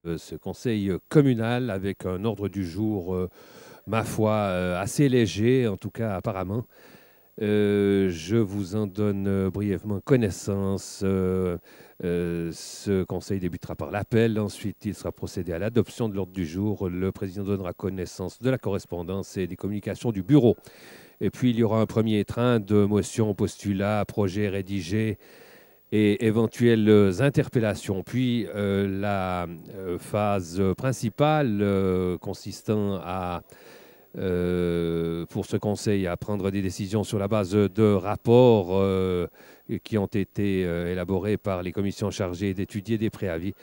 Ce conseil communal avec un ordre du jour, ma foi, assez léger, en tout cas apparemment. Je vous en donne brièvement connaissance. Ce conseil débutera par l'appel. Ensuite, il sera procédé à l'adoption de l'ordre du jour. Le président donnera connaissance de la correspondance et des communications du bureau. Et puis, il y aura un premier train de motions, postulats, projets rédigés et éventuelles interpellations. Puis, la phase principale consistant à pour ce conseil à prendre des décisions sur la base de rapports qui ont été élaborés par les commissions chargées d'étudier des préavis.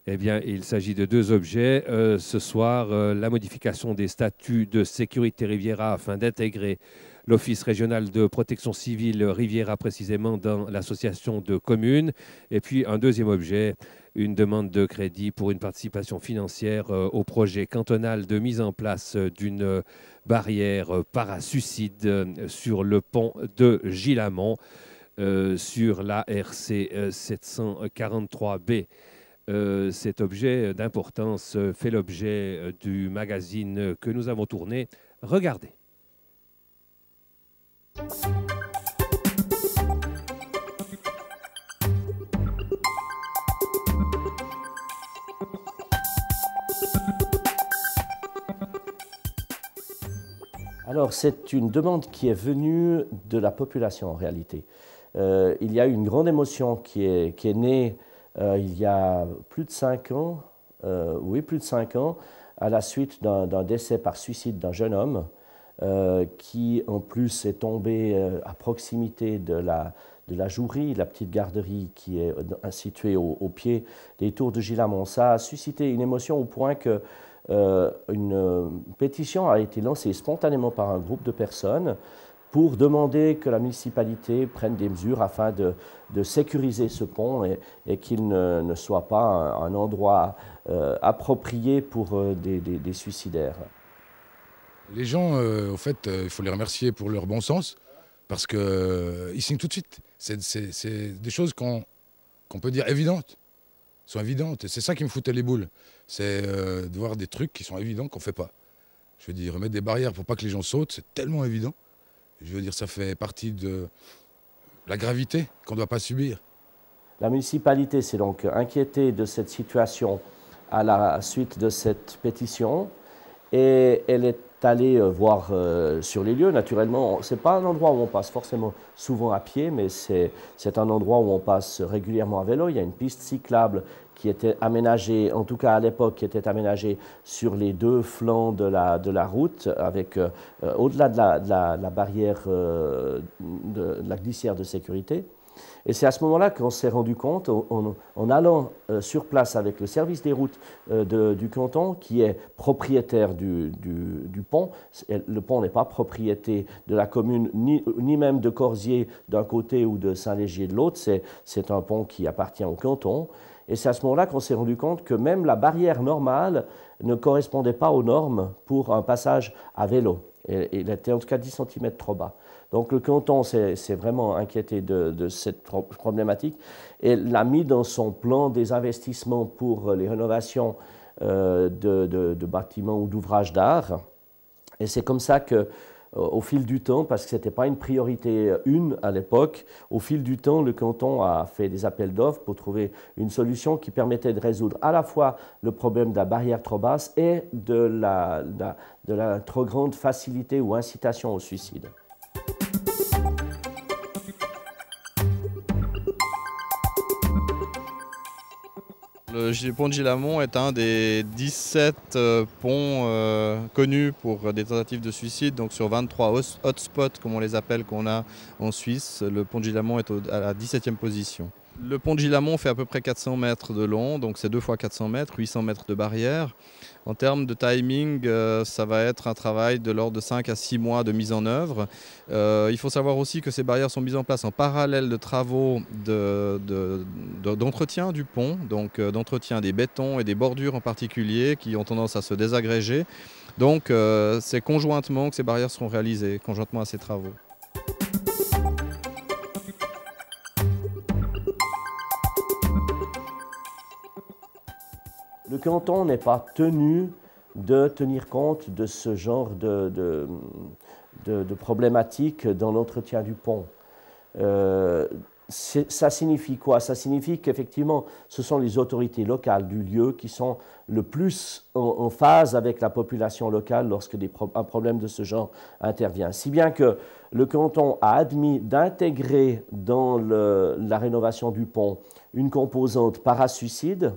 Eh bien, il s'agit de deux objets. Ce soir, la modification des statuts de sécurité Riviera afin d'intégrer l'Office régional de protection civile Riviera précisément dans l'association de communes. Et puis, un deuxième objet, une demande de crédit pour une participation financière au projet cantonal de mise en place d'une barrière parasuicide sur le pont de Gilamont sur la RC 743B. Cet objet d'importance fait l'objet du magazine que nous avons tourné. Regardez. Alors, c'est une demande qui est venue de la population en réalité. Il y a eu une grande émotion qui est née il y a plus de 5 ans, plus de 5 ans, à la suite d'un décès par suicide d'un jeune homme qui, en plus, est tombé à proximité de la Jourie, la petite garderie qui est située au pied des tours de Gilamont. Ça a suscité une émotion au point que une pétition a été lancée spontanément par un groupe de personnes pour demander que la municipalité prenne des mesures afin de sécuriser ce pont et qu'il ne soit pas un endroit approprié pour des suicidaires. Les gens, au fait, il faut les remercier pour leur bon sens parce qu'ils signent tout de suite. C'est des choses qu'on peut dire évidentes. Sont évidentes. Et c'est ça qui me foutait les boules. C'est de voir des trucs qui sont évidents qu'on ne fait pas. Je veux dire, mettre des barrières pour pas que les gens sautent, c'est tellement évident. Je veux dire, ça fait partie de la gravité qu'on ne doit pas subir. La municipalité s'est donc inquiétée de cette situation à la suite de cette pétition et elle est allée voir sur les lieux. Naturellement, ce n'est pas un endroit où on passe forcément souvent à pied, mais c'est un endroit où on passe régulièrement à vélo. Il y a une piste cyclable qui était aménagée, en tout cas à l'époque, qui était aménagée sur les deux flancs de la route, avec au-delà de la barrière de la glissière de sécurité. Et c'est à ce moment-là qu'on s'est rendu compte, en allant sur place avec le service des routes du canton, qui est propriétaire du pont. Le pont n'est pas propriété de la commune, ni même de Corsier d'un côté ou de Saint-Légier de l'autre. C'est un pont qui appartient au canton. Et c'est à ce moment-là qu'on s'est rendu compte que même la barrière normale ne correspondait pas aux normes pour un passage à vélo. Et il était en tout cas 10 cm trop bas. Donc le canton s'est vraiment inquiété de cette problématique et l'a mis dans son plan des investissements pour les rénovations de bâtiments ou d'ouvrages d'art. Et c'est comme ça que, au fil du temps, parce que ce n'était pas une priorité une à l'époque, au fil du temps, le canton a fait des appels d'offres pour trouver une solution qui permettait de résoudre à la fois le problème de la barrière trop basse et de la trop grande facilité ou incitation au suicide. Le pont de Gilamont est un des 17 ponts connus pour des tentatives de suicide. Donc sur 23 hotspots, comme on les appelle, qu'on a en Suisse, le pont de Gilamont est à la 17e position. Le pont de Gilamont fait à peu près 400 mètres de long, donc c'est 2 fois 400 mètres, 800 mètres de barrière. En termes de timing, ça va être un travail de l'ordre de 5 à 6 mois de mise en œuvre. Il faut savoir aussi que ces barrières sont mises en place en parallèle de travaux d'entretien du pont, donc d'entretien des bétons et des bordures en particulier qui ont tendance à se désagréger. Donc c'est conjointement que ces barrières seront réalisées, conjointement à ces travaux. Le canton n'est pas tenu de tenir compte de ce genre de problématiques dans l'entretien du pont. Ça signifie quoi? Ça signifie qu'effectivement, ce sont les autorités locales du lieu qui sont le plus en phase avec la population locale lorsque un problème de ce genre intervient. Si bien que le canton a admis d'intégrer dans la rénovation du pont une composante parasuicide,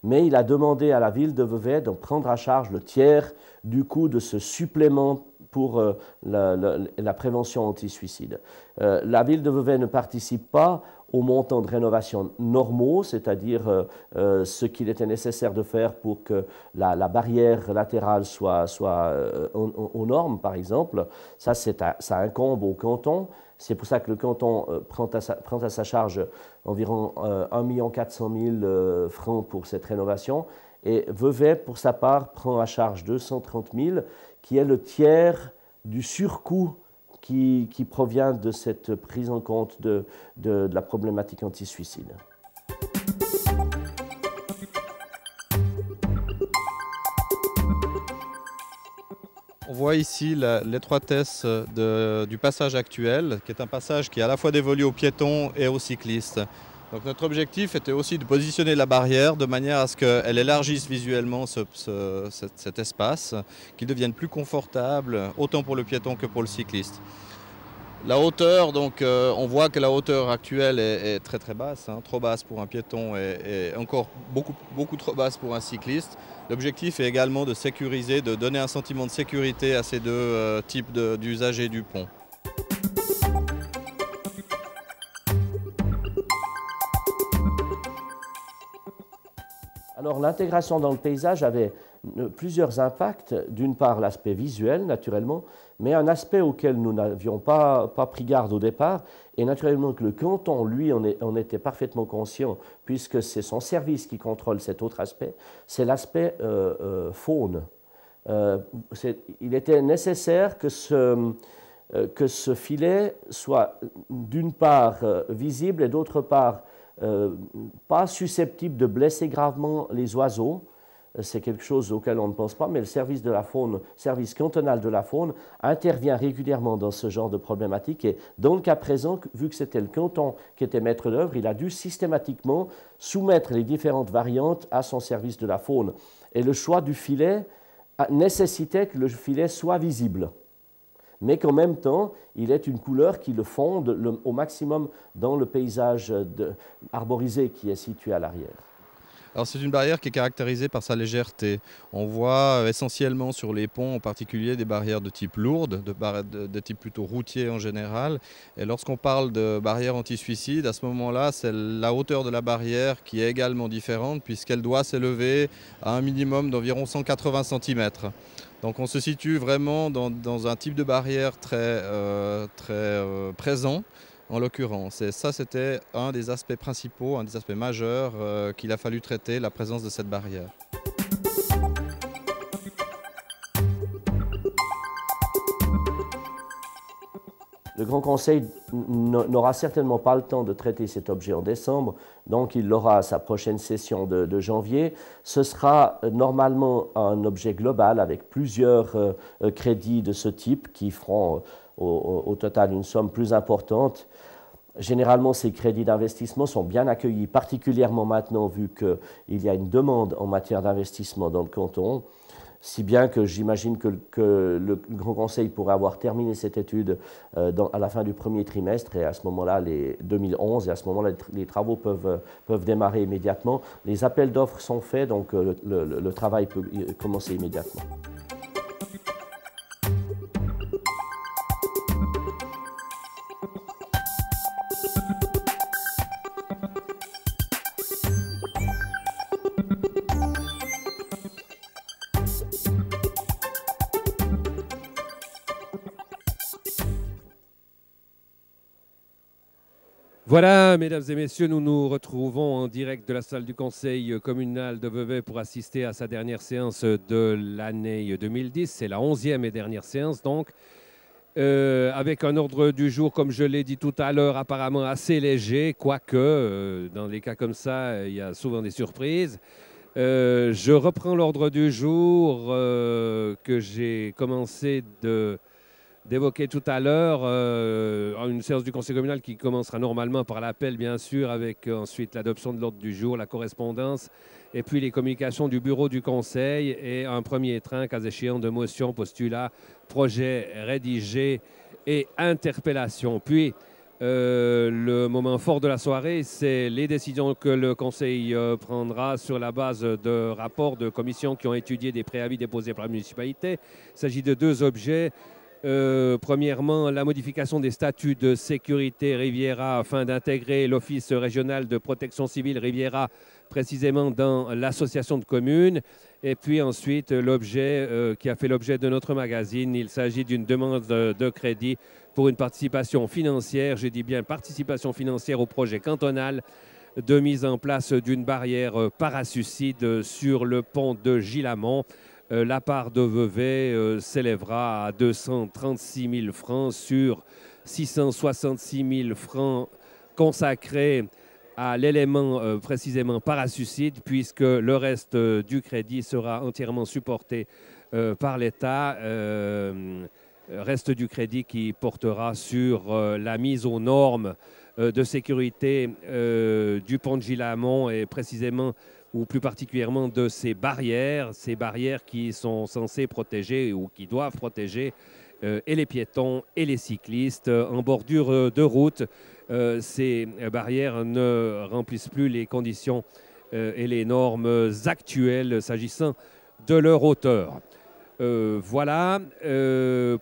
mais il a demandé à la ville de Vevey de prendre à charge le tiers du coût de ce supplément pour la prévention anti-suicide. La ville de Vevey ne participe pas aux montants de rénovation normaux, c'est-à-dire ce qu'il était nécessaire de faire pour que la barrière latérale soit aux normes, par exemple. Ça incombe au canton. C'est pour ça que le canton prend à sa charge environ 1 400 000 francs pour cette rénovation. Et Vevey, pour sa part, prend à charge 230 000, qui est le tiers du surcoût qui provient de cette prise en compte de la problématique anti-suicide. On voit ici l'étroitesse du passage actuel, qui est un passage qui est à la fois dévolu aux piétons et aux cyclistes. Donc notre objectif était aussi de positionner la barrière de manière à ce qu'elle élargisse visuellement cet espace, qu'il devienne plus confortable, autant pour le piéton que pour le cycliste. La hauteur, donc on voit que la hauteur actuelle est très très basse, hein, trop basse pour un piéton et encore beaucoup trop basse pour un cycliste. L'objectif est également de sécuriser, de donner un sentiment de sécurité à ces deux types d'usagers du pont. Alors l'intégration dans le paysage avait plusieurs impacts. D'une part l'aspect visuel naturellement, mais un aspect auquel nous n'avions pas pris garde au départ, et naturellement que le canton, lui, en était parfaitement conscient, puisque c'est son service qui contrôle cet autre aspect, c'est l'aspect faune. Il était nécessaire que ce filet soit d'une part visible et d'autre part pas susceptible de blesser gravement les oiseaux. C'est quelque chose auquel on ne pense pas, mais le service de la faune, service cantonal de la faune, intervient régulièrement dans ce genre de problématique. Et dans le cas présent, vu que c'était le canton qui était maître d'œuvre, il a dû systématiquement soumettre les différentes variantes à son service de la faune. Et le choix du filet nécessitait que le filet soit visible, mais qu'en même temps, il ait une couleur qui le fonde au maximum dans le paysage arborisé qui est situé à l'arrière. Alors c'est une barrière qui est caractérisée par sa légèreté. On voit essentiellement sur les ponts en particulier des barrières de type lourde, de type plutôt routier en général. Et lorsqu'on parle de barrière anti-suicide, à ce moment-là, c'est la hauteur de la barrière qui est également différente puisqu'elle doit s'élever à un minimum d'environ 180 cm. Donc on se situe vraiment dans un type de barrière très présent en l'occurrence. Et ça, c'était un des aspects principaux, un des aspects majeurs qu'il a fallu traiter, la présence de cette barrière. Le Grand Conseil n'aura certainement pas le temps de traiter cet objet en décembre, donc il l'aura à sa prochaine session de janvier. Ce sera normalement un objet global avec plusieurs crédits de ce type qui feront au total une somme plus importante. Généralement, ces crédits d'investissement sont bien accueillis, particulièrement maintenant vu qu'il y a une demande en matière d'investissement dans le canton. Si bien que j'imagine que le Grand Conseil pourrait avoir terminé cette étude à la fin du premier trimestre, et à ce moment-là, 2011, et à ce moment-là, les travaux peuvent démarrer immédiatement. Les appels d'offres sont faits, donc le travail peut commencer immédiatement. Voilà, mesdames et messieurs, nous nous retrouvons en direct de la salle du Conseil communal de Vevey pour assister à sa dernière séance de l'année 2010. C'est la 11e et dernière séance, donc, avec un ordre du jour, comme je l'ai dit tout à l'heure, apparemment assez léger, quoique, dans des cas comme ça, il y a souvent des surprises. Je reprends l'ordre du jour que j'ai commencé d'évoquer tout à l'heure, une séance du Conseil communal qui commencera normalement par l'appel, bien sûr, avec ensuite l'adoption de l'ordre du jour, la correspondance, et puis les communications du bureau du Conseil et un premier train, cas échéant, de motions, postulats, projets rédigés et interpellations. Puis, le moment fort de la soirée, c'est les décisions que le Conseil prendra sur la base de rapports de commissions qui ont étudié des préavis déposés par la municipalité. Il s'agit de deux objets. Premièrement, la modification des statuts de sécurité Riviera afin d'intégrer l'Office régional de protection civile Riviera précisément dans l'association de communes. Et puis ensuite, l'objet qui a fait l'objet de notre magazine, il s'agit d'une demande de crédit pour une participation financière, je dis bien participation financière au projet cantonal de mise en place d'une barrière parasuicide sur le pont de Gilamont. La part de Vevey s'élèvera à 236 000 francs sur 666 000 francs consacrés à l'élément précisément parasuicide, puisque le reste du crédit sera entièrement supporté par l'État. Reste du crédit qui portera sur la mise aux normes de sécurité du pont de Gilamont et précisément ou plus particulièrement de ces barrières qui sont censées protéger ou qui doivent protéger et les piétons et les cyclistes en bordure de route. Ces barrières ne remplissent plus les conditions et les normes actuelles s'agissant de leur hauteur. Voilà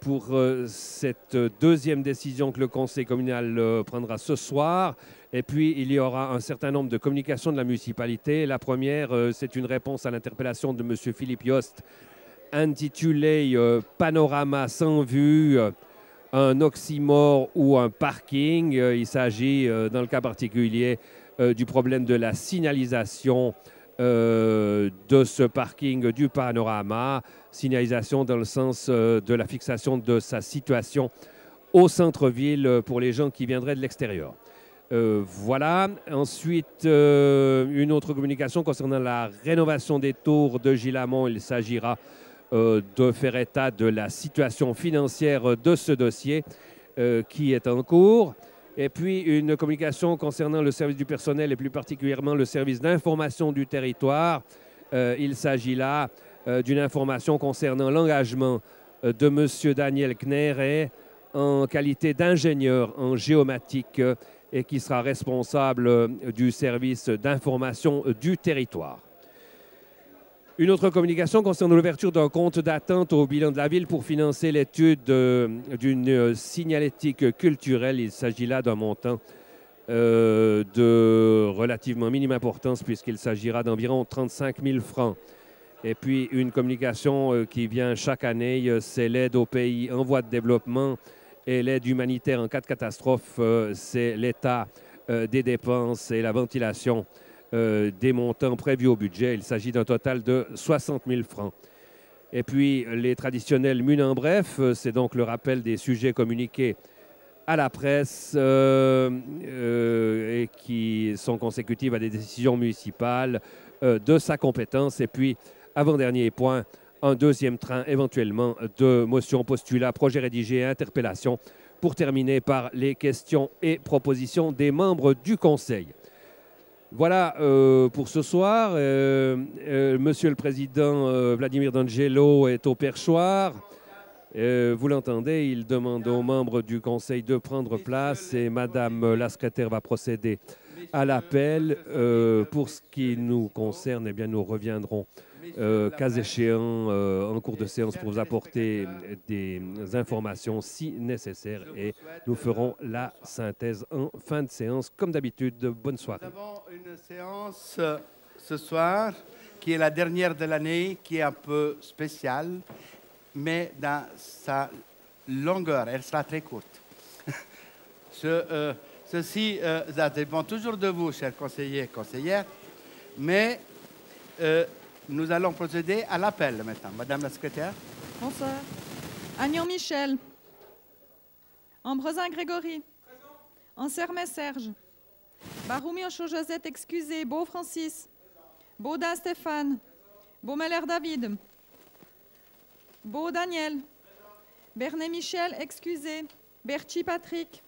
pour cette deuxième décision que le Conseil communal prendra ce soir. Et puis, il y aura un certain nombre de communications de la municipalité. La première, c'est une réponse à l'interpellation de M. Philippe Yost intitulée « Panorama sans vue, un oxymore ou un parking ». Il s'agit, dans le cas particulier, du problème de la signalisation de ce parking du Panorama. Signalisation dans le sens de la fixation de sa situation au centre-ville pour les gens qui viendraient de l'extérieur. Voilà. Ensuite, une autre communication concernant la rénovation des tours de Gilamont. Il s'agira de faire état de la situation financière de ce dossier qui est en cours. Et puis, une communication concernant le service du personnel et plus particulièrement le service d'information du territoire. Il s'agit là d'une information concernant l'engagement de M. Daniel Kneret en qualité d'ingénieur en géomatique et qui sera responsable du service d'information du territoire. Une autre communication concerne l'ouverture d'un compte d'attente au bilan de la ville pour financer l'étude d'une signalétique culturelle. Il s'agit là d'un montant de relativement minime importance puisqu'il s'agira d'environ 35 000 francs. Et puis une communication qui vient chaque année, c'est l'aide aux pays en voie de développement et l'aide humanitaire en cas de catastrophe, c'est l'état des dépenses et la ventilation des montants prévus au budget. Il s'agit d'un total de 60 000 francs. Et puis les traditionnels munes en bref, c'est donc le rappel des sujets communiqués à la presse et qui sont consécutives à des décisions municipales de sa compétence. Et puis, avant-dernier point, un deuxième train éventuellement de motions, postulats, projets rédigés et interpellations pour terminer par les questions et propositions des membres du Conseil. Voilà pour ce soir. Monsieur le Président Vladimir D'Angelo est au perchoir. Vous l'entendez, il demande aux membres du Conseil de prendre place et Madame la secrétaire va procéder à l'appel. Pour ce qui nous concerne, eh bien, nous reviendrons cas échéant en cours de séance pour vous apporter des informations si nécessaire et nous ferons la synthèse en fin de séance. Comme d'habitude, bonne soirée. Nous avons une séance ce soir qui est la dernière de l'année, qui est un peu spéciale, mais dans sa longueur, elle sera très courte. Ceci, ça dépend toujours de vous, chers conseillers et conseillères, mais nous allons procéder à l'appel maintenant. Madame la secrétaire. Bonsoir. Agnon Michel. Ambrosin Grégory. Ansermet Serge. Baroumi Ocho Josette excusé. Beau Francis. Baudin Stéphane. Beaumeller David. Beau Daniel. Bernet Michel, excusé. Berchi Patrick.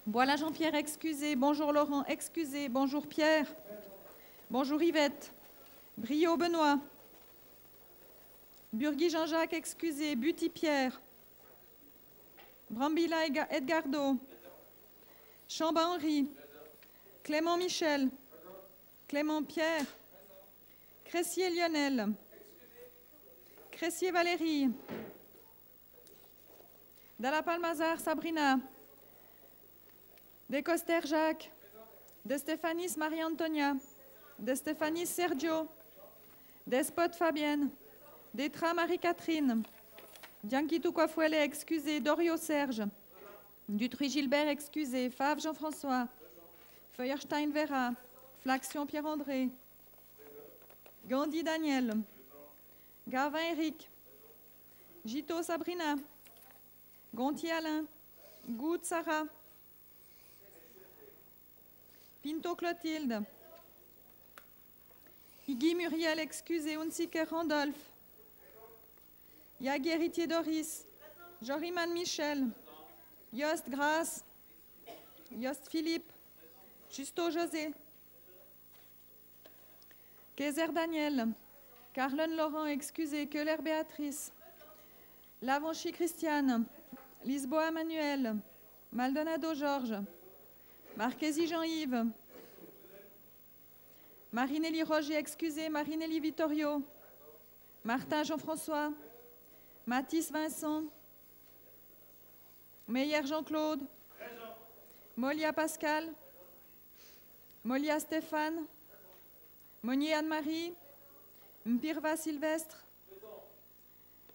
Boila Jean-Pierre, excusé. Bonjour Laurent, excusé. Bonjour Pierre. Bonjour Yvette. Brio Benoît. Burgui Jean-Jacques, excusé. Buty Pierre. Brambilla Edgardo. Chamba Henri. Clément Michel. Clément Pierre. Cressier Lionel. Cressier Valérie. Dalla Palmazar Sabrina. De Coster Jacques. De Stéphanis Marie-Antonia. De Stéphanis Sergio. Despot Fabienne. Détra Marie-Catherine. Bianquito Coifuele, excusé. Dorio Serge. Dutruy Gilbert, excusé. Favre Jean-François. Feuerstein Vera. Flaxion Pierre-André. Gandhi Daniel. Gavin Eric. Gito Sabrina. Gontier Alain. Goutte Sarah. Pinto Clotilde. Iggy Muriel, excusé. Unsiker Randolph. Yagi Héritier Doris. Joriman Michel. Yost Grace. Yost Philippe. Justo José. Kaiser Daniel. Carlon Laurent, excusé. Keller Béatrice. Lavanchy Christiane. Lisboa Manuel. Maldonado Georges. Marchesi Jean-Yves. Marinelli Roger, excusé. Marinelli Vittorio. Martin Jean-François. Mathis Vincent. Meyer Jean-Claude. Molia Pascal. Molia Stéphane. Monnier Anne-Marie. Mpirva Sylvestre.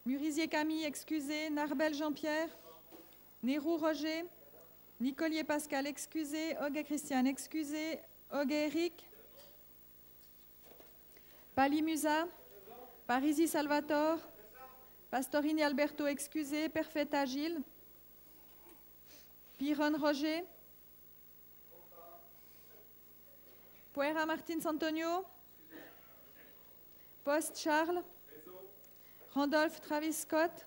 Murisier Camille, excusé. Narbel Jean-Pierre. Nérou Roger. Nicolier Pascal, excusé. Hogue Christiane, excusé. Hogue Eric. Pali Musa. Parisi Salvatore. Pastorini Alberto, excusé. Perfetta Gilles. Piron Roger. Puera Martins Antonio. Post Charles. Randolph Travis Scott.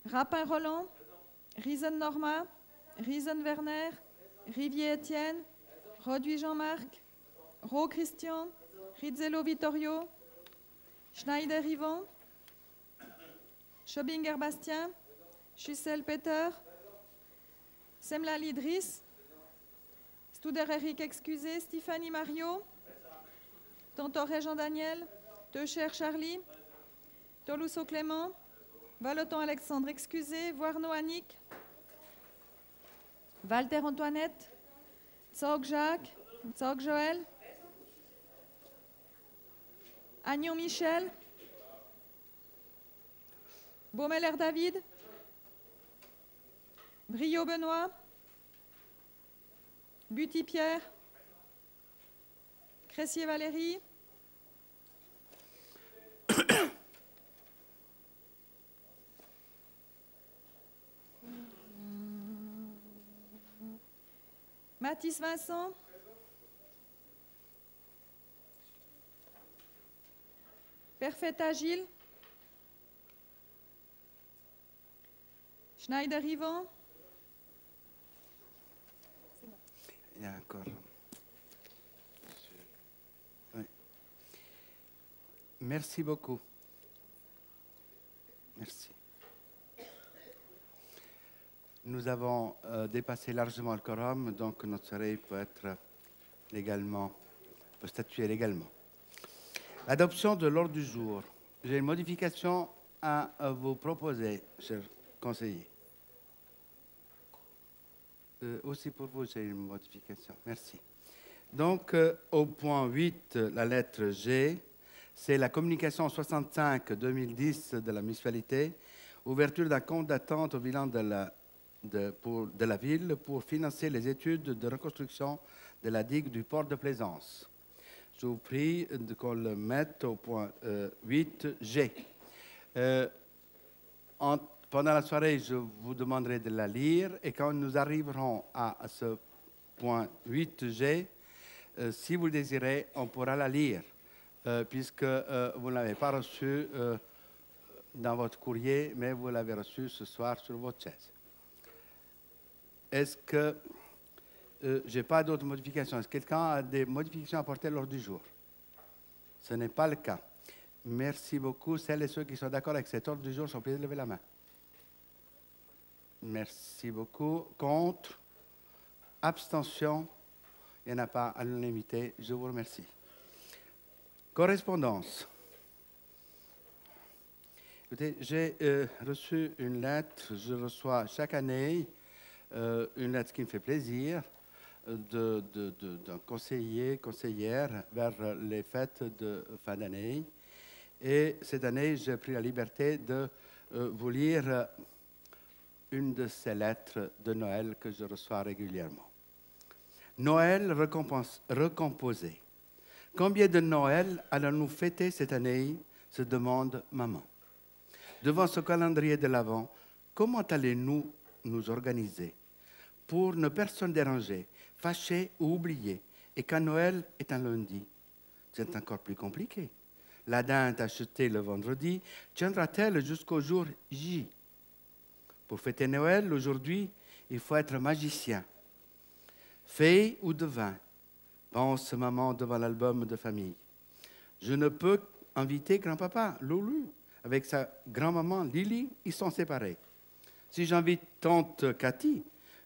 Rapin Roland. Riesen Norma. Riesen Werner. Rivier Étienne. Roduit Jean-Marc. Ro Christian. Rizzello Vittorio. Schneider Yvon. Schobinger Bastien. Schussel Peter. Semlal Idriss. Studer Eric, excusé. Stéphanie Mario. Tontoré Jean-Daniel. Teucher Charlie. Tolusso Clément. Valoton Alexandre, excusé. Voirno Annick. Walter Antoinette. Tsog Jacques. Tsog Joël. Agnon Michel. Beaumeller David. Brio Benoît. Buty Pierre. Cressier Valérie. Mathis Vincent. Perfetta Gilles. Schneider Yvon. Il y a encore. Oui. Merci beaucoup. Merci. Nous avons dépassé largement le quorum, donc notre soirée peut statuer légalement. L'adoption de l'ordre du jour. J'ai une modification à vous proposer, chers conseillers. Aussi pour vous, j'ai une modification. Merci. Donc, au point 8, la lettre G, c'est la communication 65-2010 de la municipalité, ouverture d'un compte d'attente au bilan de la ville pour financer les études de reconstruction de la digue du port de Plaisance. Je vous prie qu'on le mette au point 8G. Pendant la soirée, je vous demanderai de la lire et quand nous arriverons à ce point 8G, Si vous le désirez, on pourra la lire, puisque vous ne l'avez pas reçue dans votre courrier, mais vous l'avez reçue ce soir sur votre chaise. Est-ce que je n'ai pas d'autres modifications? Est-ce que quelqu'un a des modifications à apporter lors du jour? Ce n'est pas le cas. Merci beaucoup. Celles et ceux qui sont d'accord avec cet ordre du jour sont priés de lever la main. Merci beaucoup. Contre? Abstention? Il n'y en a pas à l'unanimité. Je vous remercie. Correspondance. Écoutez, j'ai reçu une lettre. Je reçois chaque année une lettre qui me fait plaisir d'un conseillère vers les fêtes de fin d'année. Et cette année, j'ai pris la liberté de vous lire une de ces lettres de Noël que je reçois régulièrement. Noël recomposé. Combien de Noël allons-nous fêter cette année, se demande maman. Devant ce calendrier de l'Avent, comment allez-nous nous organiser pour ne personne déranger, fâcher ou oublier, et quand Noël est un lundi, c'est encore plus compliqué. La dinde achetée le vendredi tiendra-t-elle jusqu'au jour J? Pour fêter Noël, aujourd'hui, il faut être magicien. Fée ou devin, pense maman devant l'album de famille. Je ne peux inviter grand-papa, Loulou, avec sa grand-maman Lily, ils sont séparés. Si j'invite tante Cathy,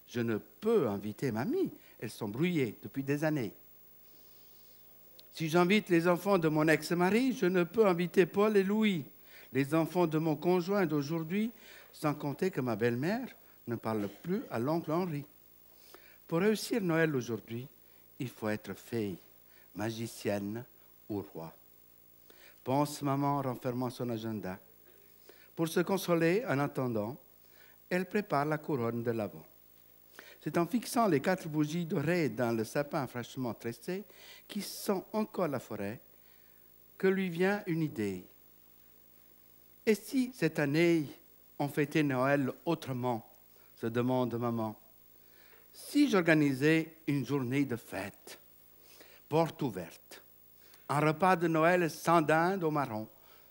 je ne peux inviter mamie, elles sont brouillées depuis des années. Si j'invite les enfants de mon ex-mari, je ne peux inviter Paul et Louis, les enfants de mon conjoint d'aujourd'hui, sans compter que ma belle-mère ne parle plus à l'oncle Henri. Pour réussir Noël aujourd'hui, il faut être fée, magicienne ou roi. Pense maman en renfermant son agenda. Pour se consoler en attendant, elle prépare la couronne de l'Avent. C'est en fixant les 4 bougies dorées dans le sapin fraîchement tressé, qui sent encore la forêt, que lui vient une idée. Et si cette année, on fêtait Noël autrement, se demande maman. Si j'organisais une journée de fête, porte ouverte, un repas de Noël sans dinde au marron,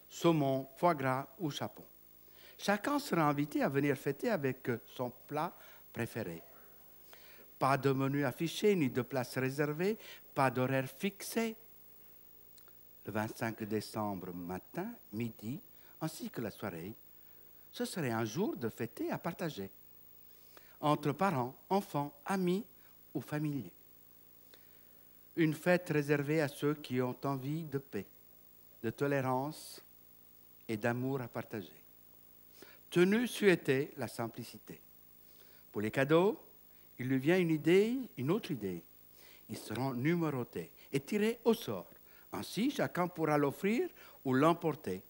saumon, foie gras ou chapon. Chacun sera invité à venir fêter avec son plat préféré. Pas de menu affiché, ni de place réservée, pas d'horaire fixé. Le 25 décembre matin, midi, ainsi que la soirée, ce serait un jour de fêter à partager entre parents, enfants, amis ou familiers. Une fête réservée à ceux qui ont envie de paix, de tolérance et d'amour à partager. Tenu souhaiter la simplicité. Pour les cadeaux, il lui vient une autre idée. Ils seront numérotés et tirés au sort. Ainsi, chacun pourra l'offrir ou l'emporter.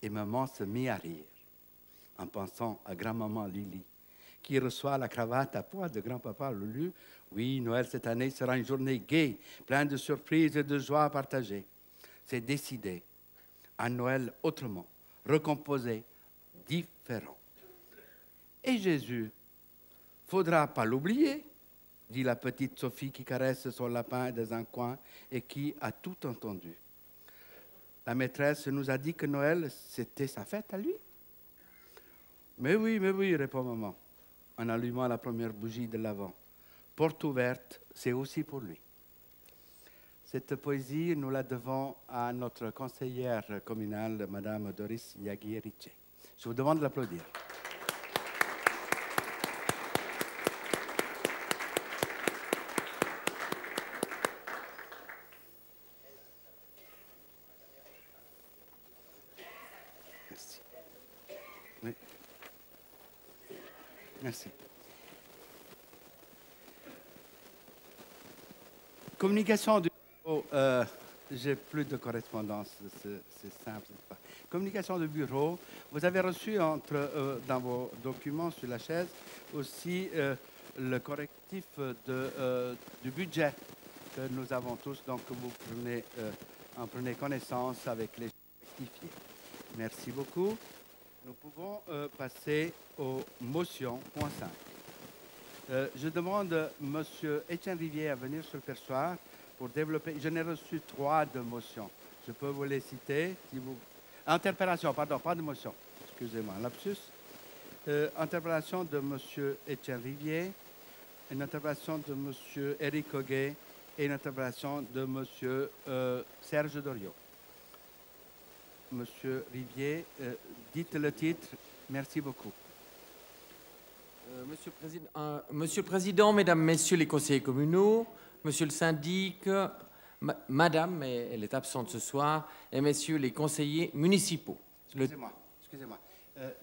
Et maman se mit à rire en pensant à grand-maman Lily, qui reçoit la cravate à pois de grand-papa Loulou. Oui, Noël cette année sera une journée gaie, pleine de surprises et de joie à partager. C'est décidé. Un Noël autrement, recomposé, différent. Et Jésus, faudra pas l'oublier, dit la petite Sophie qui caresse son lapin dans un coin et qui a tout entendu. La maîtresse nous a dit que Noël, c'était sa fête à lui. Mais oui, répond maman, en allumant la première bougie de l'Avent. Porte ouverte, c'est aussi pour lui. Cette poésie, nous la devons à notre conseillère communale, Madame Doris Yagui-Riche. Je vous demande de l'applaudir. Merci. Oui. Merci. Communication du bureau. J'ai plus de correspondance, c'est simple. Communication du bureau. Vous avez reçu dans vos documents sur la chaise aussi le correctif du budget que nous avons tous. Donc vous en prenez connaissance avec les rectifiés. Merci beaucoup. Nous pouvons passer aux motions. Point 5. Je demande M. Étienne Rivier à venir sur le perchoir pour développer. Je n'ai reçu 3 de motions. Je peux vous les citer. Si vous... Interpellation, pardon, pas de motion. Excusez-moi, lapsus. Interpellation de M. Étienne Rivier, une interpellation de M. Éric Hoguet et une interpellation de M. Serge Doriot. Monsieur Rivier, dites le titre. Merci beaucoup. Monsieur le Président, Mesdames, Messieurs les conseillers communaux, Monsieur le syndic, Madame, mais elle est absente ce soir, et Messieurs les conseillers municipaux. Excusez-moi.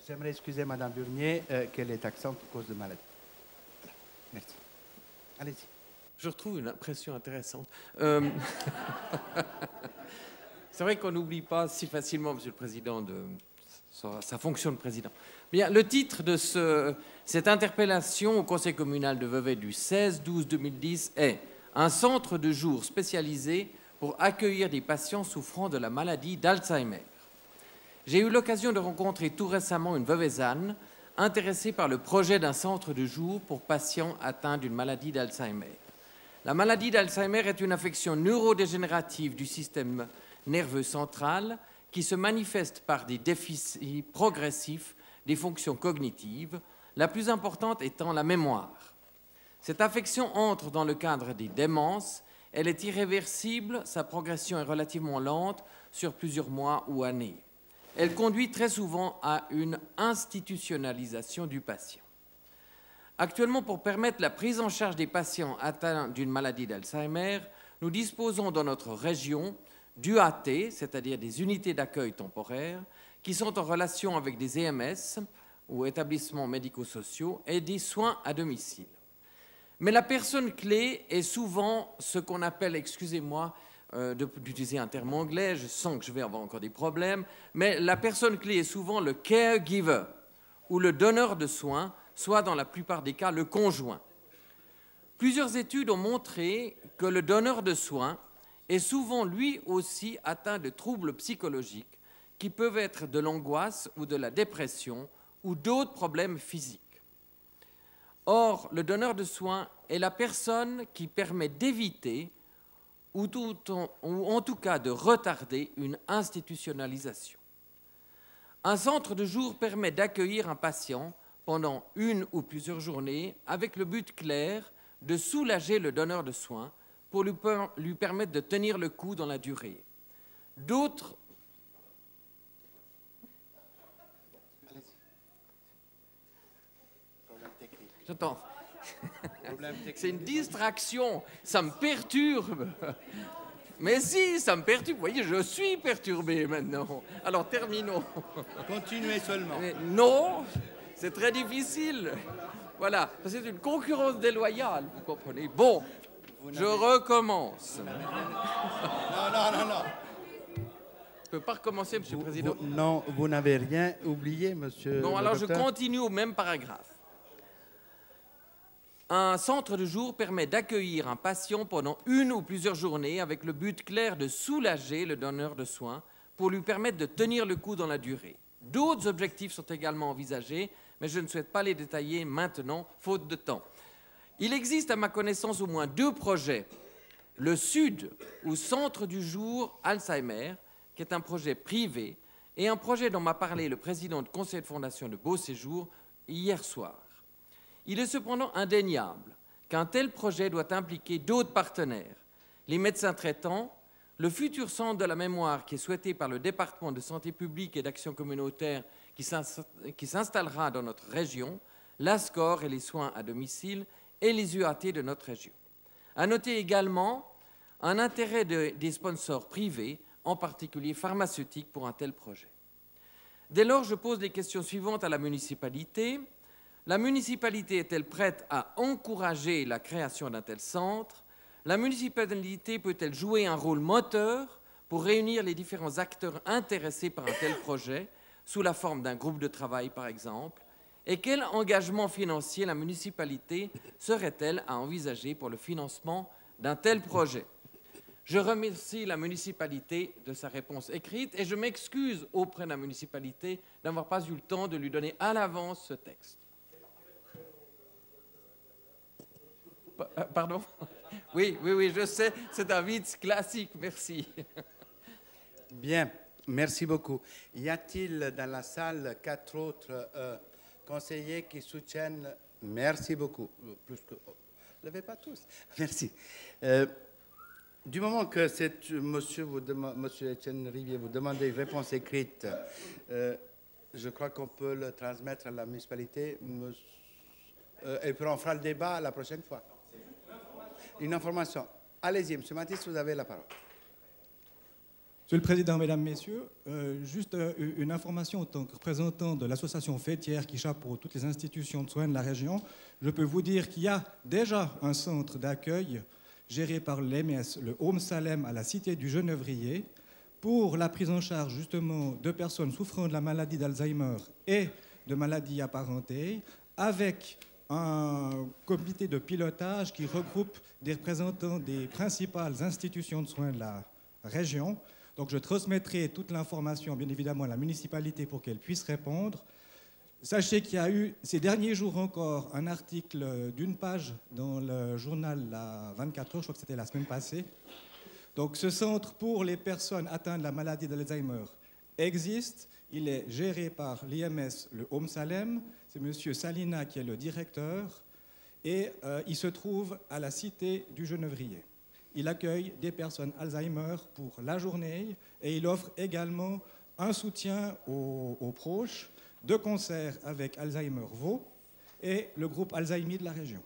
J'aimerais excuser Madame Burnier qu'elle est absente à cause de maladie. Merci. Allez-y. Je retrouve une impression intéressante. C'est vrai qu'on n'oublie pas si facilement, Monsieur le Président, sa fonction de président. Bien, le titre de cette interpellation au Conseil communal de Vevey du 16-12-2010 est « Un centre de jour spécialisé pour accueillir des patients souffrant de la maladie d'Alzheimer ». J'ai eu l'occasion de rencontrer tout récemment une Veveysanne intéressée par le projet d'un centre de jour pour patients atteints d'une maladie d'Alzheimer. La maladie d'Alzheimer est une affection neurodégénérative du système nerveux central qui se manifeste par des déficits progressifs des fonctions cognitives, la plus importante étant la mémoire. Cette affection entre dans le cadre des démences, elle est irréversible, sa progression est relativement lente sur plusieurs mois ou années. Elle conduit très souvent à une institutionnalisation du patient. Actuellement, pour permettre la prise en charge des patients atteints d'une maladie d'Alzheimer, nous disposons dans notre région d'UAT, c'est-à-dire des unités d'accueil temporaires, qui sont en relation avec des EMS ou établissements médico-sociaux et des soins à domicile. Mais la personne clé est souvent ce qu'on appelle, excusez-moi d'utiliser un terme anglais, je sens que je vais avoir encore des problèmes, mais la personne clé est souvent le caregiver ou le donneur de soins, soit dans la plupart des cas le conjoint. Plusieurs études ont montré que le donneur de soins est souvent lui aussi atteint de troubles psychologiques qui peuvent être de l'angoisse ou de la dépression ou d'autres problèmes physiques. Or, le donneur de soins est la personne qui permet d'éviter ou en tout cas de retarder une institutionnalisation. Un centre de jour permet d'accueillir un patient pendant une ou plusieurs journées avec le but clair de soulager le donneur de soins pour lui permettre de tenir le coup dans la durée. D'autres J'entends. C'est une distraction, ça me perturbe. Mais si, ça me perturbe. Vous voyez, je suis perturbé maintenant. Alors, terminons. Continuez seulement. Mais non, c'est très difficile. Voilà, c'est une concurrence déloyale, vous comprenez. Bon, je recommence. Non. Je ne peux pas recommencer, Monsieur le Président. Non, vous n'avez rien oublié, Monsieur. Non, alors je continue au même paragraphe. Un centre de jour permet d'accueillir un patient pendant une ou plusieurs journées avec le but clair de soulager le donneur de soins pour lui permettre de tenir le coup dans la durée. D'autres objectifs sont également envisagés, mais je ne souhaite pas les détailler maintenant, faute de temps. Il existe à ma connaissance au moins 2 projets. Le Sud, ou Centre du jour Alzheimer, qui est un projet privé, et un projet dont m'a parlé le président du conseil de fondation de Beau Séjour hier soir. Il est cependant indéniable qu'un tel projet doit impliquer d'autres partenaires, les médecins traitants, le futur centre de la mémoire qui est souhaité par le département de santé publique et d'action communautaire qui s'installera dans notre région, l'ASCOR et les soins à domicile et les UAT de notre région. À noter également un intérêt des sponsors privés, en particulier pharmaceutiques, pour un tel projet. Dès lors, je pose les questions suivantes à la municipalité. La municipalité est-elle prête à encourager la création d'un tel centre? La municipalité peut-elle jouer un rôle moteur pour réunir les différents acteurs intéressés par un tel projet, sous la forme d'un groupe de travail par exemple? Et quel engagement financier la municipalité serait-elle à envisager pour le financement d'un tel projet? Je remercie la municipalité de sa réponse écrite et je m'excuse auprès de la municipalité d'avoir pas eu le temps de lui donner à l'avance ce texte. Pardon? Oui, oui, oui, je sais, c'est un vitz classique, merci. Bien, merci beaucoup. Y a-t-il dans la salle 4 autres conseillers qui soutiennent? Merci beaucoup. Plus que... Levez pas tous. Merci. Du moment que monsieur Etienne Rivier vous demandez une réponse écrite, je crois qu'on peut le transmettre à la municipalité. Et puis on fera le débat la prochaine fois. Une information. Allez-y, M. Mathis, vous avez la parole. Monsieur le Président, Mesdames, Messieurs, juste une information en tant que représentant de l'association fêtière qui chapeaute toutes les institutions de soins de la région. Je peux vous dire qu'il y a déjà un centre d'accueil géré par l'EMS, le Home Salem, à la cité du Geneuvrier, pour la prise en charge justement de personnes souffrant de la maladie d'Alzheimer et de maladies apparentées, avec un comité de pilotage qui regroupe des représentants des principales institutions de soins de la région. Donc je transmettrai toute l'information, bien évidemment, à la municipalité pour qu'elle puisse répondre. Sachez qu'il y a eu, ces derniers jours encore, un article d'une page dans le journal La 24 heures, je crois que c'était la semaine passée. Donc ce centre pour les personnes atteintes de la maladie d'Alzheimer existe. Il est géré par l'IMS, le Home Salem. C'est M. Salina qui est le directeur. Et il se trouve à la cité du Geneuvrier. Il accueille des personnes Alzheimer pour la journée et il offre également un soutien aux proches, de concert avec Alzheimer Vaud et le groupe Alzheimer de la région.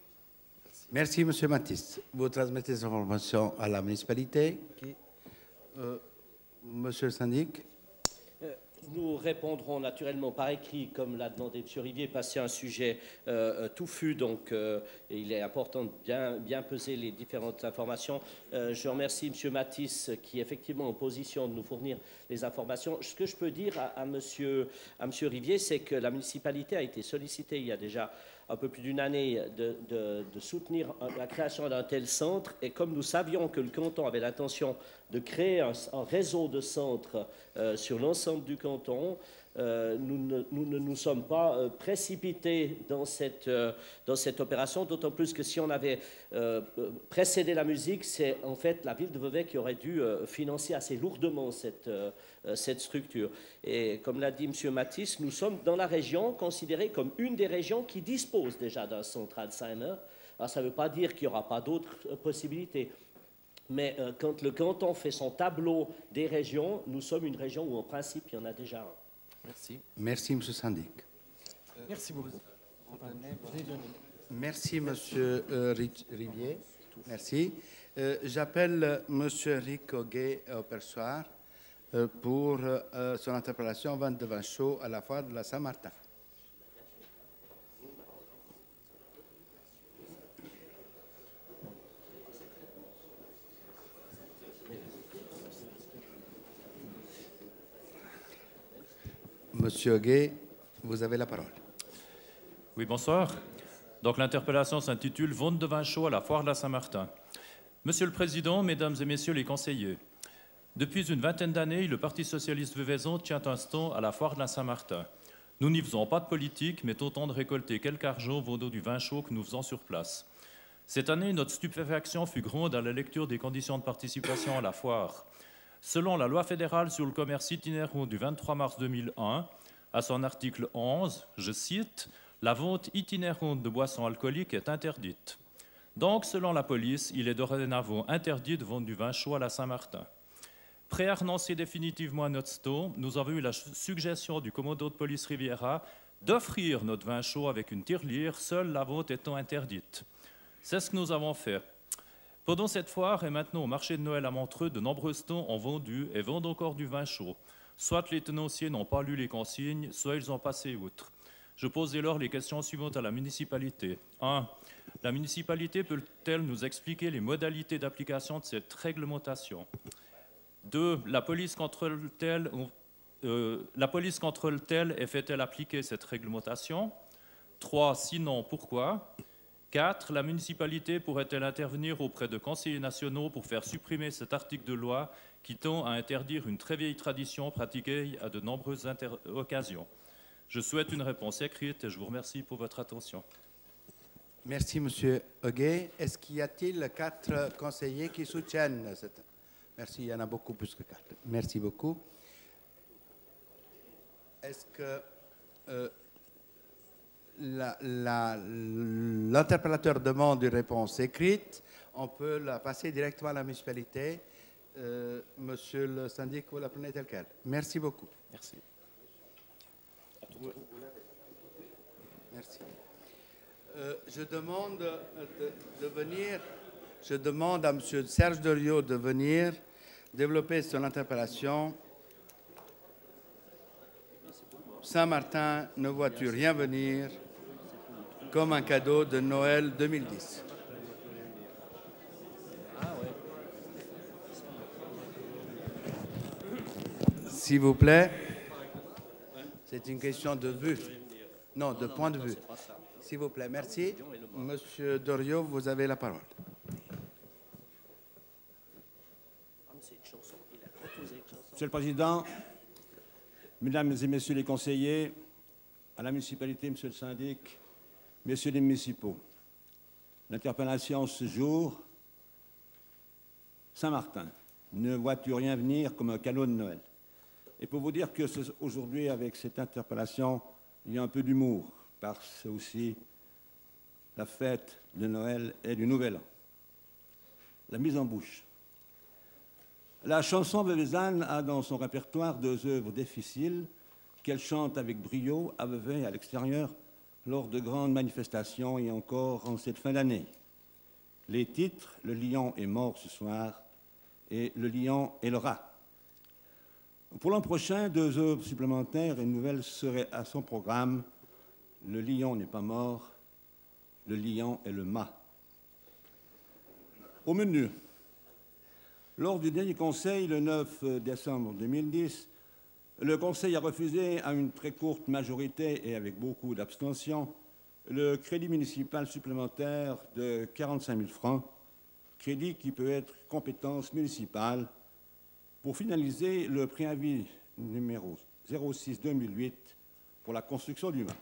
Merci, M. Mathis. Vous transmettez ces informations à la municipalité. Monsieur le syndic. Nous répondrons naturellement par écrit, comme l'a demandé M. Rivier, parce que c'est un sujet touffu, donc il est important de bien peser les différentes informations. Je remercie M. Mathis, qui est effectivement en position de nous fournir les informations. Ce que je peux dire à M. Rivier, c'est que la municipalité a été sollicitée il y a déjà un peu plus d'une année de soutenir la création d'un tel centre. Et comme nous savions que le canton avait l'intention de créer un réseau de centres sur l'ensemble du canton, nous ne nous sommes pas précipités dans cette opération, d'autant plus que si on avait précédé la musique, c'est en fait la ville de Vevey qui aurait dû financer assez lourdement cette structure. Et comme l'a dit M. Mathis, nous sommes dans la région considérée comme une des régions qui dispose déjà d'un centre Alzheimer. Alors ça ne veut pas dire qu'il n'y aura pas d'autres possibilités. Mais quand le canton fait son tableau des régions, nous sommes une région où en principe il y en a déjà un. Merci. Merci, M. Syndic. Merci beaucoup. Merci, M. Rivier. Merci. J'appelle M. Rick Auguet au perchoir pour son interpellation vente de vin chaud à la foire de la Saint-Martin. Monsieur Auguet, vous avez la parole. Oui, bonsoir. Donc l'interpellation s'intitule « Vente de vin chaud à la foire de la Saint-Martin ». Monsieur le Président, Mesdames et Messieurs les conseillers, depuis une vingtaine d'années, le Parti socialiste veveysan tient un stand à la foire de la Saint-Martin. Nous n'y faisons pas de politique, mais tentant de récolter quelques argent au dos du vin chaud que nous faisons sur place. Cette année, notre stupéfaction fut grande à la lecture des conditions de participation à la foire. Selon la loi fédérale sur le commerce itinérant du 23 mars 2001, à son article 11, je cite, « La vente itinérante de boissons alcooliques est interdite. » Donc, selon la police, il est dorénavant interdit de vendre du vin chaud à la Saint-Martin. Prêt à renoncer définitivement à notre stand, nous avons eu la suggestion du commandant de police Riviera d'offrir notre vin chaud avec une tirelire, seule la vente étant interdite. C'est ce que nous avons fait. Pendant cette foire et maintenant au marché de Noël à Montreux, de nombreux stands ont vendu et vendent encore du vin chaud. Soit les tenanciers n'ont pas lu les consignes, soit ils ont passé outre. Je pose dès lors les questions suivantes à la municipalité. 1. La municipalité peut-elle nous expliquer les modalités d'application de cette réglementation? 2. La police contrôle-t-elle et fait-elle appliquer cette réglementation? 3. Sinon, pourquoi? 4. La municipalité pourrait-elle intervenir auprès de conseillers nationaux pour faire supprimer cet article de loi qui tend à interdire une très vieille tradition pratiquée à de nombreuses occasions? Je souhaite une réponse écrite et je vous remercie pour votre attention. Merci, Monsieur Hoguet. Est-ce qu'il y a-t-il 4 conseillers qui soutiennent cette... Merci, il y en a beaucoup plus que 4. Merci beaucoup. Est-ce que l'interpellateur demande une réponse écrite? On peut la passer directement à la municipalité. Monsieur le syndic, vous la prenez telle quelle. Merci beaucoup. Merci. Merci. Je demande de venir. Je demande à Monsieur Serge Doriot de venir développer son interpellation. Saint-Martin ne vois-tu rien venir comme un cadeau de Noël 2010. S'il vous plaît, c'est une question de vue. Non, de point de vue. S'il vous plaît, merci. Monsieur Doriot, vous avez la parole. Monsieur le Président, Mesdames et Messieurs les conseillers, à la municipalité, Monsieur le syndic, Messieurs les municipaux, l'interpellation ce jour, Saint-Martin, ne vois-tu rien venir comme un cadeau de Noël? Et pour vous dire que aujourd'hui, avec cette interpellation, il y a un peu d'humour, parce que c'est aussi la fête de Noël et du Nouvel An. La mise en bouche. La chanson Veuvezanne a dans son répertoire 2 œuvres difficiles qu'elle chante avec brio à Vevey et à l'extérieur lors de grandes manifestations et encore en cette fin d'année. Les titres, Le lion est mort ce soir et Le lion et le rat. Pour l'an prochain, 2 œuvres supplémentaires et une nouvelle seraient à son programme. Le lion n'est pas mort, le lion et le mât. Au menu, lors du dernier conseil, le 9 décembre 2010, le conseil a refusé à une très courte majorité et avec beaucoup d'abstention le crédit municipal supplémentaire de 45 000 francs, crédit qui peut être compétence municipale pour finaliser le préavis numéro 06-2008 pour la construction du mât.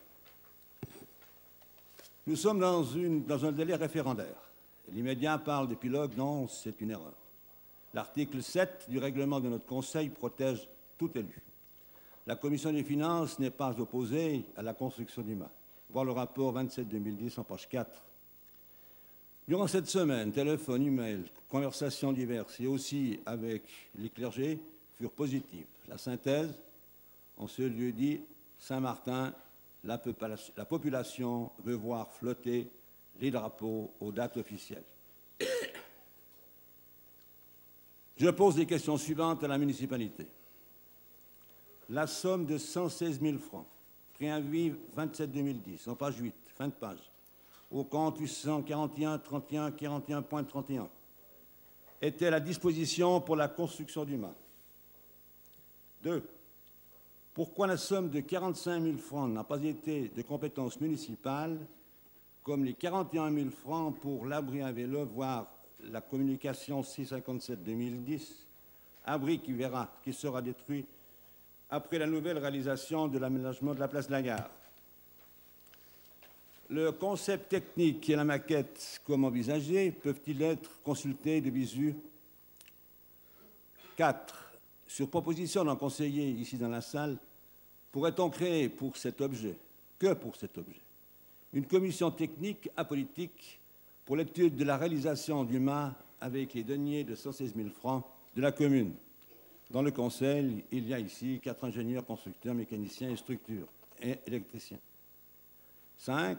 Nous sommes dans un délai référendaire. L'immédiat parle d'épilogue, non, c'est une erreur. L'article 7 du règlement de notre Conseil protège tout élu. La Commission des finances n'est pas opposée à la construction du mât. Voir le rapport 27-2010 en page 4. Durant cette semaine, téléphone, email, conversations diverses et aussi avec les clergés furent positives. La synthèse, en ce lieu dit, Saint-Martin, la population veut voir flotter les drapeaux aux dates officielles. Je pose les questions suivantes à la municipalité. La somme de 116 000 francs, préavis 27-2010, en page 8, fin de page, au compte 841 31 41.31, est-elle à disposition pour la construction du mât? 2. Pourquoi la somme de 45 000 francs n'a pas été de compétence municipale, comme les 41 000 francs pour l'abri à vélo, voire la communication 657-2010, abri qui sera détruit après la nouvelle réalisation de l'aménagement de la place de la gare. Le concept technique et la maquette, comme envisagé, peuvent-ils être consultés de visu? 4. Sur proposition d'un conseiller ici dans la salle, pourrait-on créer pour cet objet, que pour cet objet, une commission technique apolitique pour l'étude de la réalisation du mât avec les deniers de 116 000 francs de la commune? Dans le conseil, il y a ici 4 ingénieurs, constructeurs, mécaniciens et structures, et électriciens. 5.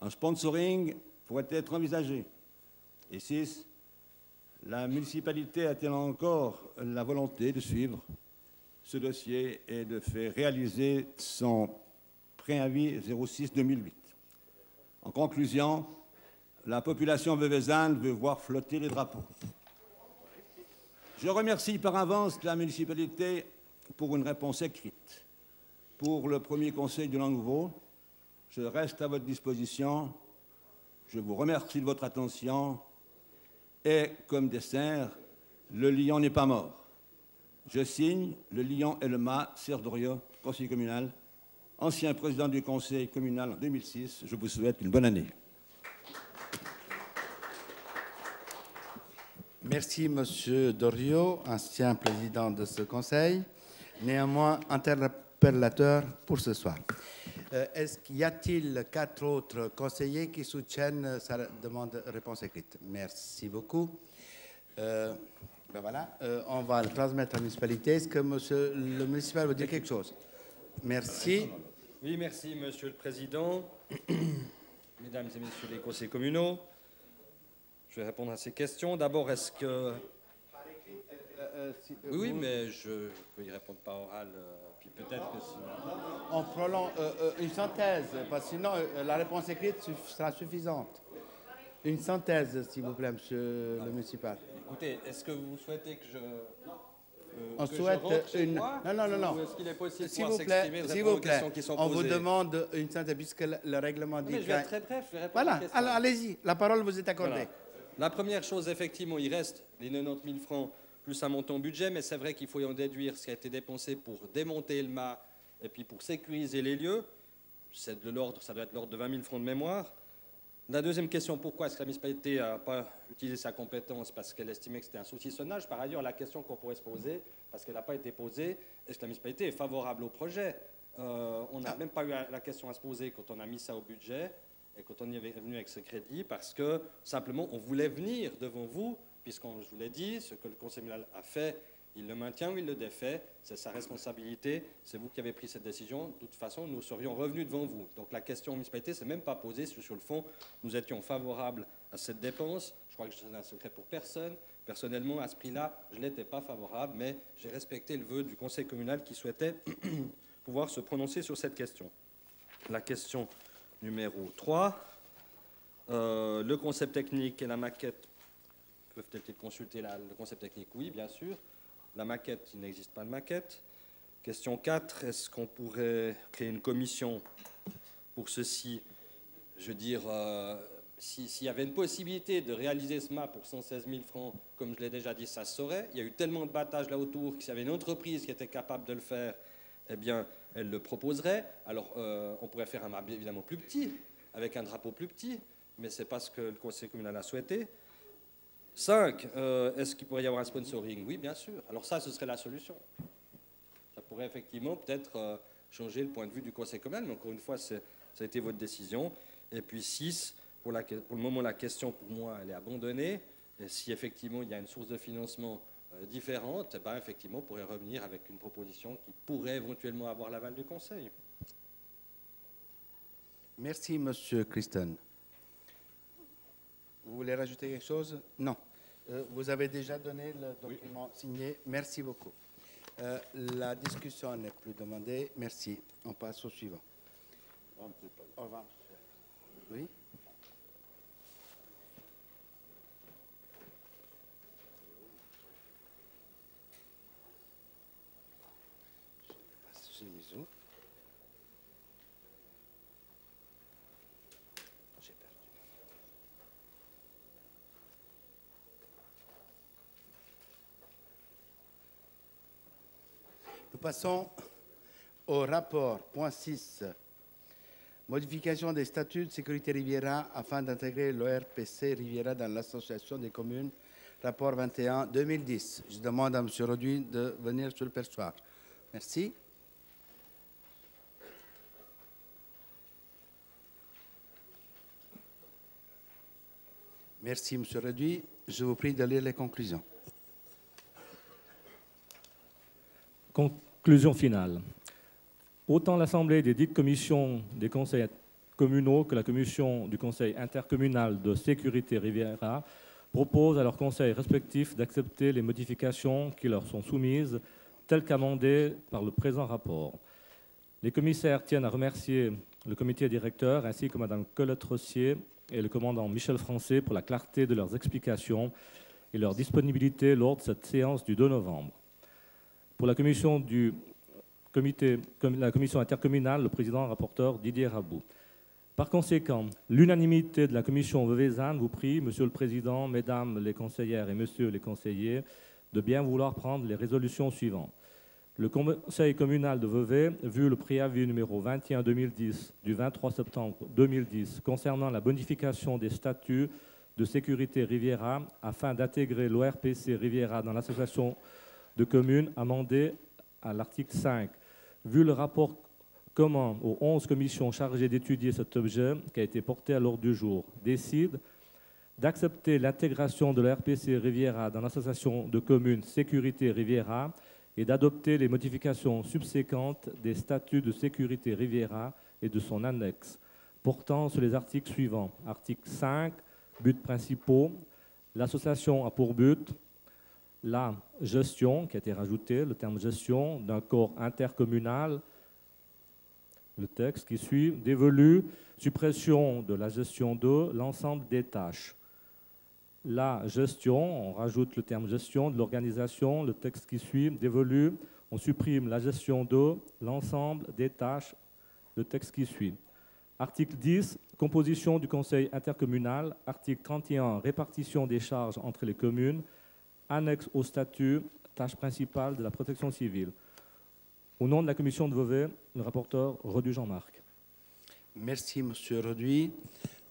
Un sponsoring pourrait être envisagé. Et 6. La municipalité a-t-elle encore la volonté de suivre ce dossier et de faire réaliser son préavis 06-2008? En conclusion, la population veuvezanne veut voir flotter les drapeaux. Je remercie par avance la municipalité pour une réponse écrite. Pour le premier conseil de l'an nouveau, je reste à votre disposition. Je vous remercie de votre attention. Et comme dessert, le lion n'est pas mort. Je signe le lion et le mât, Serge Doriot, conseiller communal, ancien président du conseil communal en 2006. Je vous souhaite une bonne année. Merci, Monsieur Doriot, ancien président de ce conseil, néanmoins interpellateur pour ce soir. Y a-t-il 4 autres conseillers qui soutiennent sa demande de réponse écrite? Merci beaucoup. Voilà, on va le transmettre à la municipalité. Est-ce que Monsieur le municipal veut dire quelque chose? Merci. Oui, merci, Monsieur le Président. Mesdames et Messieurs les conseillers communaux, je vais répondre à ces questions. D'abord, est-ce que... oui, mais je peux y répondre par oral, puis peut-être que si... On prolonge une synthèse, parce que sinon la réponse écrite sera suffisante. Une synthèse, s'il vous plaît, Monsieur le municipal. Écoutez, est-ce que vous souhaitez que je... On souhaite une... Non. Est-ce qu'il est possible S'il de vous plaît, répondre aux questions qui sont posées? on vous demande une synthèse, puisque le règlement dit... Mais je vais être très bref, je vais répondre voilà, aux questions. allez-y, la parole vous est accordée. Voilà. La première chose, effectivement, il reste les 90 000 francs plus un montant budget, mais c'est vrai qu'il faut y en déduire ce qui a été dépensé pour démonter le mât et puis pour sécuriser les lieux. C'est de l'ordre, ça doit être l'ordre de 20 000 francs de mémoire. La deuxième question, pourquoi est-ce que la municipalité n'a pas utilisé sa compétence? Parce qu'elle estimait que c'était un saucissonnage. Par ailleurs, la question qu'on pourrait se poser, parce qu'elle n'a pas été posée, est-ce que la municipalité est favorable au projet? On n'a même pas eu la question à se poser quand on a mis ça au budget et quand on y est venu avec ce crédit, parce que simplement on voulait venir devant vous, puisqu'on, je vous l'ai dit, ce que le conseil municipal a fait, il le maintient ou il le défait, c'est sa responsabilité, c'est vous qui avez pris cette décision. De toute façon, nous serions revenus devant vous. Donc la question municipalité ne s'est même pas posée. Sur le fond, nous étions favorables à cette dépense. Je crois que ce n'est un secret pour personne. Personnellement, à ce prix-là, je n'étais pas favorable, mais j'ai respecté le vœu du conseil communal qui souhaitait pouvoir se prononcer sur cette question. La question numéro 3, le concept technique et la maquette peuvent-elles consulter le concept technique? Oui, bien sûr. La maquette, il n'existe pas de maquette. Question 4, est-ce qu'on pourrait créer une commission pour ceci? Je veux dire, s'il y avait une possibilité de réaliser ce mât pour 116 000 francs, comme je l'ai déjà dit, ça se saurait. Il y a eu tellement de battages là autour que s'il y avait une entreprise qui était capable de le faire, eh bien, elle le proposerait. Alors, on pourrait faire un mât évidemment plus petit, avec un drapeau plus petit, mais ce n'est pas ce que le conseil communal a souhaité. 5, est-ce qu'il pourrait y avoir un sponsoring? Oui, bien sûr. Alors ça, ce serait la solution. Ça pourrait effectivement peut-être changer le point de vue du conseil communal, mais encore une fois, ça a été votre décision. Et puis 6, pour le moment, la question, pour moi, elle est abandonnée. Et si effectivement, il y a une source de financement différente, eh ben, effectivement, on pourrait revenir avec une proposition qui pourrait éventuellement avoir l'aval du conseil. Merci, Monsieur Christen. Vous voulez rajouter quelque chose? Non. Vous avez déjà donné le document signé. Merci beaucoup. La discussion n'est plus demandée. Merci. On passe au suivant. Au revoir. Oui. J'ai mis où? J'ai perdu. Nous passons au rapport, point 6, modification des statuts de sécurité Riviera afin d'intégrer l'ORPC Riviera dans l'association des communes, rapport 21-2010. Je demande à M. Roduit de venir sur le perchoir. Merci. Merci, M. Roduit. Je vous prie de lire les conclusions. Conclusion finale. Autant l'Assemblée des dites commissions des conseils communaux que la commission du conseil intercommunal de sécurité Riviera proposent à leurs conseils respectifs d'accepter les modifications qui leur sont soumises, telles qu'amendées par le présent rapport. Les commissaires tiennent à remercier le comité directeur ainsi que Mme Colette-Rossier et le commandant Michel Français pour la clarté de leurs explications et leur disponibilité lors de cette séance du 2 novembre. Pour la commission intercommunale, le président rapporteur Didier Rabou. Par conséquent, l'unanimité de la commission veuvezane vous prie, Monsieur le Président, Mesdames les conseillères et Messieurs les conseillers, de bien vouloir prendre les résolutions suivantes. Le Conseil communal de Vevey, vu le préavis numéro 21-2010 du 23 septembre 2010 concernant la bonification des statuts de sécurité Riviera afin d'intégrer l'ORPC Riviera dans l'association de communes amendée à l'article 5. Vu le rapport commun aux 11 commissions chargées d'étudier cet objet qui a été porté à l'ordre du jour, décide d'accepter l'intégration de l'ORPC Riviera dans l'association de communes Sécurité Riviera et d'adopter les modifications subséquentes des statuts de Sécurité Riviera et de son annexe, portant sur les articles suivants. Article 5, buts principaux. L'association a pour but la gestion, qui a été rajouté, le terme gestion, d'un corps intercommunal, le texte qui suit, dévolu, suppression de la gestion de l'ensemble des tâches. La gestion, on rajoute le terme gestion, de l'organisation, le texte qui suit, dévolu, on supprime la gestion de l'ensemble des tâches, le texte qui suit. Article 10, composition du conseil intercommunal. Article 31, répartition des charges entre les communes. Annexe au statut, tâche principale de la protection civile. Au nom de la commission de Vevey, le rapporteur Rodu Jean-Marc. Merci, Monsieur Roduit.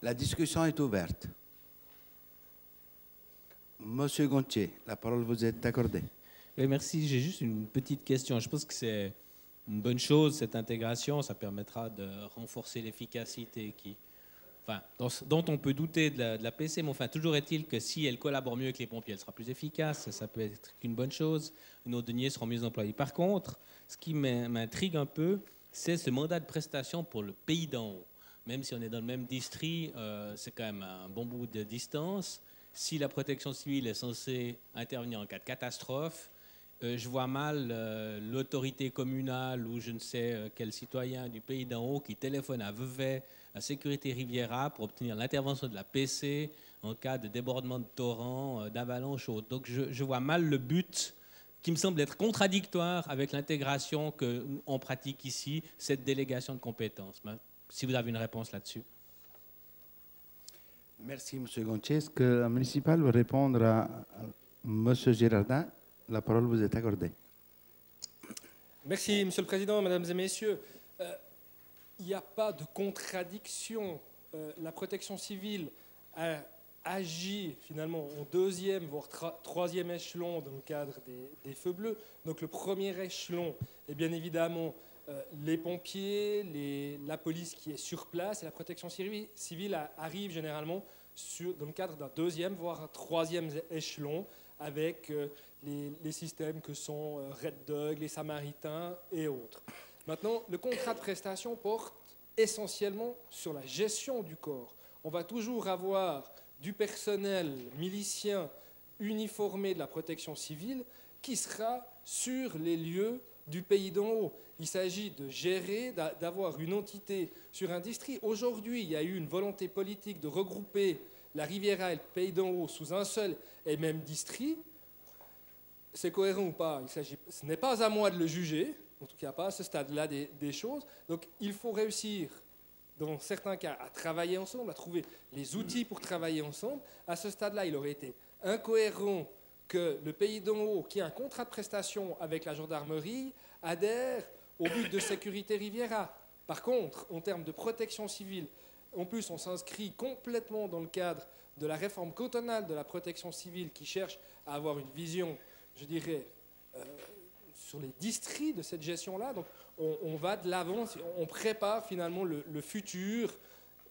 La discussion est ouverte. Monsieur Gontier, la parole vous est accordée. Oui, merci. J'ai juste une petite question. Je pense que c'est une bonne chose, cette intégration. Ça permettra de renforcer l'efficacité dont on peut douter de la PC. Mais enfin, toujours est-il que si elle collabore mieux avec les pompiers, elle sera plus efficace. Ça peut être qu'une bonne chose. Nos deniers seront mieux employés. Par contre, ce qui m'intrigue un peu, c'est ce mandat de prestation pour le pays d'en haut. Même si on est dans le même district, c'est quand même un bon bout de distance. Si la protection civile est censée intervenir en cas de catastrophe, je vois mal l'autorité communale ou je ne sais quel citoyen du pays d'en haut qui téléphone à Vevey, à Sécurité Riviera, pour obtenir l'intervention de la PC en cas de débordement de torrent, d'avalanche ou autre. Donc je vois mal le but qui me semble être contradictoire avec l'intégration qu'on pratique ici, cette délégation de compétences. Si vous avez une réponse là-dessus. Merci, M. Gontier. Est-ce que la municipale veut répondre à M. Girardin? La parole vous est accordée. Merci, Monsieur le Président, Mesdames et Messieurs. Il n'y a pas de contradiction. La protection civile a agi finalement en deuxième, voire troisième échelon dans le cadre des feux bleus. Donc le premier échelon est bien évidemment les pompiers, la police qui est sur place, et la protection civile arrive généralement dans le cadre d'un deuxième, voire un troisième échelon, avec les systèmes que sont Red Dog, les Samaritains et autres. Maintenant, le contrat de prestation porte essentiellement sur la gestion du corps. On va toujours avoir du personnel milicien uniformé de la protection civile qui sera sur les lieux du pays d'en haut. Il s'agit de gérer, d'avoir une entité sur un district. Aujourd'hui, il y a eu une volonté politique de regrouper la Riviera et le pays d'en haut sous un seul et même district. C'est cohérent ou pas? Ce n'est pas à moi de le juger, en tout cas pas à ce stade-là des choses. Donc il faut réussir, dans certains cas, à travailler ensemble, à trouver les outils pour travailler ensemble. À ce stade-là, il aurait été incohérent que le pays d'en haut, qui a un contrat de prestation avec la gendarmerie, adhère au but de Sécurité Riviera. Par contre, en termes de protection civile, en plus, on s'inscrit complètement dans le cadre de la réforme cantonale de la protection civile qui cherche à avoir une vision, je dirais, sur les districts de cette gestion-là. Donc, on va de l'avant, on prépare finalement le futur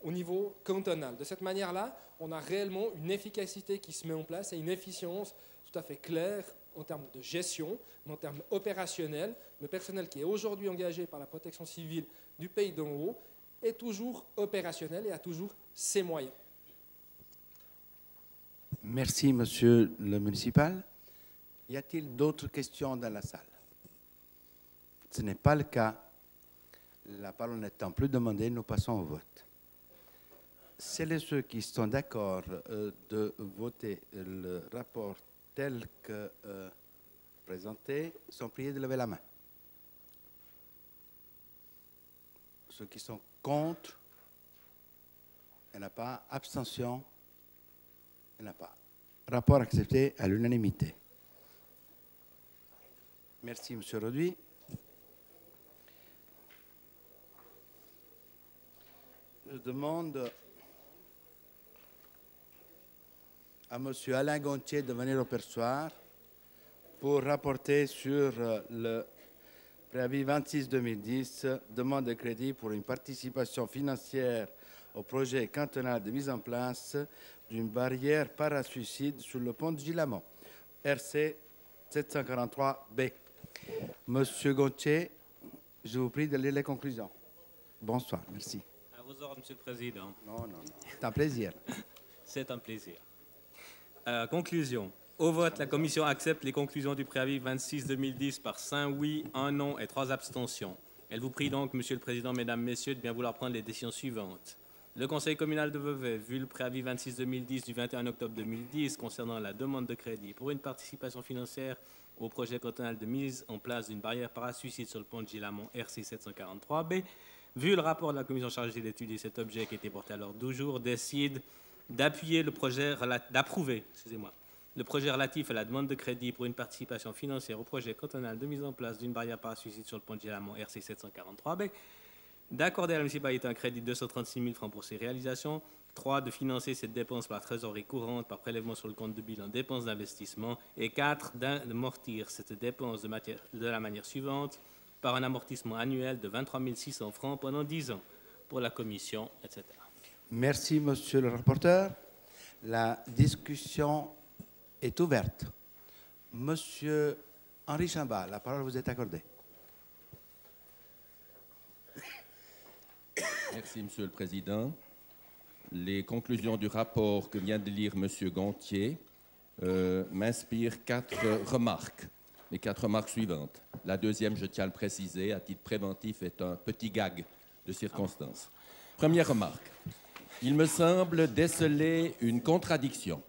au niveau cantonal. De cette manière-là, on a réellement une efficacité qui se met en place et une efficience tout à fait claire en termes de gestion, mais en termes opérationnels. Le personnel qui est aujourd'hui engagé par la protection civile du pays d'en haut est toujours opérationnel et a toujours ses moyens. Merci, Monsieur le municipal. Y a-t-il d'autres questions dans la salle? Ce n'est pas le cas. La parole n'étant plus demandée, nous passons au vote. Celles et ceux qui sont d'accord de voter le rapport tel que présenté sont priés de lever la main. Ceux qui sont contre, il n'y en a pas. Abstention, il n'y en a pas. Rapport accepté à l'unanimité. Merci, M. Roduit. Je demande à M. Alain Gontier de venir au perchoir pour rapporter sur le préavis 26-2010, demande de crédit pour une participation financière au projet cantonal de mise en place d'une barrière parasuicide sur le pont de Gilamont, RC 743B. Monsieur Gontier, je vous prie de lire les conclusions. Bonsoir, merci. À vos ordres, Monsieur le Président. Non. C'est un plaisir. C'est un plaisir. Conclusion. Au vote, la Commission accepte les conclusions du préavis 26-2010 par 5 oui, 1 non et 3 abstentions. Elle vous prie donc, Monsieur le Président, Mesdames, Messieurs, de bien vouloir prendre les décisions suivantes. Le Conseil communal de Vevey, vu le préavis 26-2010 du 21 octobre 2010 concernant la demande de crédit pour une participation financière au projet cantonal de mise en place d'une barrière parasuicide sur le pont de Gilamont RC 743B, vu le rapport de la commission chargée d'étudier cet objet qui était porté à l'ordre du jour, décide d'approuver le projet relatif à la demande de crédit pour une participation financière au projet cantonal de mise en place d'une barrière parasuicide sur le pont de Gilamont RC 743B, d'accorder à la municipalité un crédit de 236 000 francs pour ses réalisations, 3, de financer cette dépense par trésorerie courante, par prélèvement sur le compte de bilan dépenses d'investissement, et 4, d'amortir cette dépense de la manière suivante, par un amortissement annuel de 23 600 francs pendant 10 ans pour la commission, etc. Merci, monsieur le rapporteur. La discussion est ouverte. Monsieur Henri Chamba, la parole vous est accordée. Merci, Monsieur le Président. Les conclusions du rapport que vient de lire M. Gontier m'inspirent 4 remarques. Les 4 remarques suivantes. La deuxième, je tiens à le préciser, à titre préventif, est un petit gag de circonstance. Première remarque. Il me semble déceler une contradiction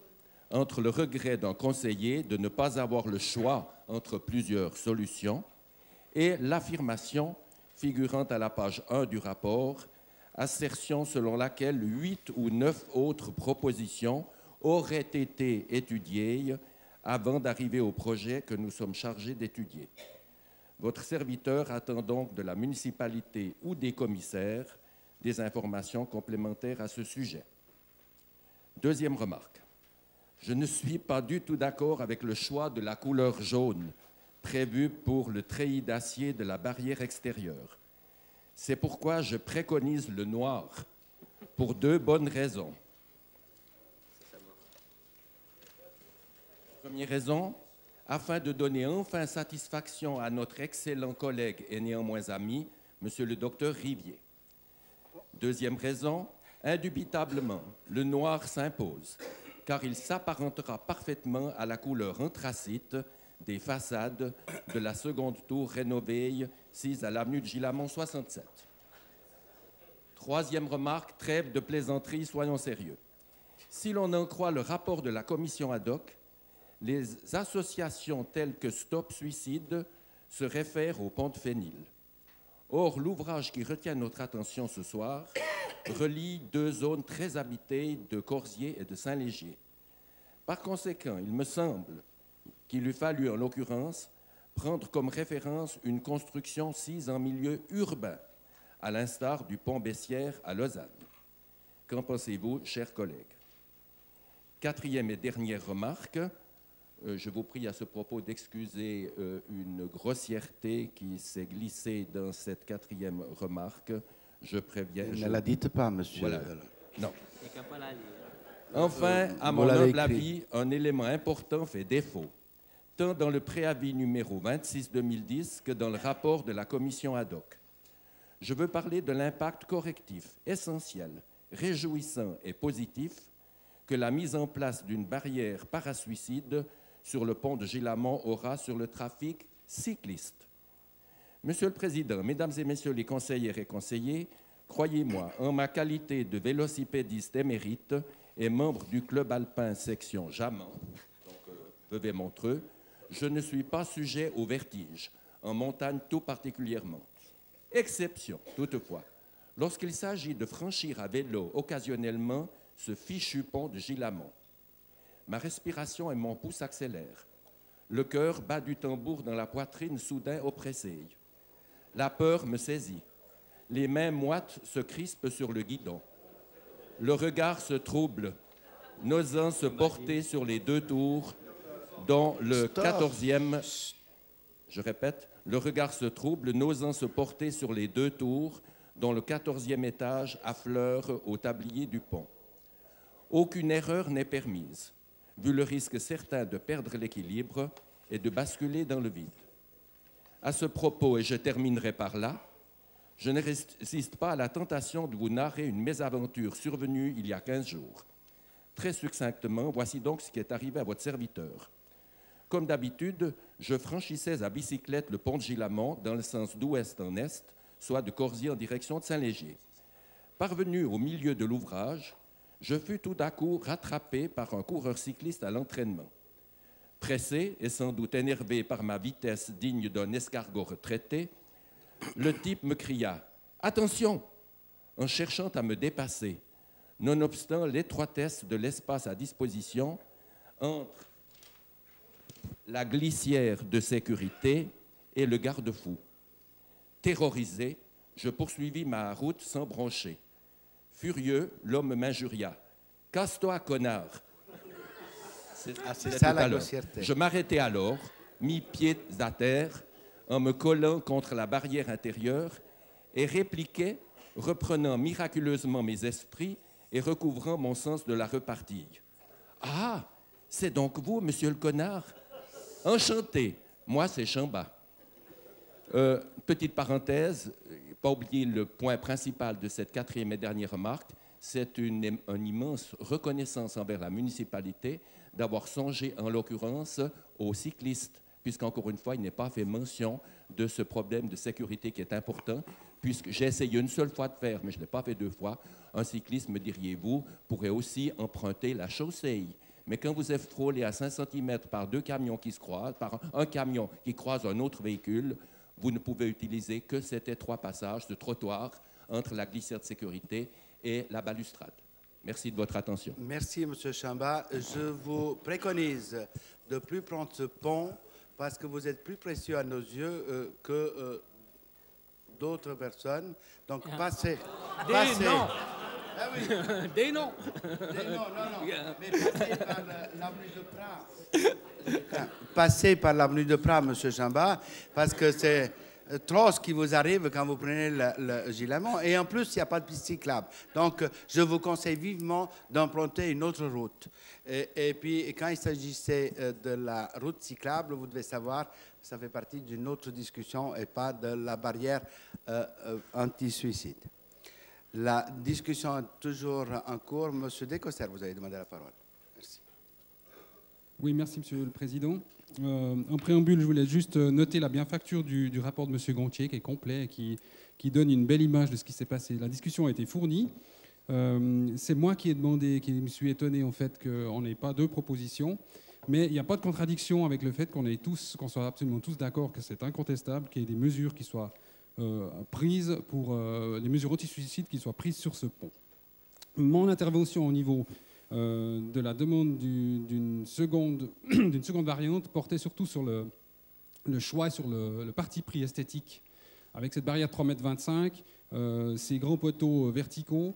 entre le regret d'un conseiller de ne pas avoir le choix entre plusieurs solutions et l'affirmation figurant à la page 1 du rapport, assertion selon laquelle 8 ou 9 autres propositions auraient été étudiées avant d'arriver au projet que nous sommes chargés d'étudier. Votre serviteur attend donc de la municipalité ou des commissaires des informations complémentaires à ce sujet. Deuxième remarque. Je ne suis pas du tout d'accord avec le choix de la couleur jaune prévue pour le treillis d'acier de la barrière extérieure. C'est pourquoi je préconise le noir, pour 2 bonnes raisons. Première raison, afin de donner enfin satisfaction à notre excellent collègue et néanmoins ami, Monsieur le docteur Rivier. Deuxième raison, indubitablement, le noir s'impose, car il s'apparentera parfaitement à la couleur anthracite des façades de la seconde tour rénovée sise à l'avenue de Gilamont 67. Troisième remarque, trêve de plaisanterie, soyons sérieux. Si l'on en croit le rapport de la commission ad hoc, les associations telles que Stop Suicide se réfèrent au pont de Fénil. Or, l'ouvrage qui retient notre attention ce soir relie 2 zones très habitées de Corsier et de Saint-Légier. Par conséquent, il me semble qu'il eût fallu, en l'occurrence, prendre comme référence une construction sise en milieu urbain, à l'instar du pont Bessières à Lausanne. Qu'en pensez-vous, chers collègues? Quatrième et dernière remarque, je vous prie à ce propos d'excuser une grossièreté qui s'est glissée dans cette 4e remarque. Je préviens. Ne la dites pas, monsieur. Voilà. Non. Enfin, à mon humble avis, un élément important fait défaut, tant dans le préavis numéro 26-2010 que dans le rapport de la commission ad hoc. Je veux parler de l'impact correctif, essentiel, réjouissant et positif que la mise en place d'une barrière parasuicide sur le pont de Gilamont aura sur le trafic cycliste. Monsieur le Président, Mesdames et Messieurs les conseillères et conseillers, croyez-moi, en ma qualité de vélocipédiste émérite et membre du club alpin section Jamant, donc Vevey-Montreux, je ne suis pas sujet au vertige, en montagne tout particulièrement. Exception, toutefois, lorsqu'il s'agit de franchir à vélo occasionnellement ce fichu pont de Gilamont. Ma respiration et mon pouce accélèrent. Le cœur bat du tambour dans la poitrine soudain oppressée. La peur me saisit. Les mains moites se crispent sur le guidon. Le regard se trouble. n'osant se porter sur les 2 tours dont le 14e... Je répète, le regard se trouble, n'osant se porter sur les 2 tours dont le 14e étage affleure au tablier du pont. Aucune erreur n'est permise, vu le risque certain de perdre l'équilibre et de basculer dans le vide. À ce propos, et je terminerai par là, je ne résiste pas à la tentation de vous narrer une mésaventure survenue il y a 15 jours. Très succinctement, voici donc ce qui est arrivé à votre serviteur. Comme d'habitude, je franchissais à bicyclette le pont de Gilamont dans le sens d'ouest en est, soit de Corsier en direction de Saint-Légier. Parvenu au milieu de l'ouvrage, je fus tout à coup rattrapé par un coureur cycliste à l'entraînement. Pressé et sans doute énervé par ma vitesse digne d'un escargot retraité, le type me cria « Attention !» en cherchant à me dépasser, nonobstant l'étroitesse de l'espace à disposition entre la glissière de sécurité et le garde-fou. Terrorisé, je poursuivis ma route sans broncher. Furieux, l'homme m'injuria. « Casse-toi, connard !» C'est ça la grossièreté. Je m'arrêtai alors, mis pieds à terre, en me collant contre la barrière intérieure et répliquai, reprenant miraculeusement mes esprits et recouvrant mon sens de la repartie. « Ah, c'est donc vous, monsieur le connard? Enchanté, moi c'est Chamba. » Petite parenthèse, pas oublier le point principal de cette 4e et dernière remarque, c'est une immense reconnaissance envers la municipalité d'avoir songé en l'occurrence aux cyclistes, puisqu'encore une fois, il n'est pas fait mention de ce problème de sécurité qui est important, puisque j'ai essayé une seule fois de faire, mais je ne l'ai pas fait 2 fois. Un cycliste, me diriez-vous, pourrait aussi emprunter la chaussée. Mais quand vous êtes frôlé à 5 cm par 2 camions qui se croisent, par un camion qui croise un autre véhicule, vous ne pouvez utiliser que cet étroit passage de trottoir entre la glissière de sécurité et la balustrade. Merci de votre attention. Merci, M. Chamba. Je vous préconise de ne plus prendre ce pont parce que vous êtes plus précieux à nos yeux que d'autres personnes. Donc, passez. Passez. Non. Ah oui. Des noms. Des noms, non. Mais passez par l'avenue de Pras. Passez par l'avenue de Pras, M. Chamba, parce que c'est trop ce qui vous arrive quand vous prenez le Gilamont. Et en plus, il n'y a pas de piste cyclable. Donc, je vous conseille vivement d'emprunter une autre route. Et puis, quand il s'agissait de la route cyclable, vous devez savoir, ça fait partie d'une autre discussion et pas de la barrière anti-suicide. La discussion est toujours en cours. Monsieur Descoster, vous avez demandé la parole. Merci. Oui, merci, Monsieur le Président. En préambule, je voulais juste noter la bienfacture du rapport de M. Gontier, qui est complet et qui donne une belle image de ce qui s'est passé. La discussion a été fournie. C'est moi qui ai demandé, qui me suis étonné en fait qu'on n'ait pas 2 propositions, mais il n'y a pas de contradiction avec le fait qu'on soit absolument tous d'accord que c'est incontestable, qu'il y ait des mesures qui soient prises pour les mesures anti-suicide qui soient prises sur ce pont. Mon intervention au niveau de la demande d'une seconde variante portait surtout sur le choix, sur le parti pris esthétique. Avec cette barrière de 3,25 m, ces grands poteaux verticaux,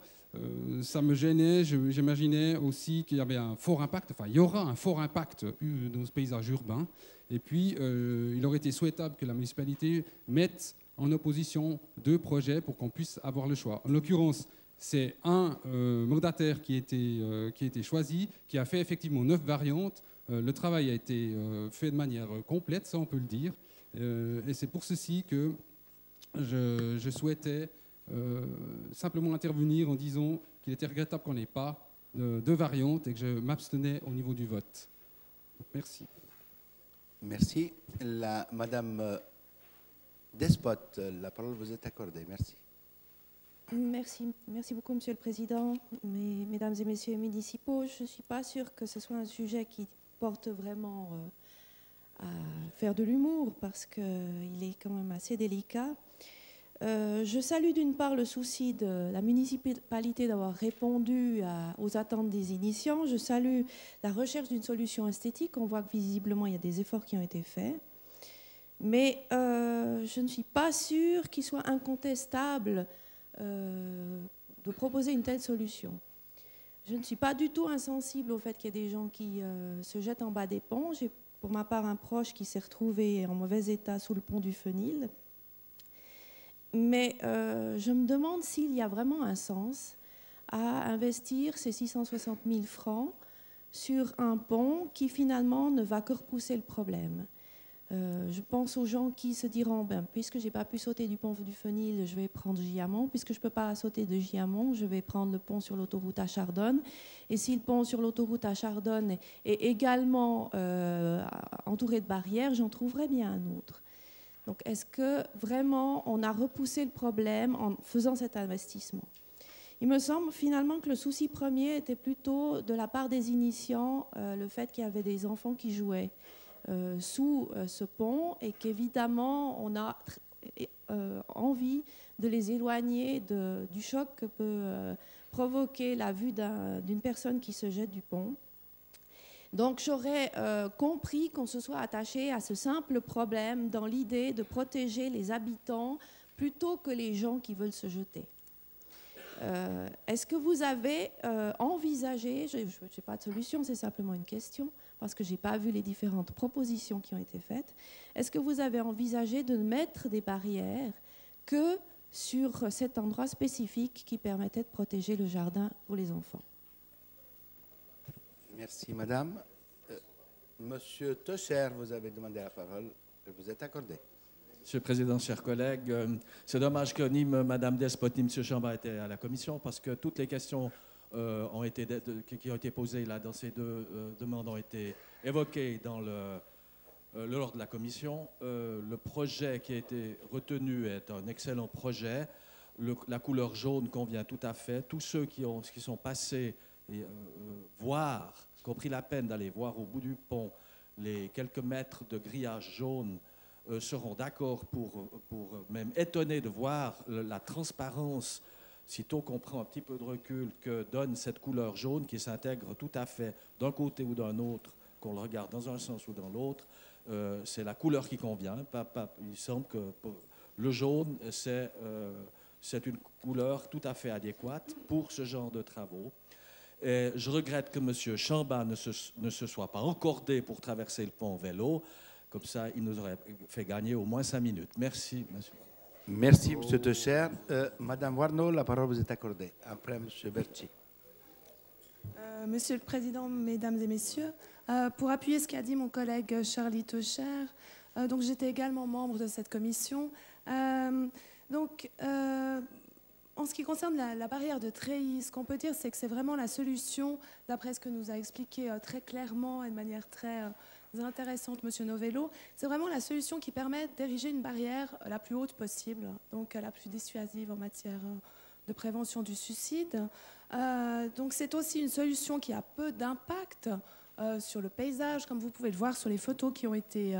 ça me gênait. J'imaginais aussi qu'il y avait un fort impact, enfin il y aura un fort impact dans ce paysage urbain. Et puis, il aurait été souhaitable que la municipalité mette en opposition 2 projets pour qu'on puisse avoir le choix. En l'occurrence, c'est un mandataire qui a été choisi, qui a fait effectivement 9 variantes. Le travail a été fait de manière complète, ça on peut le dire. Et c'est pour ceci que je souhaitais simplement intervenir en disant qu'il était regrettable qu'on n'ait pas 2 variantes et que je m'abstenais au niveau du vote. Merci. Merci. Madame Despot, la parole vous est accordée. Merci. Merci beaucoup, Monsieur le Président. Mesdames et Messieurs les municipaux, je ne suis pas sûre que ce soit un sujet qui porte vraiment à faire de l'humour parce qu'il est quand même assez délicat. Je salue d'une part le souci de la municipalité d'avoir répondu aux attentes des initiants. Je salue la recherche d'une solution esthétique. On voit que visiblement il y a des efforts qui ont été faits. Mais je ne suis pas sûre qu'il soit incontestable de proposer une telle solution. Je ne suis pas du tout insensible au fait qu'il y ait des gens qui se jettent en bas des ponts. J'ai pour ma part un proche qui s'est retrouvé en mauvais état sous le pont du Fenil. Mais je me demande s'il y a vraiment un sens à investir ces 660 000 francs sur un pont qui finalement ne va que repousser le problème. Je pense aux gens qui se diront, puisque je n'ai pas pu sauter du pont du Fenil, je vais prendre Giamont. Puisque je ne peux pas sauter de Giamont, je vais prendre le pont sur l'autoroute à Chardonne. Et si le pont sur l'autoroute à Chardonne est également entouré de barrières, j'en trouverai bien un autre. Donc est-ce que vraiment on a repoussé le problème en faisant cet investissement? Il me semble finalement que le souci premier était plutôt de la part des initiants, le fait qu'il y avait des enfants qui jouaient sous ce pont et qu'évidemment on a envie de les éloigner du choc que peut provoquer la vue d'une personne qui se jette du pont. Donc j'aurais compris qu'on se soit attaché à ce simple problème dans l'idée de protéger les habitants plutôt que les gens qui veulent se jeter. Est-ce que vous avez envisagé, je n'ai pas de solution, c'est simplement une question, parce que je n'ai pas vu les différentes propositions qui ont été faites, est-ce que vous avez envisagé de mettre des barrières que sur cet endroit spécifique qui permettait de protéger le jardin pour les enfants? Merci, madame. Monsieur Tocher, vous avez demandé la parole. Vous êtes accordé. Monsieur le Président, chers collègues, c'est dommage que ni Mme Despote ni M. Chambard étaient à la commission parce que toutes les questions qui ont été posées là dans ces deux demandes ont été évoquées lors de la commission. Le projet qui a été retenu est un excellent projet. La couleur jaune convient tout à fait. Tous ceux qui sont passés voir, qui ont pris la peine d'aller voir au bout du pont les quelques mètres de grillage jaune seront d'accord pour même étonnés de voir la transparence, sitôt qu'on prend un petit peu de recul, que donne cette couleur jaune qui s'intègre tout à fait d'un côté ou d'un autre, qu'on le regarde dans un sens ou dans l'autre. C'est la couleur qui convient. Il semble que le jaune, c'est une couleur tout à fait adéquate pour ce genre de travaux. Et je regrette que M. Chambard ne se soit pas encordé pour traverser le pont en vélo. Comme ça, il nous aurait fait gagner au moins 5 minutes. Merci, monsieur. Merci, monsieur Tocher. Madame Warno, la parole vous est accordée. Après, monsieur Berti. Monsieur le Président, Mesdames et Messieurs, pour appuyer ce qu'a dit mon collègue Charlie Tocher, donc j'étais également membre de cette commission. En ce qui concerne la barrière de treillis, ce qu'on peut dire, c'est que c'est vraiment la solution, d'après ce que nous a expliqué très clairement et de manière très intéressante M. Novello, c'est vraiment la solution qui permet d'ériger une barrière la plus haute possible, donc la plus dissuasive en matière de prévention du suicide. Donc c'est aussi une solution qui a peu d'impact sur le paysage, comme vous pouvez le voir sur les photos qui ont été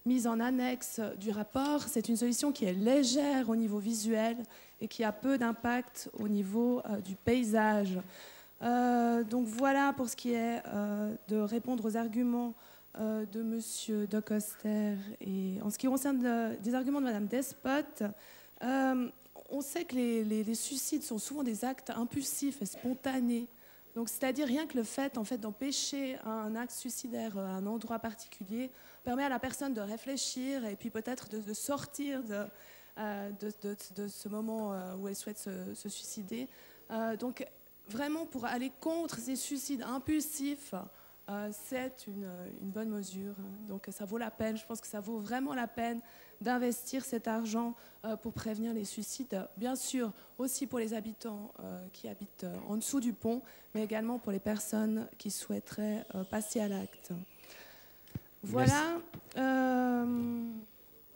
mises en annexe du rapport. C'est une solution qui est légère au niveau visuel et qui a peu d'impact au niveau du paysage. Donc voilà pour ce qui est de répondre aux arguments de M. De Coster. Et en ce qui concerne des arguments de Mme Despote, on sait que les suicides sont souvent des actes impulsifs et spontanés. Donc, c'est-à-dire rien que le fait, d'empêcher un acte suicidaire à un endroit particulier permet à la personne de réfléchir et puis peut-être de sortir de ce moment où elle souhaite se suicider. Donc, vraiment, pour aller contre ces suicides impulsifs, c'est une bonne mesure. Donc ça vaut la peine, je pense que ça vaut vraiment la peine d'investir cet argent pour prévenir les suicides, bien sûr aussi pour les habitants qui habitent en dessous du pont, mais également pour les personnes qui souhaiteraient passer à l'acte. Voilà.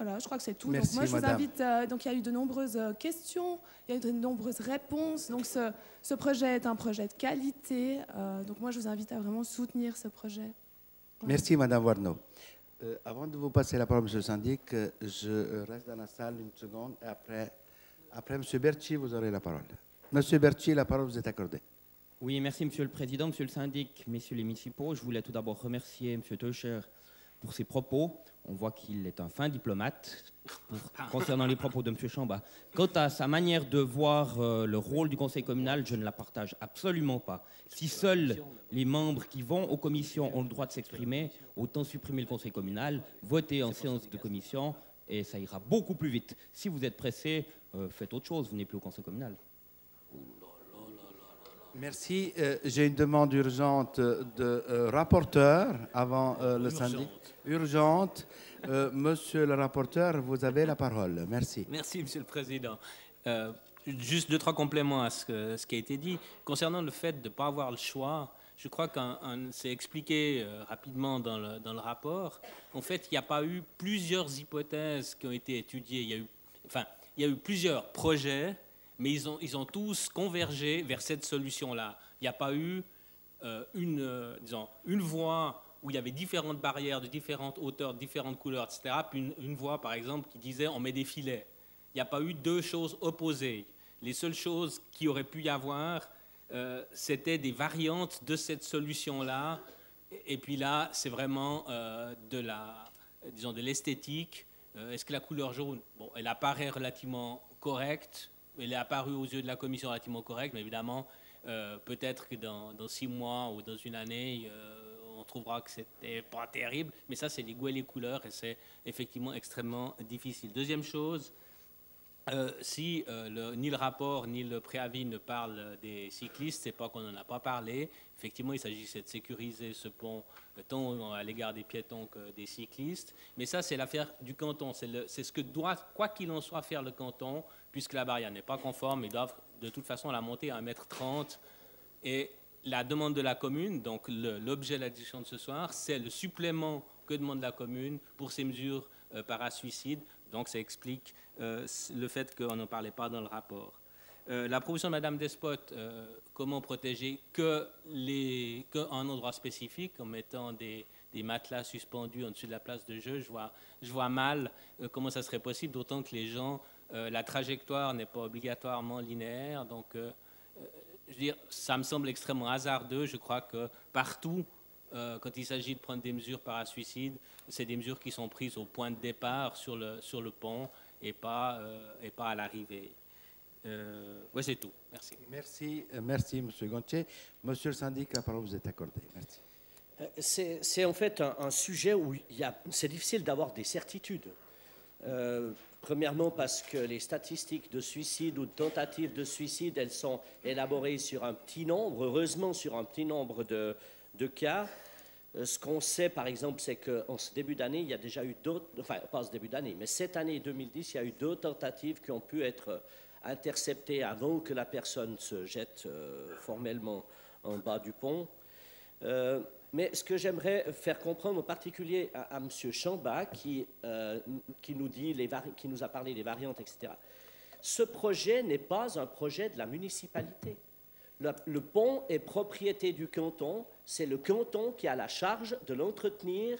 Voilà, je crois que c'est tout. Merci, donc moi, je vous madame. invite. Donc il y a eu de nombreuses questions, il y a eu de nombreuses réponses. Donc ce projet est un projet de qualité. Donc moi, je vous invite à vraiment soutenir ce projet. Voilà. Merci, madame Warno. Avant de vous passer la parole, monsieur le syndic, je reste dans la salle une seconde. Et après monsieur Berti, vous aurez la parole. Monsieur Berti, la parole vous est accordée. Oui, merci, monsieur le Président, monsieur le syndic, messieurs les municipaux. Je voulais tout d'abord remercier monsieur Tocher pour ses propos. On voit qu'il est un fin diplomate concernant les propos de M. Chamba. Quant à sa manière de voir le rôle du conseil communal, je ne la partage absolument pas. Si seuls les membres qui vont aux commissions ont le droit de s'exprimer, autant supprimer le conseil communal, voter en séance de commission, et ça ira beaucoup plus vite. Si vous êtes pressé, faites autre chose, venez plus au conseil communal. Merci. J'ai une demande urgente de rapporteur avant le syndic. Urgente. Monsieur le rapporteur, vous avez la parole. Merci. Merci, Monsieur le Président. Juste 2-3 compléments à ce qui a été dit. Concernant le fait de ne pas avoir le choix, je crois que c'est expliqué rapidement dans le rapport. En fait, il n'y a pas eu plusieurs hypothèses qui ont été étudiées. Il y a eu plusieurs projets, mais ils ont tous convergé vers cette solution-là. Il n'y a pas eu une voie où il y avait différentes barrières de différentes hauteurs, de différentes couleurs, etc. Puis une voie, par exemple, qui disait on met des filets. Il n'y a pas eu deux choses opposées. Les seules choses qui auraient pu y avoir, c'était des variantes de cette solution-là. Et puis là, c'est vraiment de l'esthétique. Est-ce que la couleur jaune, bon, elle apparaît relativement correcte, elle est apparue aux yeux de la commission relativement correcte, mais évidemment, peut-être que dans 6 mois ou dans une année, on trouvera que c'était pas terrible. Mais ça, c'est les goûts et les couleurs, et c'est effectivement extrêmement difficile. Deuxième chose, si ni le rapport ni le préavis ne parlent des cyclistes, c'est pas qu'on n'en a pas parlé. Effectivement, il s'agissait de sécuriser ce pont tant à l'égard des piétons que des cyclistes. Mais ça, c'est l'affaire du canton. C'est ce que doit, quoi qu'il en soit, faire le canton, puisque la barrière n'est pas conforme. Ils doivent de toute façon la monter à 1,30 m. Et la demande de la commune, donc l'objet de la discussion de ce soir, c'est le supplément que demande la commune pour ces mesures parasuicides. Donc ça explique le fait qu'on n'en parlait pas dans le rapport. La proposition de Mme Despotes, comment protéger qu'un endroit spécifique en mettant des matelas suspendus en dessus de la place de jeu, je vois mal comment ça serait possible, d'autant que les gens, la trajectoire n'est pas obligatoirement linéaire. Donc, je veux dire, ça me semble extrêmement hasardeux. Je crois que partout, quand il s'agit de prendre des mesures parasuicides, c'est des mesures qui sont prises au point de départ sur le pont et pas à l'arrivée. Oui, c'est tout. Merci. Merci, M. Gontier. Monsieur le syndic, la parole vous est accordée. Merci. C'est en fait un sujet où c'est difficile d'avoir des certitudes. Premièrement parce que les statistiques de suicide ou de tentatives de suicide, elles sont élaborées sur un petit nombre, heureusement sur un petit nombre de cas. Ce qu'on sait, par exemple, c'est qu'en ce début d'année, il y a déjà eu d'autres, enfin, pas ce début d'année, mais cette année 2010, il y a eu 2 tentatives qui ont pu être interceptées avant que la personne se jette formellement en bas du pont. Mais ce que j'aimerais faire comprendre en particulier à M. Chamba, qui nous a parlé des variantes, etc. Ce projet n'est pas un projet de la municipalité. Le pont est propriété du canton, c'est le canton qui a la charge de l'entretenir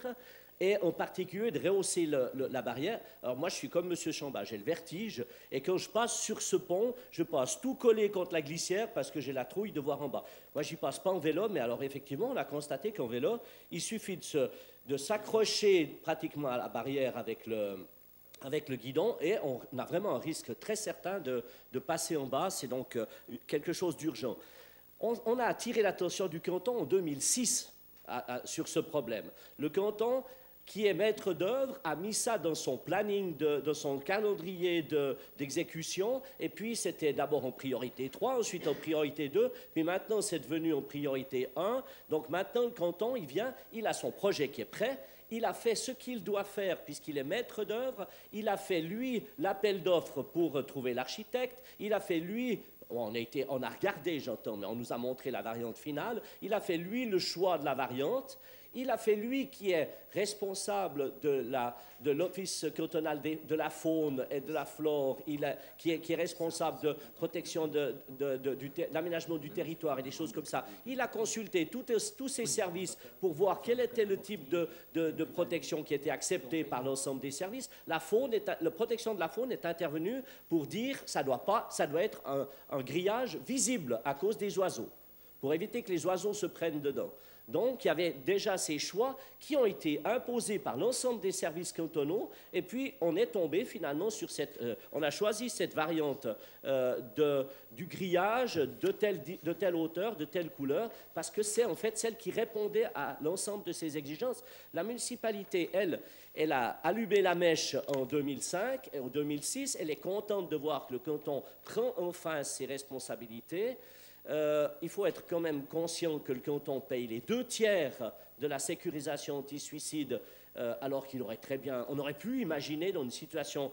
et en particulier de rehausser la barrière. Alors moi je suis comme M. Chamba, j'ai le vertige et quand je passe sur ce pont, je passe tout collé contre la glissière parce que j'ai la trouille de voir en bas. Moi j'y passe pas en vélo, mais alors effectivement on a constaté qu'en vélo, il suffit de s'accrocher pratiquement à la barrière avec le guidon et on a vraiment un risque très certain de passer en bas. C'est donc quelque chose d'urgent. On a attiré l'attention du canton en 2006 sur ce problème. Le canton, qui est maître d'œuvre, a mis ça dans son planning, dans son calendrier d'exécution, et puis c'était d'abord en priorité 3, ensuite en priorité 2, puis maintenant c'est devenu en priorité 1. Donc maintenant le canton, il a son projet qui est prêt. Il a fait ce qu'il doit faire puisqu'il est maître d'œuvre. Il a fait, lui, l'appel d'offres pour trouver l'architecte. Il a fait, lui, on a regardé, j'entends, mais on nous a montré la variante finale. Il a fait, lui, le choix de la variante. Il a fait, lui, qui est responsable de l'Office cantonal de la faune et de la flore, qui est responsable de protection de l'aménagement du territoire et des choses comme ça. Il a consulté tous ces services pour voir quel était le type de protection qui était accepté par l'ensemble des services. La protection de la faune est intervenue pour dire que ça doit être un grillage visible à cause des oiseaux, pour éviter que les oiseaux se prennent dedans. Donc, il y avait déjà ces choix qui ont été imposés par l'ensemble des services cantonaux. Et puis, on est tombé finalement sur on a choisi cette variante du grillage de telle hauteur, de telle couleur, parce que c'est en fait celle qui répondait à l'ensemble de ces exigences. La municipalité, elle a allumé la mèche en 2005 et en 2006. Elle est contente de voir que le canton prend enfin ses responsabilités. Il faut être quand même conscient que le canton paye les 2/3 de la sécurisation anti-suicide, alors qu'il aurait on aurait pu imaginer dans une situation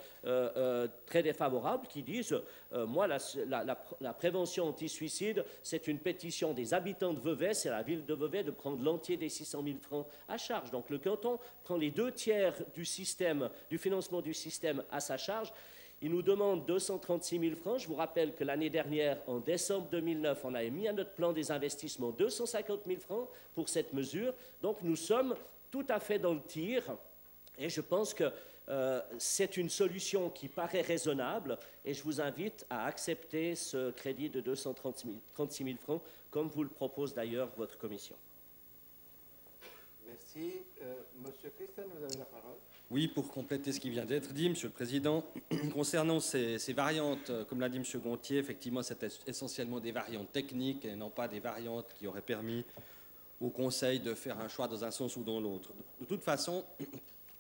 très défavorable qu'ils disent moi, la prévention anti-suicide, c'est une pétition des habitants de Vevey, c'est la ville de Vevey de prendre l'entier des 600 000 francs à charge. Donc le canton prend les 2/3 du financement du système à sa charge. Il nous demande 236 000 francs. Je vous rappelle que l'année dernière, en décembre 2009, on avait mis à notre plan des investissements 250 000 francs pour cette mesure. Donc nous sommes tout à fait dans le tir et je pense que c'est une solution qui paraît raisonnable et je vous invite à accepter ce crédit de 236 000 francs comme vous le propose d'ailleurs votre commission. Merci. Monsieur Christian, vous avez la parole. Oui, pour compléter ce qui vient d'être dit, Monsieur le Président, concernant ces variantes, comme l'a dit Monsieur Gontier, effectivement, c'était essentiellement des variantes techniques et non pas des variantes qui auraient permis au Conseil de faire un choix dans un sens ou dans l'autre. De toute façon,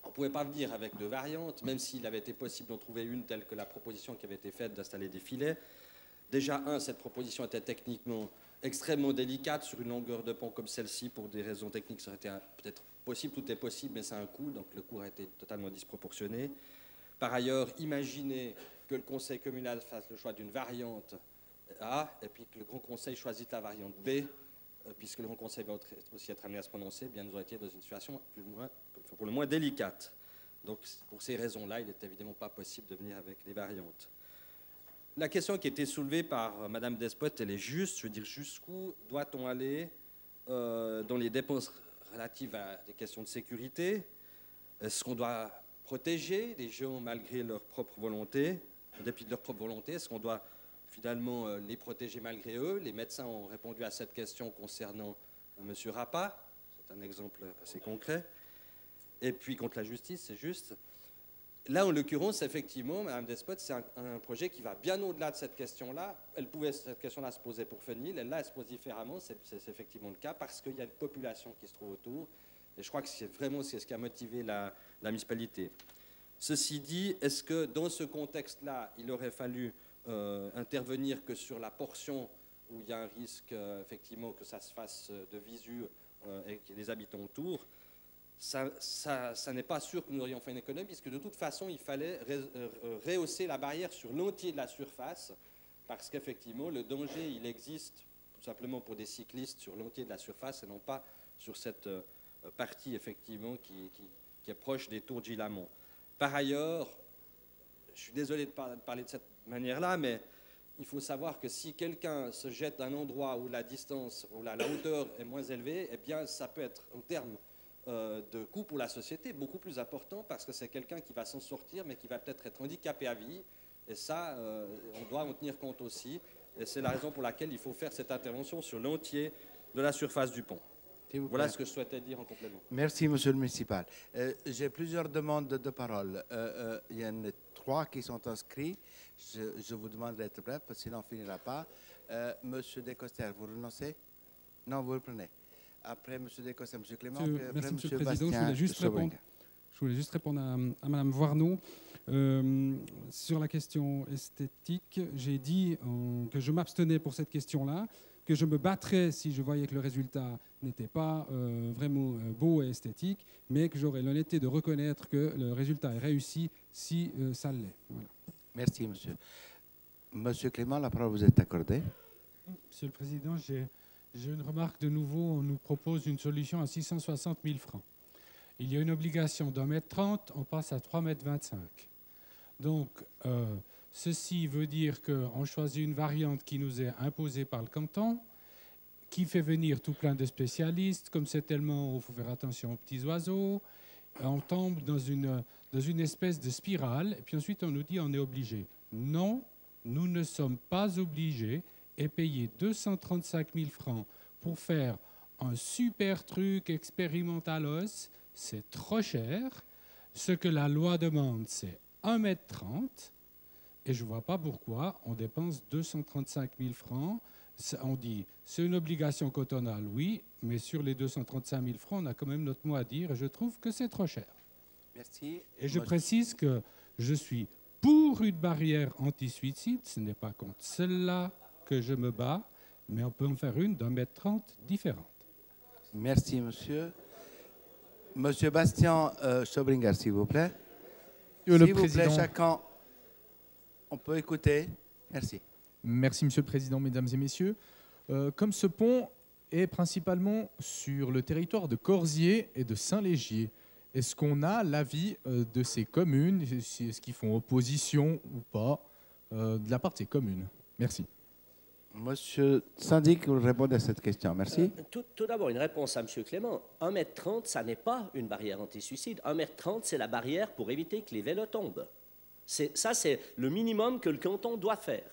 on ne pouvait pas venir avec deux variantes, même s'il avait été possible d'en trouver une telle que la proposition qui avait été faite d'installer des filets. Déjà, cette proposition était techniquement extrêmement délicate sur une longueur de pont comme celle-ci. Pour des raisons techniques, ça aurait été peut-être possible, tout est possible, mais c'est un coût, donc le coût a été totalement disproportionné. Par ailleurs, imaginez que le conseil communal fasse le choix d'une variante A, et puis que le Grand Conseil choisisse la variante B, puisque le Grand Conseil va aussi être amené à se prononcer, bien nous aurions été dans une situation pour le moins délicate. Donc, pour ces raisons-là, il n'est évidemment pas possible de venir avec des variantes. La question qui a été soulevée par Mme Despote, elle est juste. Je veux dire, jusqu'où doit-on aller dans les dépenses relatives à des questions de sécurité? Est-ce qu'on doit protéger les gens malgré leur propre volonté, en dépit de leur propre volonté? Est-ce qu'on doit finalement les protéger malgré eux? Les médecins ont répondu à cette question concernant M. Rappa. C'est un exemple assez concret. Et puis contre la justice, c'est juste. Là, en l'occurrence, effectivement, Mme Despote, c'est un projet qui va bien au-delà de cette question-là. Cette question-là se posait pour Fenil, elle se pose différemment, c'est effectivement le cas, parce qu'il y a une population qui se trouve autour, et je crois que c'est ce qui a motivé la municipalité. Ceci dit, est-ce que dans ce contexte-là, il aurait fallu intervenir que sur la portion où il y a un risque, effectivement, que ça se fasse de visu et qu'il y ait des habitants autour? Ça n'est pas sûr que nous aurions fait une économie, puisque de toute façon, il fallait rehausser la barrière sur l'entier de la surface, parce qu'effectivement, le danger, il existe tout simplement pour des cyclistes sur l'entier de la surface, et non pas sur cette partie, effectivement, qui est proche des tours de Gilamont. Par ailleurs, je suis désolé de parler de cette manière-là, mais il faut savoir que si quelqu'un se jette d'un endroit où la distance, où la hauteur est moins élevée, eh bien, ça peut être, en termes de coût pour la société, beaucoup plus important, parce que c'est quelqu'un qui va s'en sortir, mais qui va peut-être être handicapé à vie. Et ça, on doit en tenir compte aussi. Et c'est la raison pour laquelle il faut faire cette intervention sur l'entier de la surface du pont. Voilà ce que je souhaitais dire en complément. Merci, monsieur le municipal. J'ai plusieurs demandes de parole. Il y en a 3 qui sont inscrits. Je vous demande d'être bref, parce que sinon on ne finira pas. Monsieur Descoster, vous renoncez? Non, vous le prenez. Après M. Descoster, M. Clément, puis après Merci, M. Monsieur le Président. Bastien. Je voulais juste répondre à Mme Voirneau. Sur la question esthétique, j'ai dit que je m'abstenais pour cette question-là, que je me battrais si je voyais que le résultat n'était pas vraiment beau et esthétique, mais que j'aurais l'honnêteté de reconnaître que le résultat est réussi si ça l'est. Voilà. Merci, monsieur. Monsieur Clément, la parole vous est accordée. Monsieur le Président, j'ai une remarque de nouveau. On nous propose une solution à 660 000 francs. Il y a une obligation d'1,30 m, on passe à 3,25 m. Donc, ceci veut dire qu'on choisit une variante qui nous est imposée par le canton, qui fait venir tout plein de spécialistes. Comme c'est tellement haut, il faut faire attention aux petits oiseaux. On tombe dans une espèce de spirale, et puis ensuite on nous dit on est obligé. Non, nous ne sommes pas obligés, et payer 235 000 francs pour faire un super truc expérimentalos, c'est trop cher. Ce que la loi demande, c'est 1,30 m. Et je ne vois pas pourquoi on dépense 235 000 francs. On dit, c'est une obligation cantonale, oui, mais sur les 235 000 francs, on a quand même notre mot à dire, et je trouve que c'est trop cher. Merci. Et je précise que je suis pour une barrière anti-suicide, ce n'est pas contre celle-là que je me bats, mais on peut en faire une d'1,30 m différente. Merci, monsieur. Monsieur Bastien Schobringer, s'il vous plaît. S'il vous plaît, chacun, on peut écouter. Merci. Merci, Monsieur le Président, Mesdames et Messieurs. Comme ce pont est principalement sur le territoire de Corzier et de Saint-Légier, est-ce qu'on a l'avis de ces communes, est-ce qu'ils font opposition ou pas de la part de ces communes? Merci. Monsieur Syndic, vous répondez à cette question. Merci. Tout d'abord, une réponse à M. Clément. 1,30 m, ça n'est pas une barrière anti-suicide. 1,30 m, c'est la barrière pour éviter que les vélos tombent. Ça, c'est le minimum que le canton doit faire.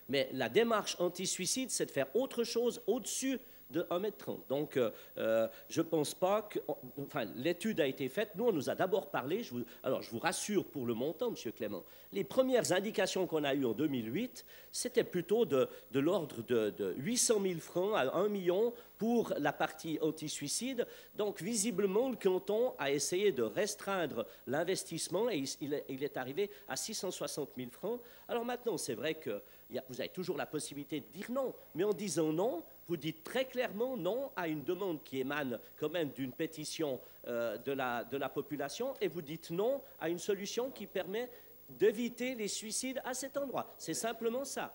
Mais la démarche anti-suicide, c'est de faire autre chose au-dessus de 1,30 m. Donc, je ne pense pas que... Enfin, l'étude a été faite. Nous, on nous a d'abord parlé... Alors, je vous rassure pour le montant, M. Clément. Les premières indications qu'on a eues en 2008, c'était plutôt de l'ordre de 800 000 francs à 1 million pour la partie anti-suicide. Donc, visiblement, le canton a essayé de restreindre l'investissement et il est arrivé à 660 000 francs. Alors maintenant, c'est vrai que vous avez toujours la possibilité de dire non. Mais en disant non, vous dites très clairement non à une demande qui émane quand même d'une pétition de la population et vous dites non à une solution qui permet d'éviter les suicides à cet endroit. C'est simplement ça.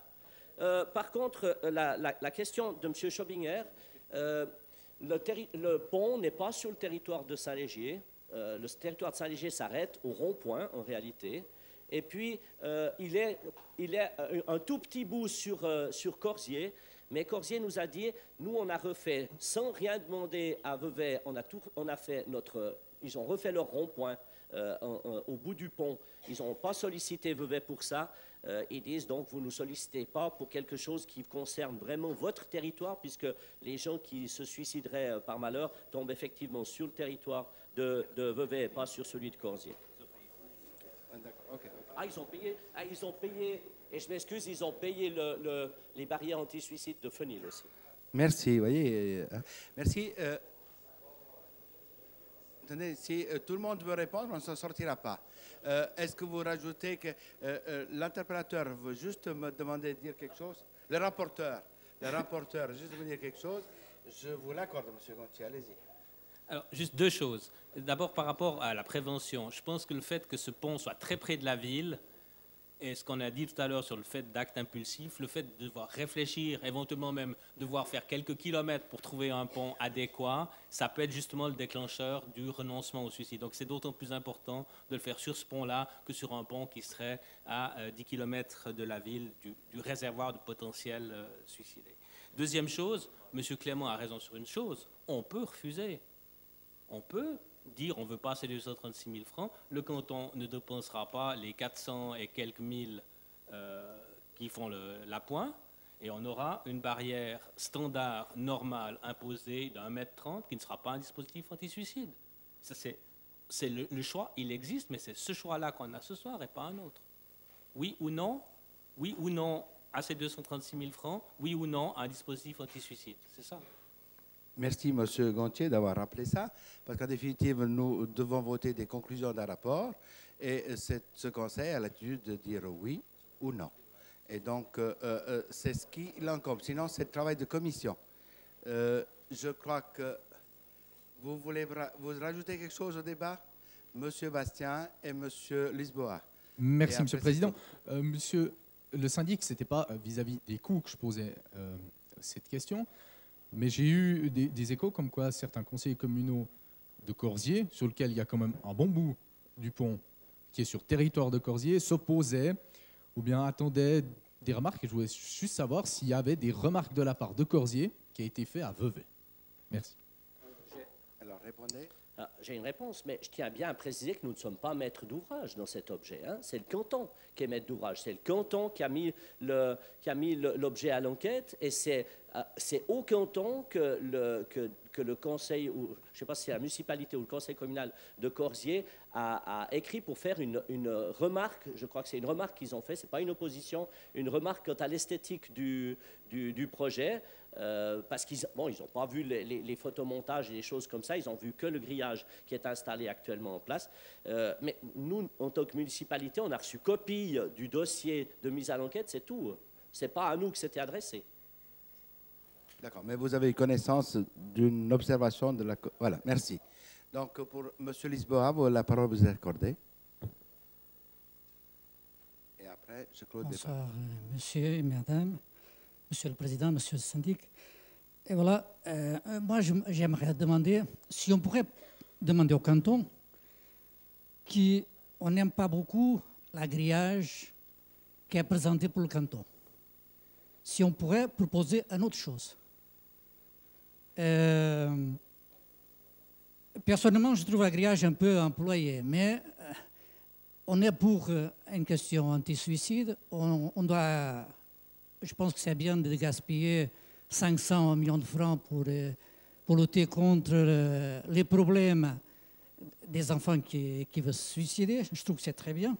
Par contre, la question de M. Schobinger, le pont n'est pas sur le territoire de Saint-Légier. Le territoire de Saint-Légier s'arrête au rond-point, en réalité. Et puis, il est un tout petit bout sur Corzier. Mais Corzier nous a dit, nous, on a refait, sans rien demander à Vevey, ils ont refait leur rond-point au bout du pont. Ils n'ont pas sollicité Vevey pour ça. Ils disent donc, vous ne nous sollicitez pas pour quelque chose qui concerne vraiment votre territoire, puisque les gens qui se suicideraient par malheur tombent effectivement sur le territoire de Vevey et pas sur celui de Corzier. Ah, ils ont payé, et je m'excuse, ils ont payé les barrières anti-suicide de Fenil aussi. Merci, vous voyez. Merci. Attendez, si tout le monde veut répondre, on ne s'en sortira pas. Est-ce que vous rajoutez que l'interprétateur veut juste me demander de dire quelque chose? Le rapporteur, juste me dire quelque chose. Je vous l'accorde, M. Gontier, allez-y. Alors, juste deux choses. D'abord, par rapport à la prévention, je pense que le fait que ce pont soit très près de la ville, et ce qu'on a dit tout à l'heure sur le fait d'actes impulsifs, le fait de devoir réfléchir, éventuellement même devoir faire quelques kilomètres pour trouver un pont adéquat, ça peut être justement le déclencheur du renoncement au suicide. Donc c'est d'autant plus important de le faire sur ce pont-là que sur un pont qui serait à 10 km de la ville, du réservoir de potentiel suicidé. Deuxième chose, M. Clément a raison sur une chose, on peut refuser. On peut dire on ne veut pas ces 236 000 francs, le canton ne dépensera pas les 400 et quelques mille qui font l'appoint, et on aura une barrière standard, normale, imposée d'1,30 m qui ne sera pas un dispositif anti-suicide. C'est le choix, il existe, mais c'est ce choix-là qu'on a ce soir et pas un autre. Oui ou non à ces 236 000 francs, oui ou non à un dispositif anti-suicide, c'est ça. Merci, M. Gontier, d'avoir rappelé ça, parce qu'en définitive, nous devons voter des conclusions d'un rapport, et ce conseil a l'attitude de dire oui ou non. Et donc, c'est ce qu'il incombe. Sinon, c'est le travail de commission. Je crois que vous voulez vous rajouter quelque chose au débat, M. Bastien et M. Lisboa. Merci, M. le Président. Monsieur le syndic, ce n'était pas vis-à-vis des coûts que je posais cette question. Mais j'ai eu des échos comme quoi certains conseillers communaux de Corzier, sur lequel il y a quand même un bon bout du pont qui est sur territoire de Corzier, s'opposaient ou bien attendaient des remarques. Et je voulais juste savoir s'il y avait des remarques de la part de Corzier qui a été fait à Vevey. Merci. Alors, répondez. J'ai une réponse, mais je tiens bien à préciser que nous ne sommes pas maîtres d'ouvrage dans cet objet. Hein. C'est le canton qui est maître d'ouvrage. C'est le canton qui a mis l'objet à l'enquête, et c'est au canton que que le conseil, ou je ne sais pas si c'est la municipalité ou le conseil communal de Corzier, a écrit pour faire une remarque. Je crois que c'est une remarque qu'ils ont fait, ce n'est pas une opposition, une remarque quant à l'esthétique du projet. Parce qu'ils n'ont pas vu les photomontages et les choses comme ça, ils ont vu que le grillage qui est installé actuellement en place. Mais nous, en tant que municipalité, on a reçu copie du dossier de mise à l'enquête, c'est tout. Ce n'est pas à nous que c'était adressé. D'accord, mais vous avez connaissance d'une observation de la... Voilà, merci. Donc, pour M. Lisboa, la parole vous est accordée. Et après, je clôt le débat. Bonsoir, monsieur et madame, monsieur le président, monsieur le syndic. Et voilà, moi, j'aimerais demander si on pourrait demander au canton qu'on n'aime pas beaucoup la grillage qui est présentée pour le canton. Si on pourrait proposer une autre chose. Personnellement, je trouve la grillage un peu employé, mais on est pour une question anti-suicide. On doit, je pense que c'est bien de gaspiller 500 millions de francs pour lutter contre les problèmes des enfants qui veulent se suicider. Je trouve que c'est très bien.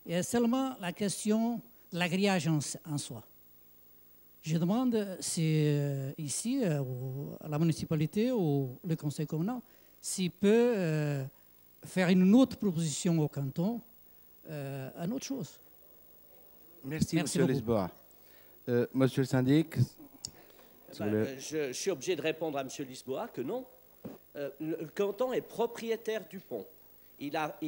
Et seulement la question de la grillage en soi. Je demande si ici, à la municipalité ou le conseil communal, s'il peut faire une autre proposition au canton, une autre chose. Merci Monsieur Lisboa. Monsieur le syndic. Je suis obligé de répondre à Monsieur Lisboa que non. Le canton est propriétaire du pont. Il a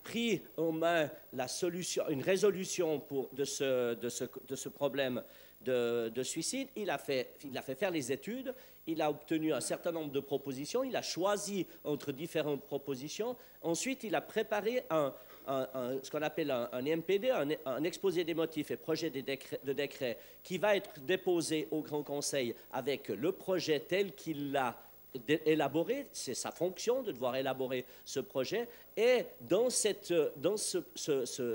pris en main la solution, une résolution de ce problème de suicide. Il a fait faire les études. Il a obtenu un certain nombre de propositions. Il a choisi entre différentes propositions. Ensuite, il a préparé ce qu'on appelle un MPD, un exposé des motifs et projet de décret qui va être déposé au Grand Conseil avec le projet tel qu'il l'a élaboré. C'est sa fonction de devoir élaborer ce projet. Et dans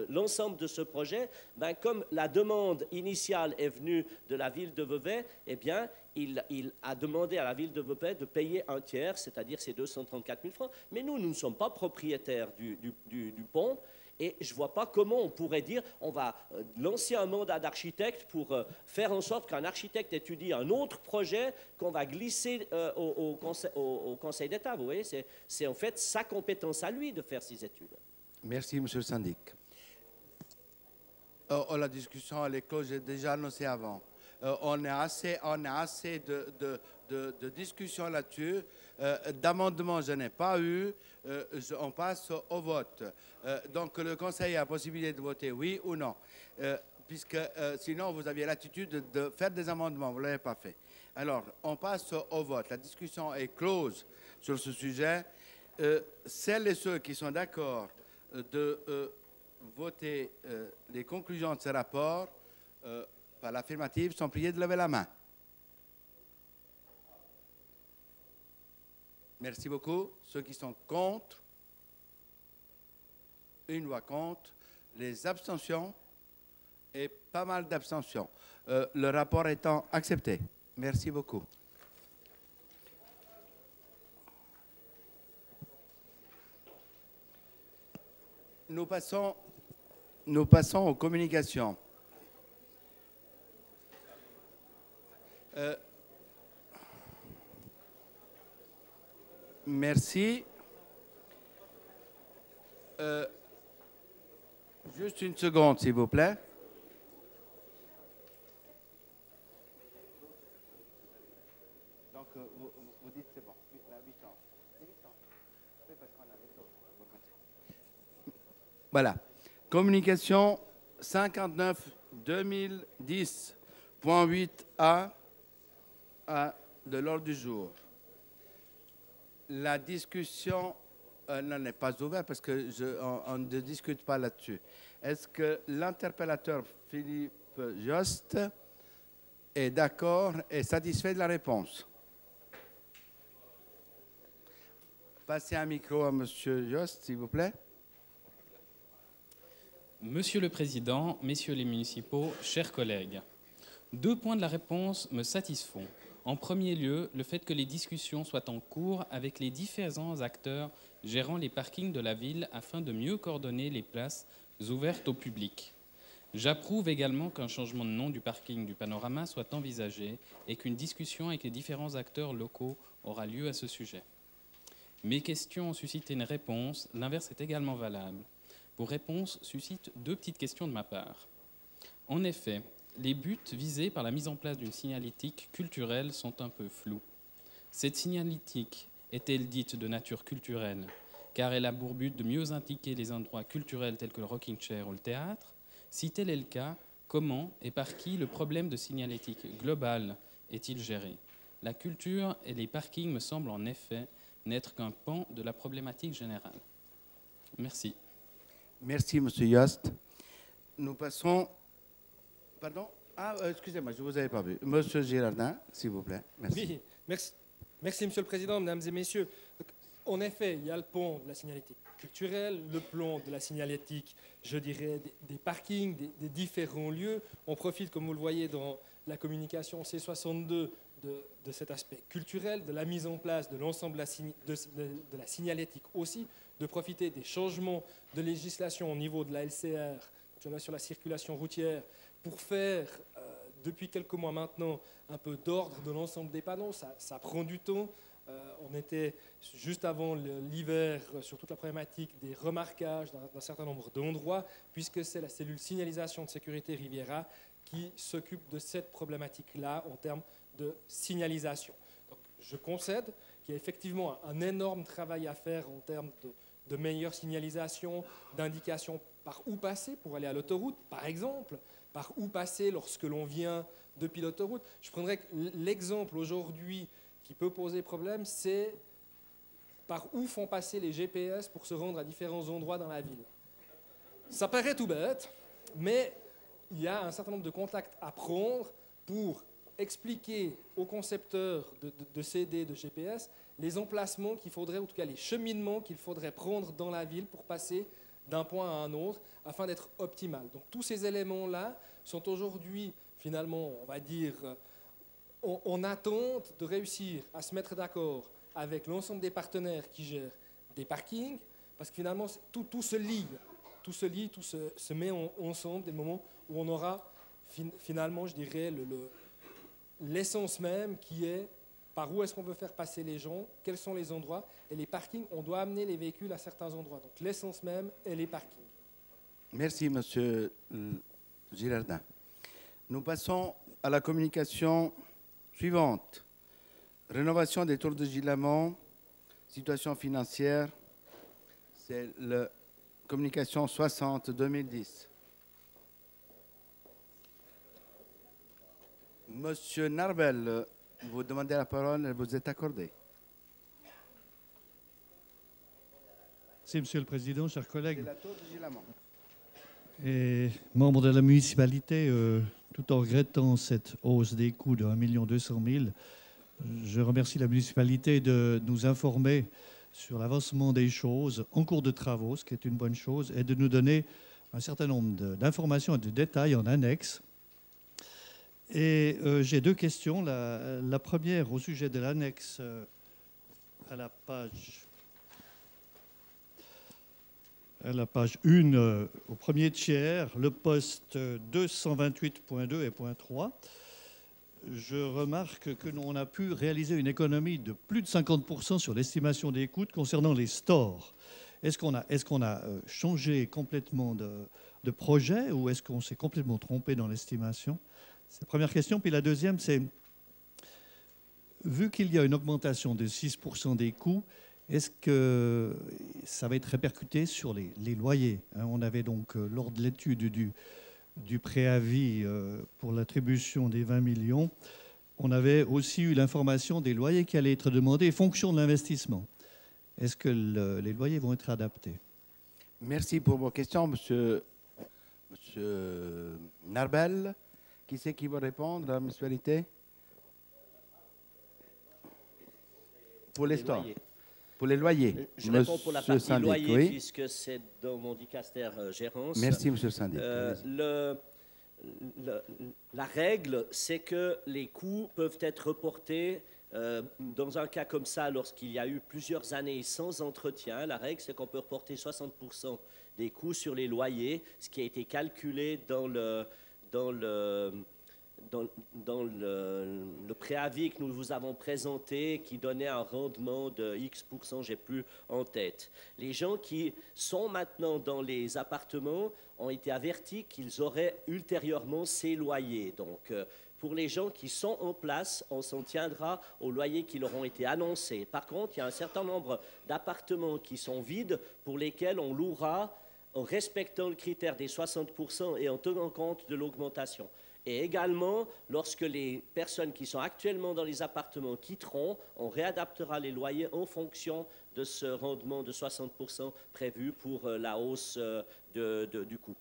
l'ensemble de ce projet, ben, comme la demande initiale est venue de la ville de Vevey, eh bien, il a demandé à la ville de Vevey de payer un tiers, c'est-à-dire ces 234 000 francs. Mais nous ne sommes pas propriétaires du pont. Et je ne vois pas comment on pourrait dire on va lancer un mandat d'architecte pour faire en sorte qu'un architecte étudie un autre projet qu'on va glisser au Conseil d'État. Vous voyez, c'est en fait sa compétence à lui de faire ces études. Merci, Monsieur le syndic. La discussion elle est close, j'ai déjà annoncé avant. On a assez de discussions là-dessus. D'amendements, je n'ai pas eu. On passe au vote. Donc, le Conseil a la possibilité de voter oui ou non. Puisque sinon, vous aviez l'attitude de faire des amendements. Vous ne l'avez pas fait. Alors, on passe au vote. La discussion est close sur ce sujet. Celles et ceux qui sont d'accord de voter les conclusions de ce rapport par l'affirmative sont priés de lever la main. Merci beaucoup. Ceux qui sont contre, une voix contre, les abstentions et pas mal d'abstentions. Le rapport étant accepté. Merci beaucoup. Nous passons aux communications. Merci. Juste une seconde, s'il vous plaît. Donc, vous dites c'est bon. Voilà. Communication 59-2010.8a de l'ordre du jour. La discussion n'est pas ouverte parce qu'on ne discute pas là-dessus. Est-ce que l'interpellateur Philippe Jost est d'accord et satisfait de la réponse? Passez un micro à M. Jost, s'il vous plaît. Monsieur le Président, Messieurs les municipaux, chers collègues, 2 points de la réponse me satisfont. En premier lieu, le fait que les discussions soient en cours avec les différents acteurs gérant les parkings de la ville afin de mieux coordonner les places ouvertes au public. J'approuve également qu'un changement de nom du parking du Panorama soit envisagé et qu'une discussion avec les différents acteurs locaux aura lieu à ce sujet. Mes questions ont suscité une réponse, l'inverse est également valable. Vos réponses suscitent deux petites questions de ma part. En effet, les buts visés par la mise en place d'une signalétique culturelle sont un peu flous. Cette signalétique est-elle dite de nature culturelle car elle a pour but de mieux indiquer les endroits culturels tels que le rocking chair ou le théâtre? Si tel est le cas, comment et par qui le problème de signalétique globale est-il géré? La culture et les parkings me semblent en effet n'être qu'un pan de la problématique générale. Merci. Merci, M. Yost. Nous passons... Pardon? Ah, excusez-moi, je ne vous avais pas vu. M. Girardin, s'il vous plaît. Merci. Oui, merci. Merci, Monsieur le Président, Mesdames et Messieurs. En effet, il y a le plan de la signalétique culturelle, le plan de la signalétique, je dirais, des parkings, des différents lieux. On profite, comme vous le voyez dans la communication C62, de cet aspect culturel, de la mise en place de l'ensemble de la signalétique aussi, de profiter des changements de législation au niveau de la LCR, sur la circulation routière, pour faire, depuis quelques mois maintenant, un peu d'ordre de l'ensemble des panneaux. Ça prend du temps. On était juste avant l'hiver sur toute la problématique des remarquages d'un certain nombre d'endroits, puisque c'est la cellule signalisation de sécurité Riviera qui s'occupe de cette problématique-là en termes de signalisation. Donc, je concède qu'il y a effectivement un énorme travail à faire en termes de meilleure signalisation, d'indication par où passer pour aller à l'autoroute, par exemple, par où passer lorsque l'on vient depuis l'autoroute. Je prendrais l'exemple aujourd'hui qui peut poser problème, c'est par où font passer les GPS pour se rendre à différents endroits dans la ville. Ça paraît tout bête, mais il y a un certain nombre de contacts à prendre pour expliquer aux concepteurs de CD, de GPS, les emplacements qu'il faudrait, en tout cas les cheminements qu'il faudrait prendre dans la ville pour passer d'un point à un autre, afin d'être optimal. Donc tous ces éléments-là sont aujourd'hui, finalement, on va dire, en attente de réussir à se mettre d'accord avec l'ensemble des partenaires qui gèrent des parkings, parce que finalement, tout se lie, tout se met ensemble, des moments où on aura finalement, je dirais, l'essence même qui est par où est-ce qu'on veut faire passer les gens, quels sont les endroits, et les parkings, on doit amener les véhicules à certains endroits. Donc l'essence même est les parkings. Merci, M. Girardin. Nous passons à la communication suivante. Rénovation des tours de Gilamont, situation financière, c'est la communication 60-2010. Monsieur Narbel, vous demandez la parole, elle vous est accordée. Merci, Monsieur le Président, chers collègues. C'est la tour de Gilamont. Et membres de la municipalité, tout en regrettant cette hausse des coûts de 1 200 000, je remercie la municipalité de nous informer sur l'avancement des choses en cours de travaux, ce qui est une bonne chose, et de nous donner un certain nombre d'informations et de détails en annexe. Et j'ai deux questions. La première au sujet de l'annexe à la page 1, au premier tiers, le poste 228.2 et point 3. Je remarque que l'on a pu réaliser une économie de plus de 50% sur l'estimation des coûts concernant les stores. Est-ce qu'on a changé complètement de projet ou est-ce qu'on s'est complètement trompé dans l'estimation? C'est la première question. Puis la deuxième, c'est, vu qu'il y a une augmentation de 6% des coûts, est-ce que ça va être répercuté sur les loyers? On avait donc, lors de l'étude du préavis pour l'attribution des 20 millions, on avait aussi eu l'information des loyers qui allaient être demandés en fonction de l'investissement. Est-ce que les loyers vont être adaptés? Merci pour vos questions, Monsieur Narbel. Qui c'est qui va répondre à la municipalité? Pour les stores. Pour les loyers. Je réponds pour la partie Syndic, loyer, oui. puisque c'est dans mon dicaster gérance. Merci, Monsieur le syndic. la règle, c'est que les coûts peuvent être reportés dans un cas comme ça, lorsqu'il y a eu plusieurs années sans entretien. La règle, c'est qu'on peut reporter 60% des coûts sur les loyers, ce qui a été calculé dans le préavis que nous vous avons présenté, qui donnait un rendement de X%, j'ai plus en tête. Les gens qui sont maintenant dans les appartements ont été avertis qu'ils auraient ultérieurement ces loyers. Donc, pour les gens qui sont en place, on s'en tiendra aux loyers qui leur ont été annoncés. Par contre, il y a un certain nombre d'appartements qui sont vides pour lesquels on louera en respectant le critère des 60% et en tenant compte de l'augmentation. Et également, lorsque les personnes qui sont actuellement dans les appartements quitteront, on réadaptera les loyers en fonction de ce rendement de 60% prévu pour la hausse du coût.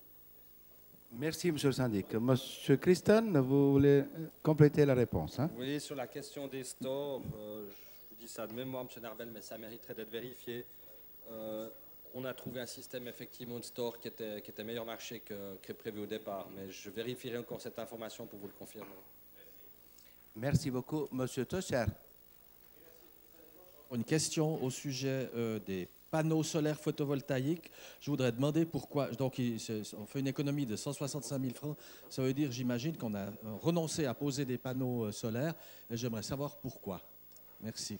Merci, Monsieur le syndic. Monsieur Christen, vous voulez compléter la réponse, hein? Oui, sur la question des stores, je vous dis ça de mémoire, Monsieur Narbel, mais ça mériterait d'être vérifié. On a trouvé un système effectivement de store qui était meilleur marché que prévu au départ, mais je vérifierai encore cette information pour vous le confirmer. Merci beaucoup. Monsieur Toscher. Une question au sujet des panneaux solaires photovoltaïques. Je voudrais demander pourquoi. Donc, on fait une économie de 165 000 francs. Ça veut dire, j'imagine, qu'on a renoncé à poser des panneaux solaires. Et j'aimerais savoir pourquoi. Merci.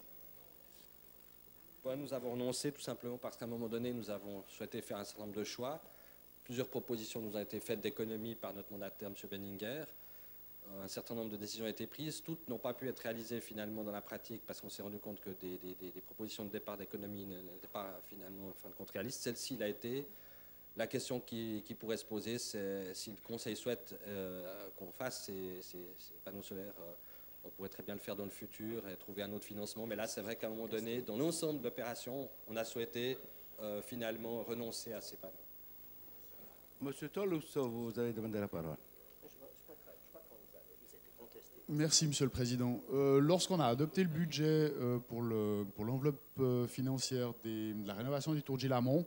Nous avons renoncé tout simplement parce qu'à un moment donné, nous avons souhaité faire un certain nombre de choix. Plusieurs propositions nous ont été faites d'économie par notre mandataire, M. Benninger. Un certain nombre de décisions ont été prises. Toutes n'ont pas pu être réalisées finalement dans la pratique parce qu'on s'est rendu compte que des propositions de départ d'économie n'étaient pas finalement en fin de compte réalistes. Celle-ci l'a été. La question qui pourrait se poser, c'est si le Conseil souhaite qu'on fasse ces panneaux solaires. On pourrait très bien le faire dans le futur et trouver un autre financement. Mais là, c'est vrai qu'à un moment donné, dans l'ensemble de l'opération, on a souhaité finalement renoncer à ces panneaux. Monsieur Tolosso, vous avez demandé la parole. Merci, Monsieur le Président. Lorsqu'on a adopté le budget pour l'enveloppe financière de la rénovation du Tour de Gilamont,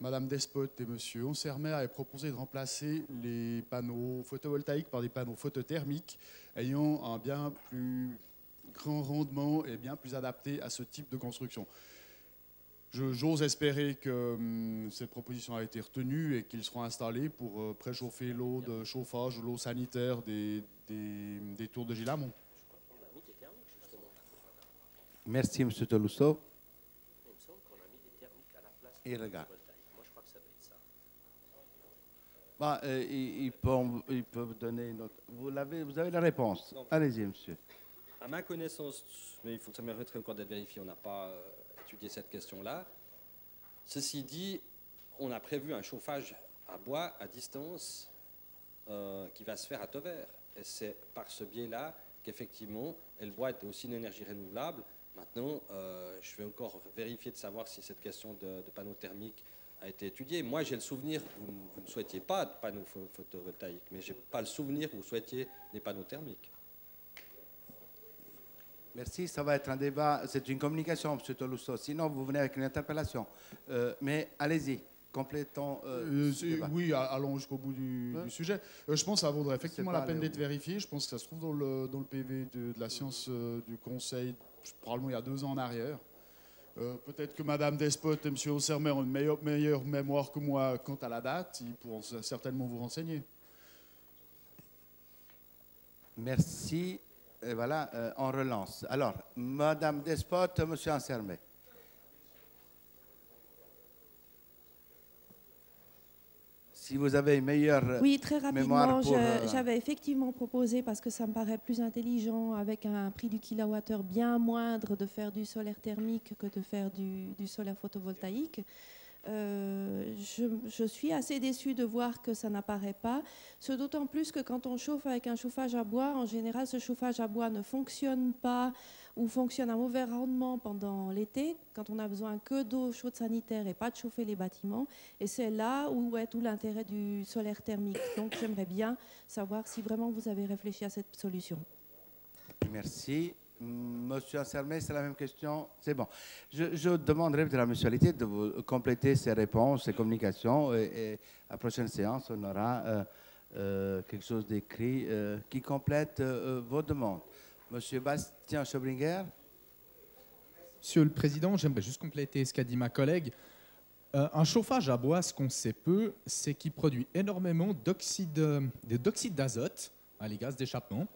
Madame Despot et Monsieur Ansermet avaient proposé de remplacer les panneaux photovoltaïques par des panneaux photothermiques ayant un bien plus grand rendement et bien plus adapté à ce type de construction. J'ose espérer que cette proposition a été retenue et qu'ils seront installés pour préchauffer l'eau de chauffage ou l'eau sanitaire des tours de Gilamont. Merci, M. Tolosso. Et regarde. Bah, ils peuvent donner une autre. Vous avez la réponse. Allez-y, monsieur. À ma connaissance, mais ça mériterait encore d'être vérifié, on n'a pas étudié cette question-là. Ceci dit, on a prévu un chauffage à bois à distance qui va se faire à Tovert. Et c'est par ce biais-là qu'effectivement, le bois est aussi une énergie renouvelable. Maintenant, je vais encore vérifier de savoir si cette question de panneaux thermiques a été étudiée. Moi, j'ai le souvenir, vous ne souhaitiez pas de panneaux photovoltaïques, mais je n'ai pas le souvenir que vous souhaitiez des panneaux thermiques. Merci, ça va être un débat, c'est une communication, M. Tolosso. Sinon, vous venez avec une interpellation. Mais allez-y, complétons. Oui, allons jusqu'au bout du sujet. Je pense que ça vaudrait effectivement la peine d'être vérifié. Je pense que ça se trouve dans le PV de la science du Conseil, probablement il y a 2 ans en arrière. Peut-être que Mme Despot et M. Ansermet ont une meilleure mémoire que moi quant à la date. Ils pourront certainement vous renseigner. Merci. Et voilà, on relance. Alors, Mme Despot, M. Ansermet. Si vous avez une meilleure oui, très rapidement, pour... j'avais effectivement proposé, parce que ça me paraît plus intelligent, avec un prix du kilowattheure bien moindre, de faire du solaire thermique que de faire du solaire photovoltaïque. Je suis assez déçue de voir que ça n'apparaît pas, ce d'autant plus que quand on chauffe avec un chauffage à bois, en général ce chauffage à bois ne fonctionne pas ou fonctionne à mauvais rendement pendant l'été, quand on a besoin que d'eau chaude sanitaire et pas de chauffer les bâtiments, et c'est là où est tout l'intérêt du solaire thermique. Donc j'aimerais bien savoir si vraiment vous avez réfléchi à cette solution. Merci. Monsieur Ansermet, c'est la même question. C'est bon. Je demanderai de la mutualité de vous compléter ces réponses, ces communications, et à la prochaine séance, on aura quelque chose d'écrit qui complète vos demandes. Monsieur Bastien Schobringer. Monsieur le Président, j'aimerais juste compléter ce qu'a dit ma collègue. Un chauffage à bois, ce qu'on sait peu, c'est qu'il produit énormément d'oxyde d'azote, les gaz d'échappement,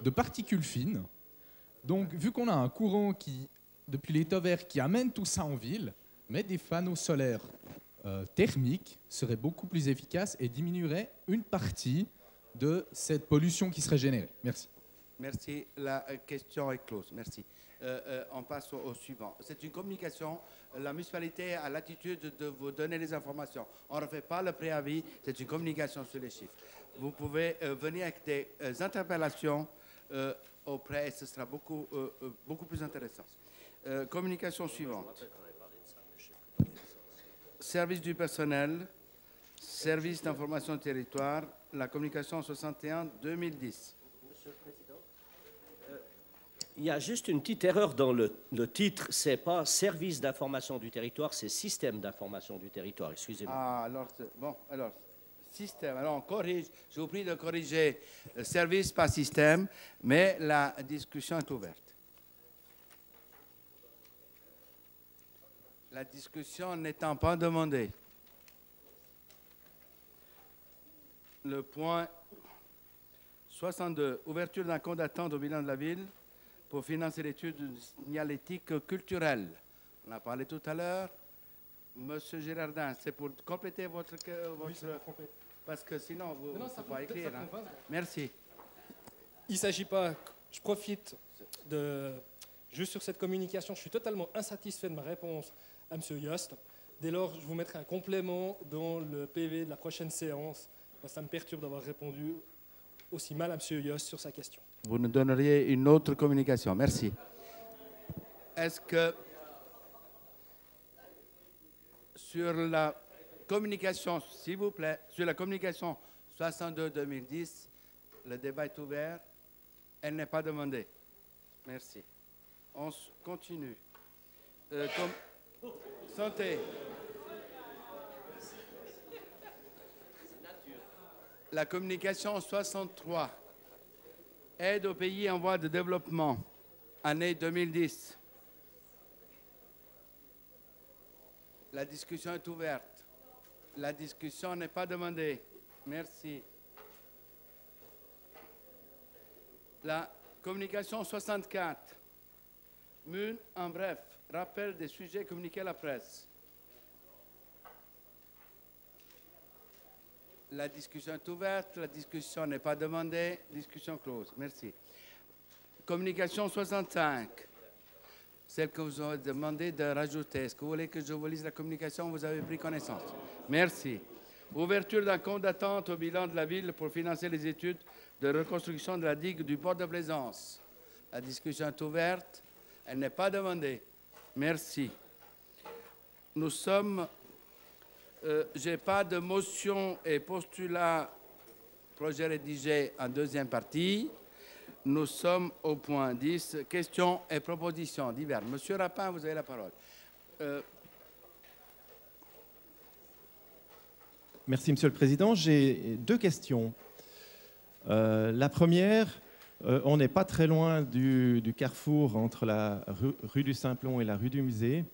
de particules fines. Donc, vu qu'on a un courant qui, depuis l'étau vert, qui amène tout ça en ville, mettre des panneaux solaires thermiques serait beaucoup plus efficace et diminuerait une partie de cette pollution qui serait générée. Merci. Merci. La question est close. Merci. On passe au suivant. C'est une communication. La municipalité a l'attitude de vous donner les informations. On ne refait pas le préavis. C'est une communication sur les chiffres. Vous pouvez venir avec des interpellations auprès et ce sera beaucoup plus intéressant. Communication suivante. Service du personnel, service d'information du territoire, la communication 61-2010. Monsieur le Président, il y a juste une petite erreur dans le titre. Ce n'est pas service d'information du territoire, c'est système d'information du territoire. Excusez-moi. Ah, alors, bon, alors, système. Alors, on corrige. Je vous prie de corriger service par système, mais la discussion est ouverte. La discussion n'étant pas demandée. Le point 62, ouverture d'un compte d'attente au bilan de la ville pour financer l'étude de signalétique culturelle. On a parlé tout à l'heure. Monsieur Girardin, c'est pour compléter votre... Oui, c'est pour compléter. Parce que sinon, vous ne pouvez pas écrire. Ça prend 20 Merci. Il ne s'agit pas... Je profite de... Juste sur cette communication, je suis totalement insatisfait de ma réponse à M. Yost. Dès lors, je vous mettrai un complément dans le PV de la prochaine séance. Ça me perturbe d'avoir répondu aussi mal à M. Yost sur sa question. Vous nous donneriez une autre communication. Merci. Est-ce que sur la communication, s'il vous plaît, sur la communication 62-2010, le débat est ouvert. Elle n'est pas demandée. Merci. On continue. Santé. La communication 63. Aide aux pays en voie de développement. Année 2010. La discussion est ouverte. La discussion n'est pas demandée. Merci. La communication 64. MUN, en bref, rappel des sujets communiqués à la presse. La discussion est ouverte, la discussion n'est pas demandée, discussion close. Merci. Communication 65, celle que vous avez demandé de rajouter. Est-ce que vous voulez que je vous lise la communication? Vous avez pris connaissance. Merci. Ouverture d'un compte d'attente au bilan de la ville pour financer les études de reconstruction de la digue du port de Plaisance. La discussion est ouverte. Elle n'est pas demandée. Merci. Nous sommes... je n'ai pas de motion et postulat projet rédigé en deuxième partie. Nous sommes au point 10, questions et propositions diverses. Monsieur Rapin, vous avez la parole. Merci, Monsieur le Président. J'ai deux questions. La première... on n'est pas très loin du carrefour entre la rue du Simplon et la rue du Musée.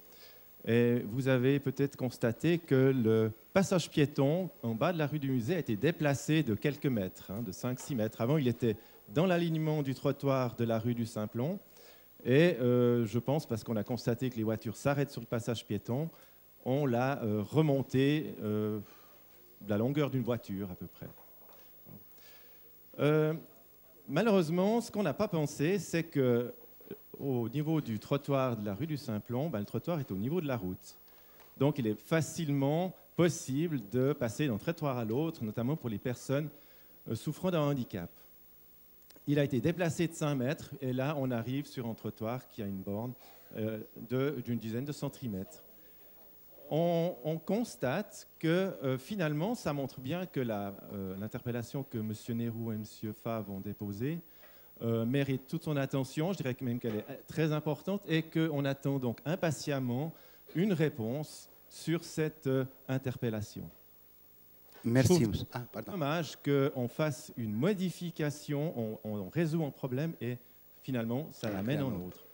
Et vous avez peut-être constaté que le passage piéton en bas de la rue du Musée a été déplacé de quelques mètres, de 5-6 mètres. Avant, il était dans l'alignement du trottoir de la rue du Simplon. Et je pense, parce qu'on a constaté que les voitures s'arrêtent sur le passage piéton, on l'a remonté de la longueur d'une voiture à peu près. Malheureusement, ce qu'on n'a pas pensé, c'est qu'au niveau du trottoir de la rue du Simplon, le trottoir est au niveau de la route. Donc, il est facilement possible de passer d'un trottoir à l'autre, notamment pour les personnes souffrant d'un handicap. Il a été déplacé de 5 mètres, et là, on arrive sur un trottoir qui a une borne d'une dizaine de centimètres. On constate que finalement, ça montre bien que l'interpellation que M. Nérou et M. Favre ont déposée mérite toute son attention. Je dirais même qu'elle est très importante et qu'on attend donc impatiemment une réponse sur cette interpellation. Merci, Je trouve monsieur. Ah, pardon. dommage qu'on fasse une modification, on résout un problème et finalement, ça l'amène en autre.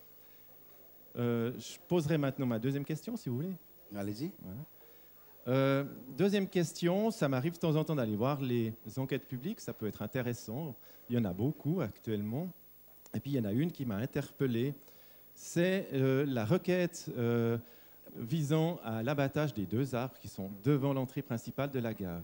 Je poserai maintenant ma deuxième question, si vous voulez. Allez-y. Voilà. Deuxième question, ça m'arrive de temps en temps d'aller voir les enquêtes publiques, ça peut être intéressant. Il y en a beaucoup actuellement. Et puis, il y en a une qui m'a interpellé. C'est la requête visant à l'abattage des 2 arbres qui sont devant l'entrée principale de la gare.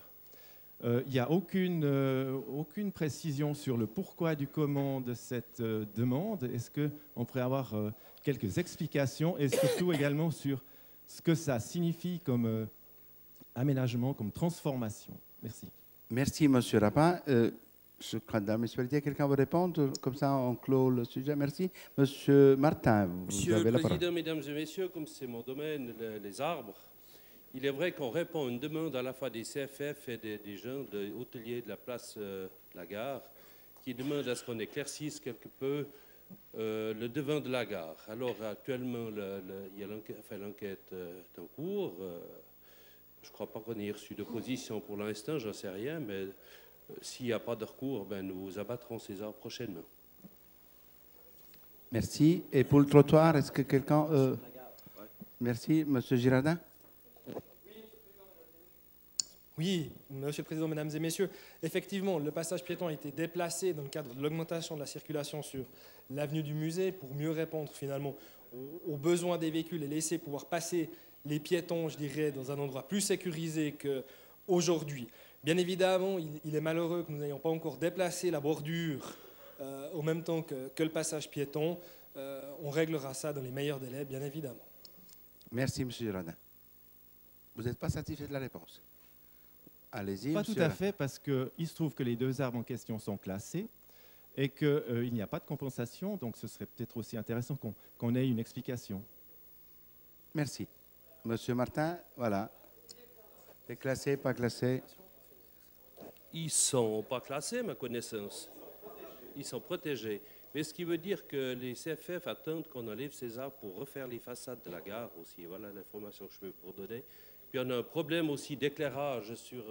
Il n'y a aucune précision sur le pourquoi du comment de cette demande. Est-ce qu'on pourrait avoir quelques explications et surtout également sur ce que ça signifie comme aménagement, comme transformation? Merci. Merci, monsieur Rapin. Je crois que dans la municipalité, quelqu'un veut répondre. Comme ça, on clôt le sujet. Merci. Monsieur Martin, vous Monsieur avez le la parole. Président, Mesdames et Messieurs, comme c'est mon domaine, les arbres, il est vrai qu'on répond à une demande à la fois des CFF et des gens, des hôteliers de la place de la gare, qui demandent à ce qu'on éclaircisse quelque peu le devant de la gare. Alors actuellement, il y a l'enquête en cours. Je ne crois pas qu'on ait reçu d'opposition pour l'instant, j'en sais rien, mais s'il n'y a pas de recours, ben, nous abattrons ces arbres prochainement. Merci. Et pour le trottoir, est-ce que quelqu'un... Merci. Monsieur Girardin. Oui, Monsieur le Président, Mesdames et Messieurs, effectivement, le passage piéton a été déplacé dans le cadre de l'augmentation de la circulation sur l'avenue du Musée pour mieux répondre finalement aux besoins des véhicules et laisser pouvoir passer les piétons, je dirais, dans un endroit plus sécurisé qu'aujourd'hui. Bien évidemment, il est malheureux que nous n'ayons pas encore déplacé la bordure au même temps que le passage piéton. On réglera ça dans les meilleurs délais, bien évidemment. Merci, monsieur Girardin. Vous n'êtes pas satisfait de la réponse? Allez-y, Pas monsieur. tout à fait, parce qu'il se trouve que les 2 arbres en question sont classés et qu'il n'y a pas de compensation, donc ce serait peut-être aussi intéressant qu'on ait une explication. Merci. Monsieur Martin, voilà. C'est classé, pas classé? Ils ne sont pas classés, à ma connaissance. Ils sont protégés. Mais ce qui veut dire que les CFF attendent qu'on enlève ces arbres pour refaire les façades de la gare aussi. Voilà l'information que je peux vous donner. Puis on a un problème aussi d'éclairage sur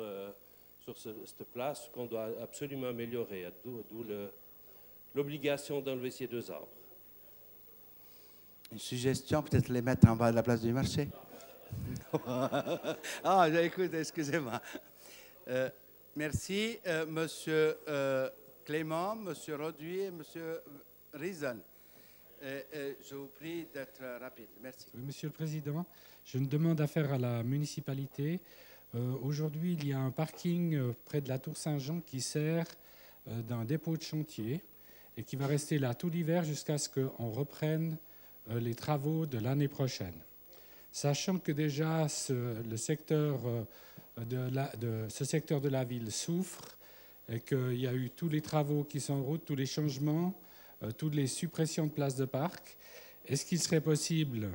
cette place qu'on doit absolument améliorer, d'où l'obligation d'enlever ces 2 arbres. Une suggestion, peut-être les mettre en bas de la place du marché. Ah, écoute, excusez-moi. Merci, monsieur Clément, monsieur Roduit et monsieur Riesen. Je vous prie d'être rapide. Merci. Oui, Monsieur le Président, j'ai une demande à faire à la municipalité. Aujourd'hui, il y a un parking près de la Tour Saint-Jean qui sert d'un dépôt de chantier et qui va rester là tout l'hiver jusqu'à ce qu'on reprenne les travaux de l'année prochaine. Sachant que déjà ce secteur de la ville souffre et qu'il y a eu tous les travaux qui sont en route, tous les changements, toutes les suppressions de places de parc, est-ce qu'il serait possible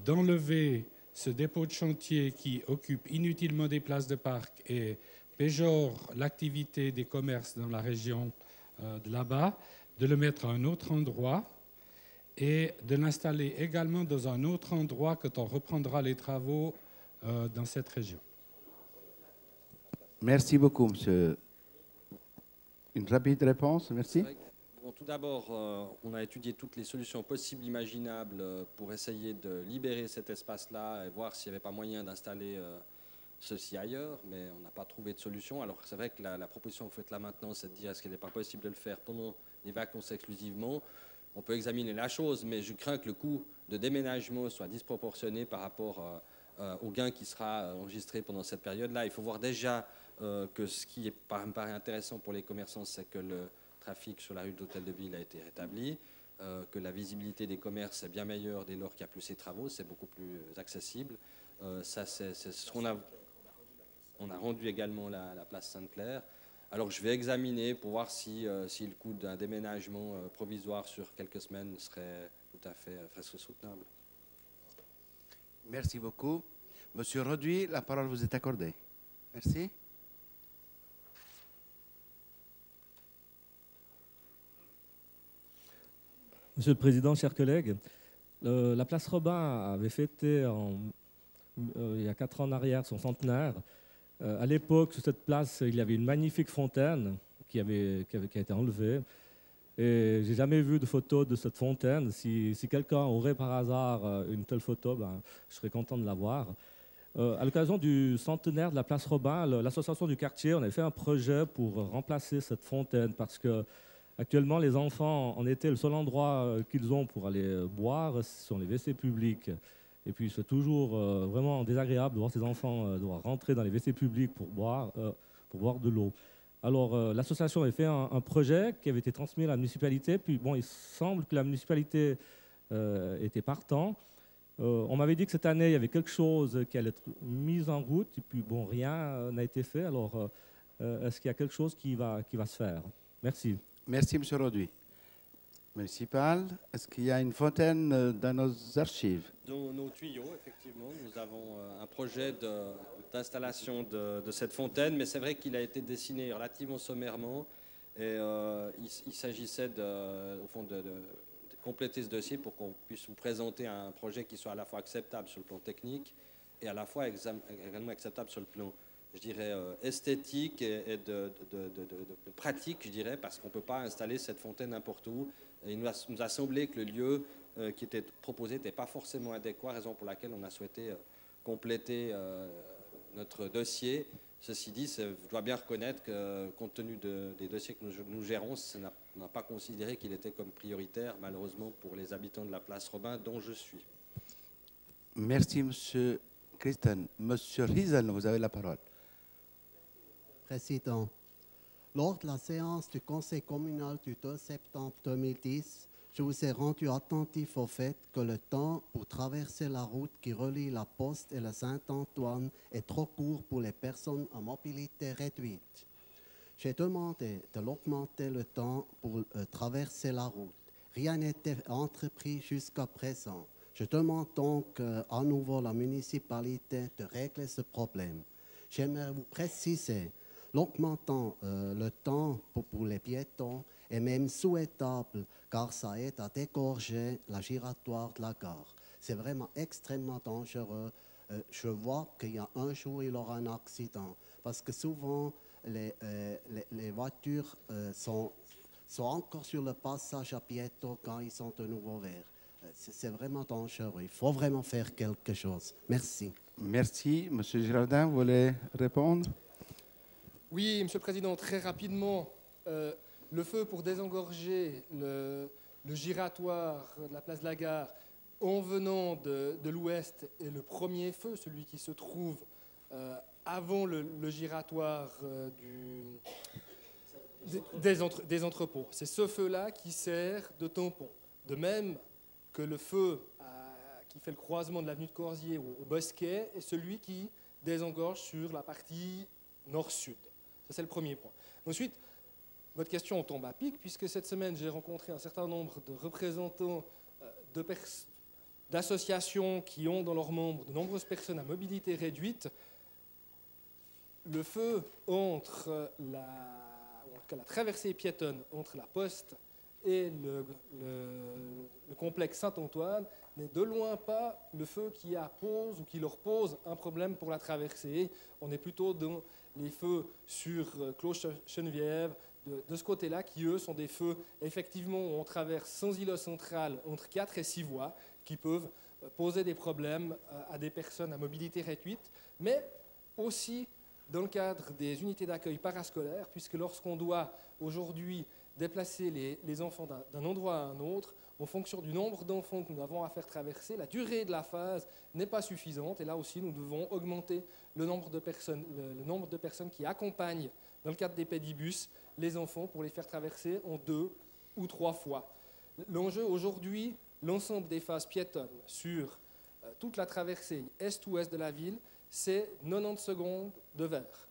d'enlever ce dépôt de chantier qui occupe inutilement des places de parc et péjore l'activité des commerces dans la région de là-bas, de le mettre à un autre endroit et de l'installer également dans un autre endroit quand on reprendra les travaux dans cette région? Merci beaucoup, monsieur. Une rapide réponse, merci. Bon, tout d'abord, on a étudié toutes les solutions possibles, imaginables pour essayer de libérer cet espace-là et voir s'il n'y avait pas moyen d'installer ceci ailleurs, mais on n'a pas trouvé de solution. Alors c'est vrai que la proposition que vous faites là maintenant, c'est de dire est-ce qu'il n'est pas possible de le faire pendant les vacances exclusivement. On peut examiner la chose, mais je crains que le coût de déménagement soit disproportionné par rapport au gain qui sera enregistré pendant cette période-là. Il faut voir déjà que ce qui me paraît intéressant pour les commerçants, c'est que le trafic sur la rue de l'Hôtel de Ville a été rétabli, que la visibilité des commerces est bien meilleure dès lors qu'il n'y a plus ces travaux, c'est beaucoup plus accessible. Ça, c'est ce qu'on a. On a rendu également la place Sainte-Claire. Alors je vais examiner pour voir si le coût d'un déménagement provisoire sur quelques semaines serait tout à fait soutenable. Merci beaucoup. Monsieur Roduit, la parole vous est accordée. Merci. Monsieur le Président, chers collègues, la place Robin avait fêté il y a 4 ans en arrière son centenaire. À l'époque, sur cette place, il y avait une magnifique fontaine qui a été enlevée. Et j'ai jamais vu de photo de cette fontaine. Si quelqu'un aurait par hasard une telle photo, ben, je serais content de la voir. À l'occasion du centenaire de la place Robin, l'association du quartier, on a fait un projet pour remplacer cette fontaine parce que actuellement, les enfants, en été, le seul endroit qu'ils ont pour aller boire, ce sont les WC publics. Et puis, c'est toujours vraiment désagréable de voir ces enfants devoir rentrer dans les WC publics pour boire de l'eau. Alors, l'association avait fait un projet qui avait été transmis à la municipalité. Puis, bon, il semble que la municipalité était partant. On m'avait dit que cette année, il y avait quelque chose qui allait être mis en route. Et puis, bon, rien n'a été fait. Alors, est-ce qu'il y a quelque chose qui va se faire? Merci. Merci, M. Roduit. Municipal, est-ce qu'il y a une fontaine dans nos archives? Dans nos tuyaux, effectivement, nous avons un projet d'installation de cette fontaine, mais c'est vrai qu'il a été dessiné relativement sommairement et il s'agissait au fond de compléter ce dossier pour qu'on puisse vous présenter un projet qui soit à la fois acceptable sur le plan technique et à la fois également acceptable sur le plan, je dirais, esthétique et de pratique, je dirais, parce qu'on ne peut pas installer cette fontaine n'importe où. Et il nous a semblé que le lieu qui était proposé n'était pas forcément adéquat, raison pour laquelle on a souhaité compléter notre dossier. Ceci dit, je dois bien reconnaître que, compte tenu des dossiers que nous gérons, on n'a pas considéré qu'il était comme prioritaire, malheureusement, pour les habitants de la place Robin, dont je suis. Merci, M. Christen. M. Riesen, vous avez la parole. Président, lors de la séance du Conseil communal du 2 septembre 2010, je vous ai rendu attentif au fait que le temps pour traverser la route qui relie la Poste et le Saint-Antoine est trop court pour les personnes à mobilité réduite. J'ai demandé de l'augmenter le temps pour traverser la route. Rien n'était entrepris jusqu'à présent. Je demande donc à nouveau à la municipalité de régler ce problème. J'aimerais vous préciser, l'augmentant le temps pour les piétons est même souhaitable car ça aide à dégorger la giratoire de la gare. C'est vraiment extrêmement dangereux. Je vois qu'il y a un jour, il y aura un accident parce que souvent, les voitures sont encore sur le passage à piétons quand ils sont de nouveau verts. C'est vraiment dangereux. Il faut vraiment faire quelque chose. Merci. Merci. Monsieur Girardin, vous voulez répondre? Oui, Monsieur le Président, très rapidement, le feu pour désengorger le giratoire de la place de la Gare en venant de l'ouest est le premier feu, celui qui se trouve avant le giratoire des entrepôts. C'est ce feu-là qui sert de tampon. De même que le feu qui fait le croisement de l'avenue de Corsier au Bosquet est celui qui désengorge sur la partie nord-sud. Ça, c'est le premier point. Ensuite, votre question tombe à pic, puisque cette semaine, j'ai rencontré un certain nombre de représentants d'associations qui ont dans leurs membres de nombreuses personnes à mobilité réduite. Le feu entre la traversée piétonne entre la Poste et le complexe Saint-Antoine n'est de loin pas le feu qui appose ou qui leur pose un problème pour la traversée. On est plutôt dans les feux sur Cloche-Geneviève, de ce côté-là, qui eux sont des feux, effectivement, où on traverse sans îlot central entre 4 et 6 voies, qui peuvent poser des problèmes à des personnes à mobilité réduite, mais aussi dans le cadre des unités d'accueil parascolaires, puisque lorsqu'on doit aujourd'hui déplacer les enfants d'un endroit à un autre, en fonction du nombre d'enfants que nous avons à faire traverser, la durée de la phase n'est pas suffisante. Et là aussi, nous devons augmenter le nombre de personnes qui accompagnent, dans le cadre des pédibus, les enfants pour les faire traverser en 2 ou 3 fois. L'enjeu aujourd'hui, l'ensemble des phases piétonnes sur toute la traversée est-ouest de la ville, c'est 90 secondes de vert,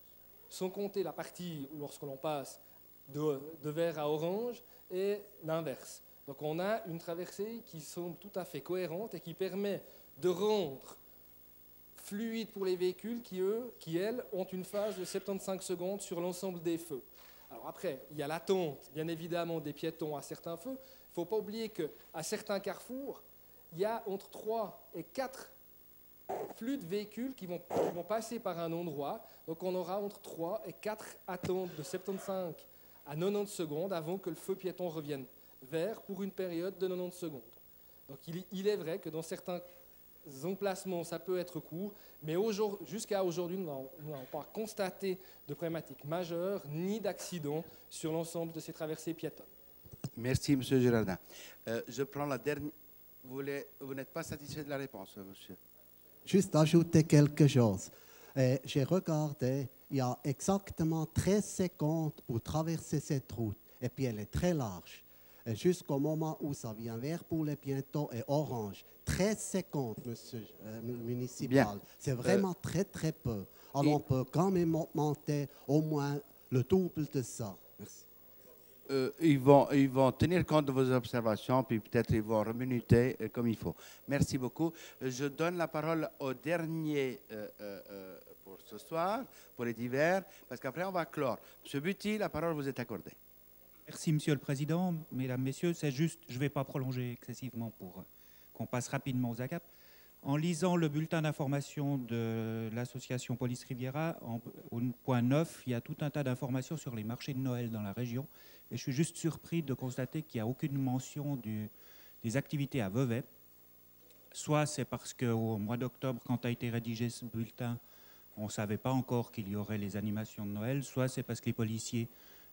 sans compter la partie où lorsque l'on passe de vert à orange et l'inverse. Donc on a une traversée qui semble tout à fait cohérente et qui permet de rendre fluide pour les véhicules qui elles, ont une phase de 75 secondes sur l'ensemble des feux. Alors après, il y a l'attente, bien évidemment, des piétons à certains feux. Il ne faut pas oublier qu'à certains carrefours, il y a entre 3 et 4 flux de véhicules qui vont passer par un endroit. Donc on aura entre 3 et 4 attentes de 75 à 90 secondes avant que le feu piéton revienne vert pour une période de 90 secondes. Donc il est vrai que dans certains emplacements, ça peut être court, mais jusqu'à aujourd'hui, nous n'avons pas constaté de problématiques majeures ni d'accidents sur l'ensemble de ces traversées piétonnes. Merci, M. Girardin. Je prends la dernière. Vous n'êtes pas satisfait de la réponse, monsieur? Juste ajouter quelque chose. J'ai regardé, il y a exactement 13 secondes pour traverser cette route, et puis elle est très large. Jusqu'au moment où ça vient vert pour les piétons et orange. 13 secondes, monsieur le municipal. C'est vraiment très, très peu. Alors, on peut quand même augmenter au moins le double de ça. Merci. Ils vont tenir compte de vos observations, puis peut-être ils vont reminuter comme il faut. Merci beaucoup. Je donne la parole au dernier pour ce soir, pour les divers, parce qu'après on va clore. Monsieur Buty, la parole vous est accordée. Merci, Monsieur le Président. Mesdames, Messieurs, c'est juste, je ne vais pas prolonger excessivement pour qu'on passe rapidement aux ACAP. En lisant le bulletin d'information de l'association Police Riviera, au point 9, il y a tout un tas d'informations sur les marchés de Noël dans la région. Et je suis juste surpris de constater qu'il n'y a aucune mention des activités à Vevey. Soit c'est parce qu'au mois d'octobre, quand a été rédigé ce bulletin, on ne savait pas encore qu'il y aurait les animations de Noël, soit c'est parce que les policiers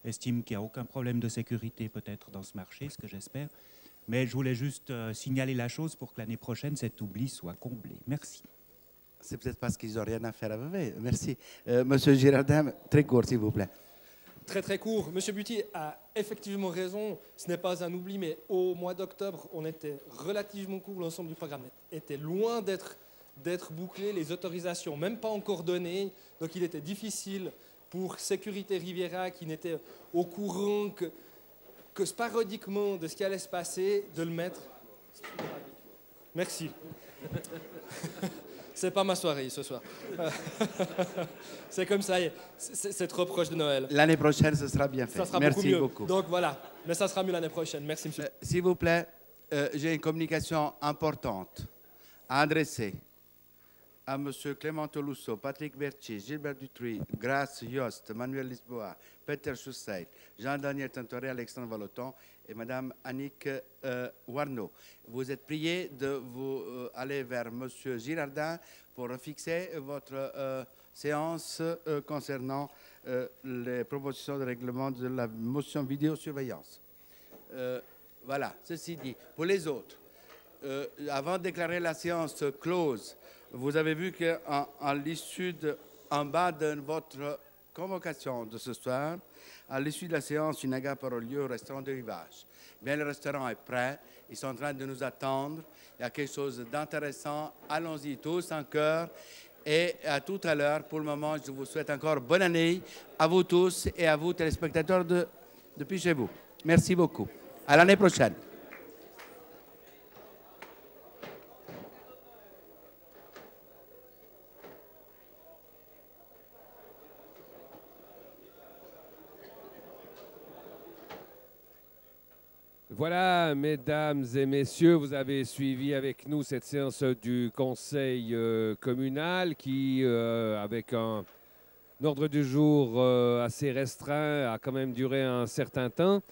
estiment qu'il n'y a aucun problème de sécurité peut-être dans ce marché, ce que j'espère. Mais je voulais juste signaler la chose pour que l'année prochaine, cet oubli soit comblé. Merci. C'est peut-être parce qu'ils n'ont rien à faire à Vevey. Merci. Monsieur Girardin, très court, s'il vous plaît. Très très court. Monsieur Buty a effectivement raison, ce n'est pas un oubli, mais au mois d'octobre, on était relativement court, l'ensemble du programme était loin d'être bouclé, les autorisations même pas encore données, donc il était difficile pour Sécurité Riviera, qui n'était au courant que sporadiquement de ce qui allait se passer, de le mettre. Merci. C'est pas ma soirée ce soir. C'est comme ça, c'est trop proche de Noël. L'année prochaine, ce sera bien fait. Ça sera Merci beaucoup mieux. Donc voilà, mais ça sera mieux l'année prochaine. Merci, monsieur. S'il vous plaît, j'ai une communication importante à adresser à M. Clément Tolusso, Patrick Berthier, Gilbert Dutry, Grace Yost, Manuel Lisboa, Peter Schussel, Jean-Daniel Tintoré, Alexandre Valoton et Mme Annick Warneau. Vous êtes priés de vous aller vers M. Girardin pour fixer votre séance concernant les propositions de règlement de la motion vidéosurveillance. Voilà, ceci dit, pour les autres, avant de déclarer la séance close, vous avez vu qu'en l'issue en bas de votre convocation de ce soir, à l'issue de la séance, une agape aura lieu au restaurant de Rivage. Bien, le restaurant est prêt, ils sont en train de nous attendre. Il y a quelque chose d'intéressant. Allons-y tous en chœur. Et à tout à l'heure. Pour le moment, je vous souhaite encore bonne année à vous tous et à vous, téléspectateurs depuis chez vous. Merci beaucoup. À l'année prochaine. Voilà, mesdames et messieurs, vous avez suivi avec nous cette séance du Conseil communal qui, avec un ordre du jour assez restreint, a quand même duré un certain temps.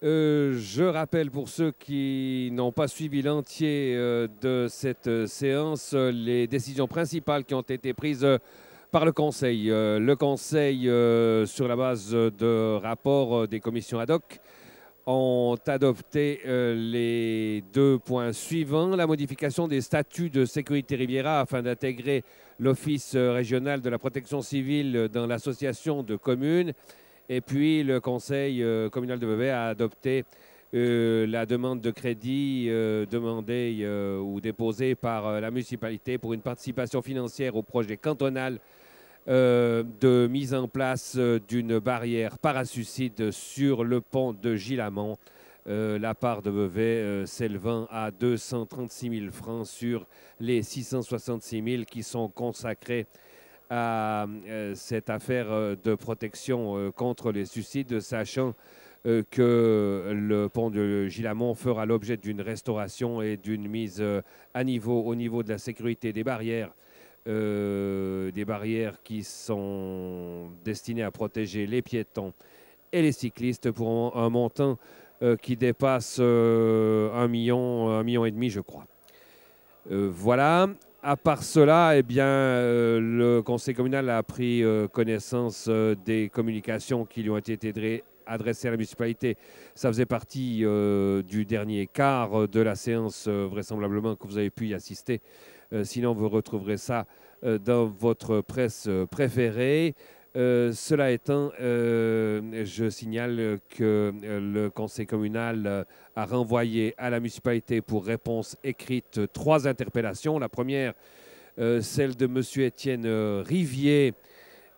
Je rappelle pour ceux qui n'ont pas suivi l'entier de cette séance les décisions principales qui ont été prises par le Conseil. Le Conseil, sur la base de rapports des commissions ad hoc, ont adopté les 2 points suivants. La modification des statuts de Sécurité Riviera afin d'intégrer l'Office régional de la protection civile dans l'association de communes. Et puis, le Conseil communal de Vevey a adopté la demande de crédit demandée ou déposée par la municipalité pour une participation financière au projet cantonal de mise en place d'une barrière parasuicide sur le pont de Gilamont, la part de Vevey s'élevant à 236 000 francs sur les 666 000 qui sont consacrés à cette affaire de protection contre les suicides, sachant que le pont de Gilamont fera l'objet d'une restauration et d'une mise à niveau au niveau de la sécurité des barrières des barrières qui sont destinées à protéger les piétons et les cyclistes pour un montant qui dépasse 1 million et demi, je crois. Voilà. À part cela, eh bien, le conseil communal a pris connaissance des communications qui lui ont été adressées à la municipalité. Ça faisait partie du dernier quart de la séance, vraisemblablement, que vous avez pu y assister. Sinon, vous retrouverez ça dans votre presse préférée. Cela étant, je signale que le conseil communal a renvoyé à la municipalité pour réponse écrite 3 interpellations. La première, celle de M. Étienne Rivier,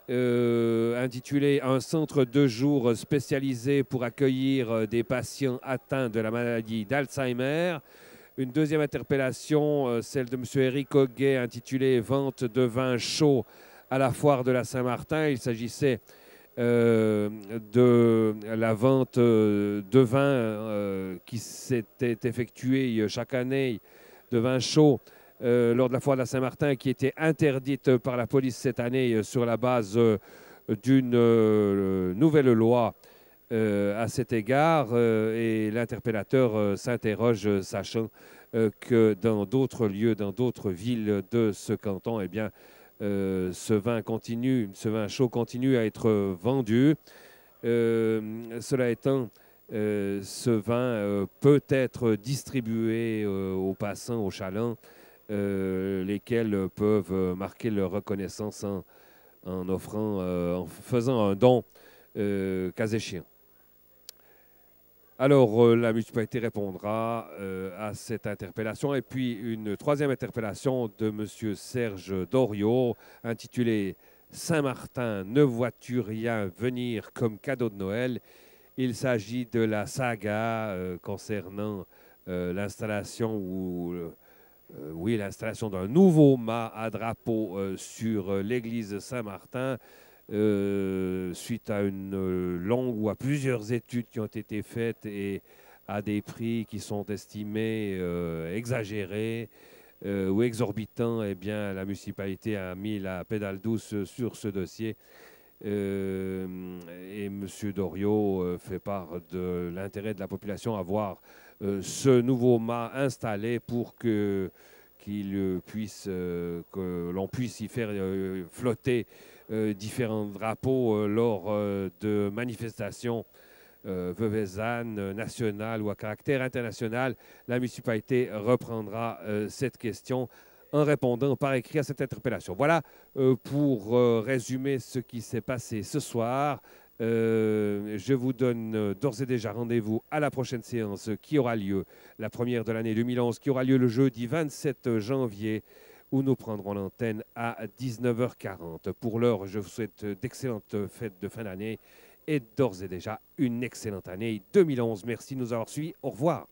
intitulée « Un centre de jour spécialisé pour accueillir des patients atteints de la maladie d'Alzheimer ». Une deuxième interpellation, celle de M. Éric Hoguet, intitulée « Vente de vin chaud » à la foire de la Saint-Martin. Il s'agissait de la vente de vin qui s'était effectuée chaque année, de vin chaud, lors de la foire de la Saint-Martin, qui était interdite par la police cette année sur la base d'une nouvelle loi à cet égard. Et l'interpellateur s'interroge, sachant que dans d'autres lieux, dans d'autres villes de ce canton, eh bien, ce vin chaud continue à être vendu. Cela étant, ce vin peut être distribué aux passants, aux chalands, lesquels peuvent marquer leur reconnaissance en faisant un don, cas échéant. Alors, la municipalité répondra à cette interpellation. Et puis, une troisième interpellation de M. Serge Doriot, intitulée « Saint-Martin, ne vois-tu rien venir comme cadeau de Noël ?» Il s'agit de la saga concernant l'installation l'installation d'un nouveau mât à drapeau sur l'église Saint-Martin. Suite à une longue ou à plusieurs études qui ont été faites et à des prix qui sont estimés exagérés ou exorbitants, eh bien, la municipalité a mis la pédale douce sur ce dossier. Et M. Doriot fait part de l'intérêt de la population à voir ce nouveau mât installé pour que l'on puisse y faire flotter différents drapeaux lors de manifestations veuvezannes, nationales ou à caractère international. La municipalité reprendra cette question en répondant par écrit à cette interpellation. Voilà pour résumer ce qui s'est passé ce soir. Je vous donne d'ores et déjà rendez-vous à la prochaine séance qui aura lieu, la première de l'année 2011, qui aura lieu le jeudi 27 janvier, où nous prendrons l'antenne à 19h40. Pour l'heure, je vous souhaite d'excellentes fêtes de fin d'année et d'ores et déjà une excellente année 2011. Merci de nous avoir suivis. Au revoir.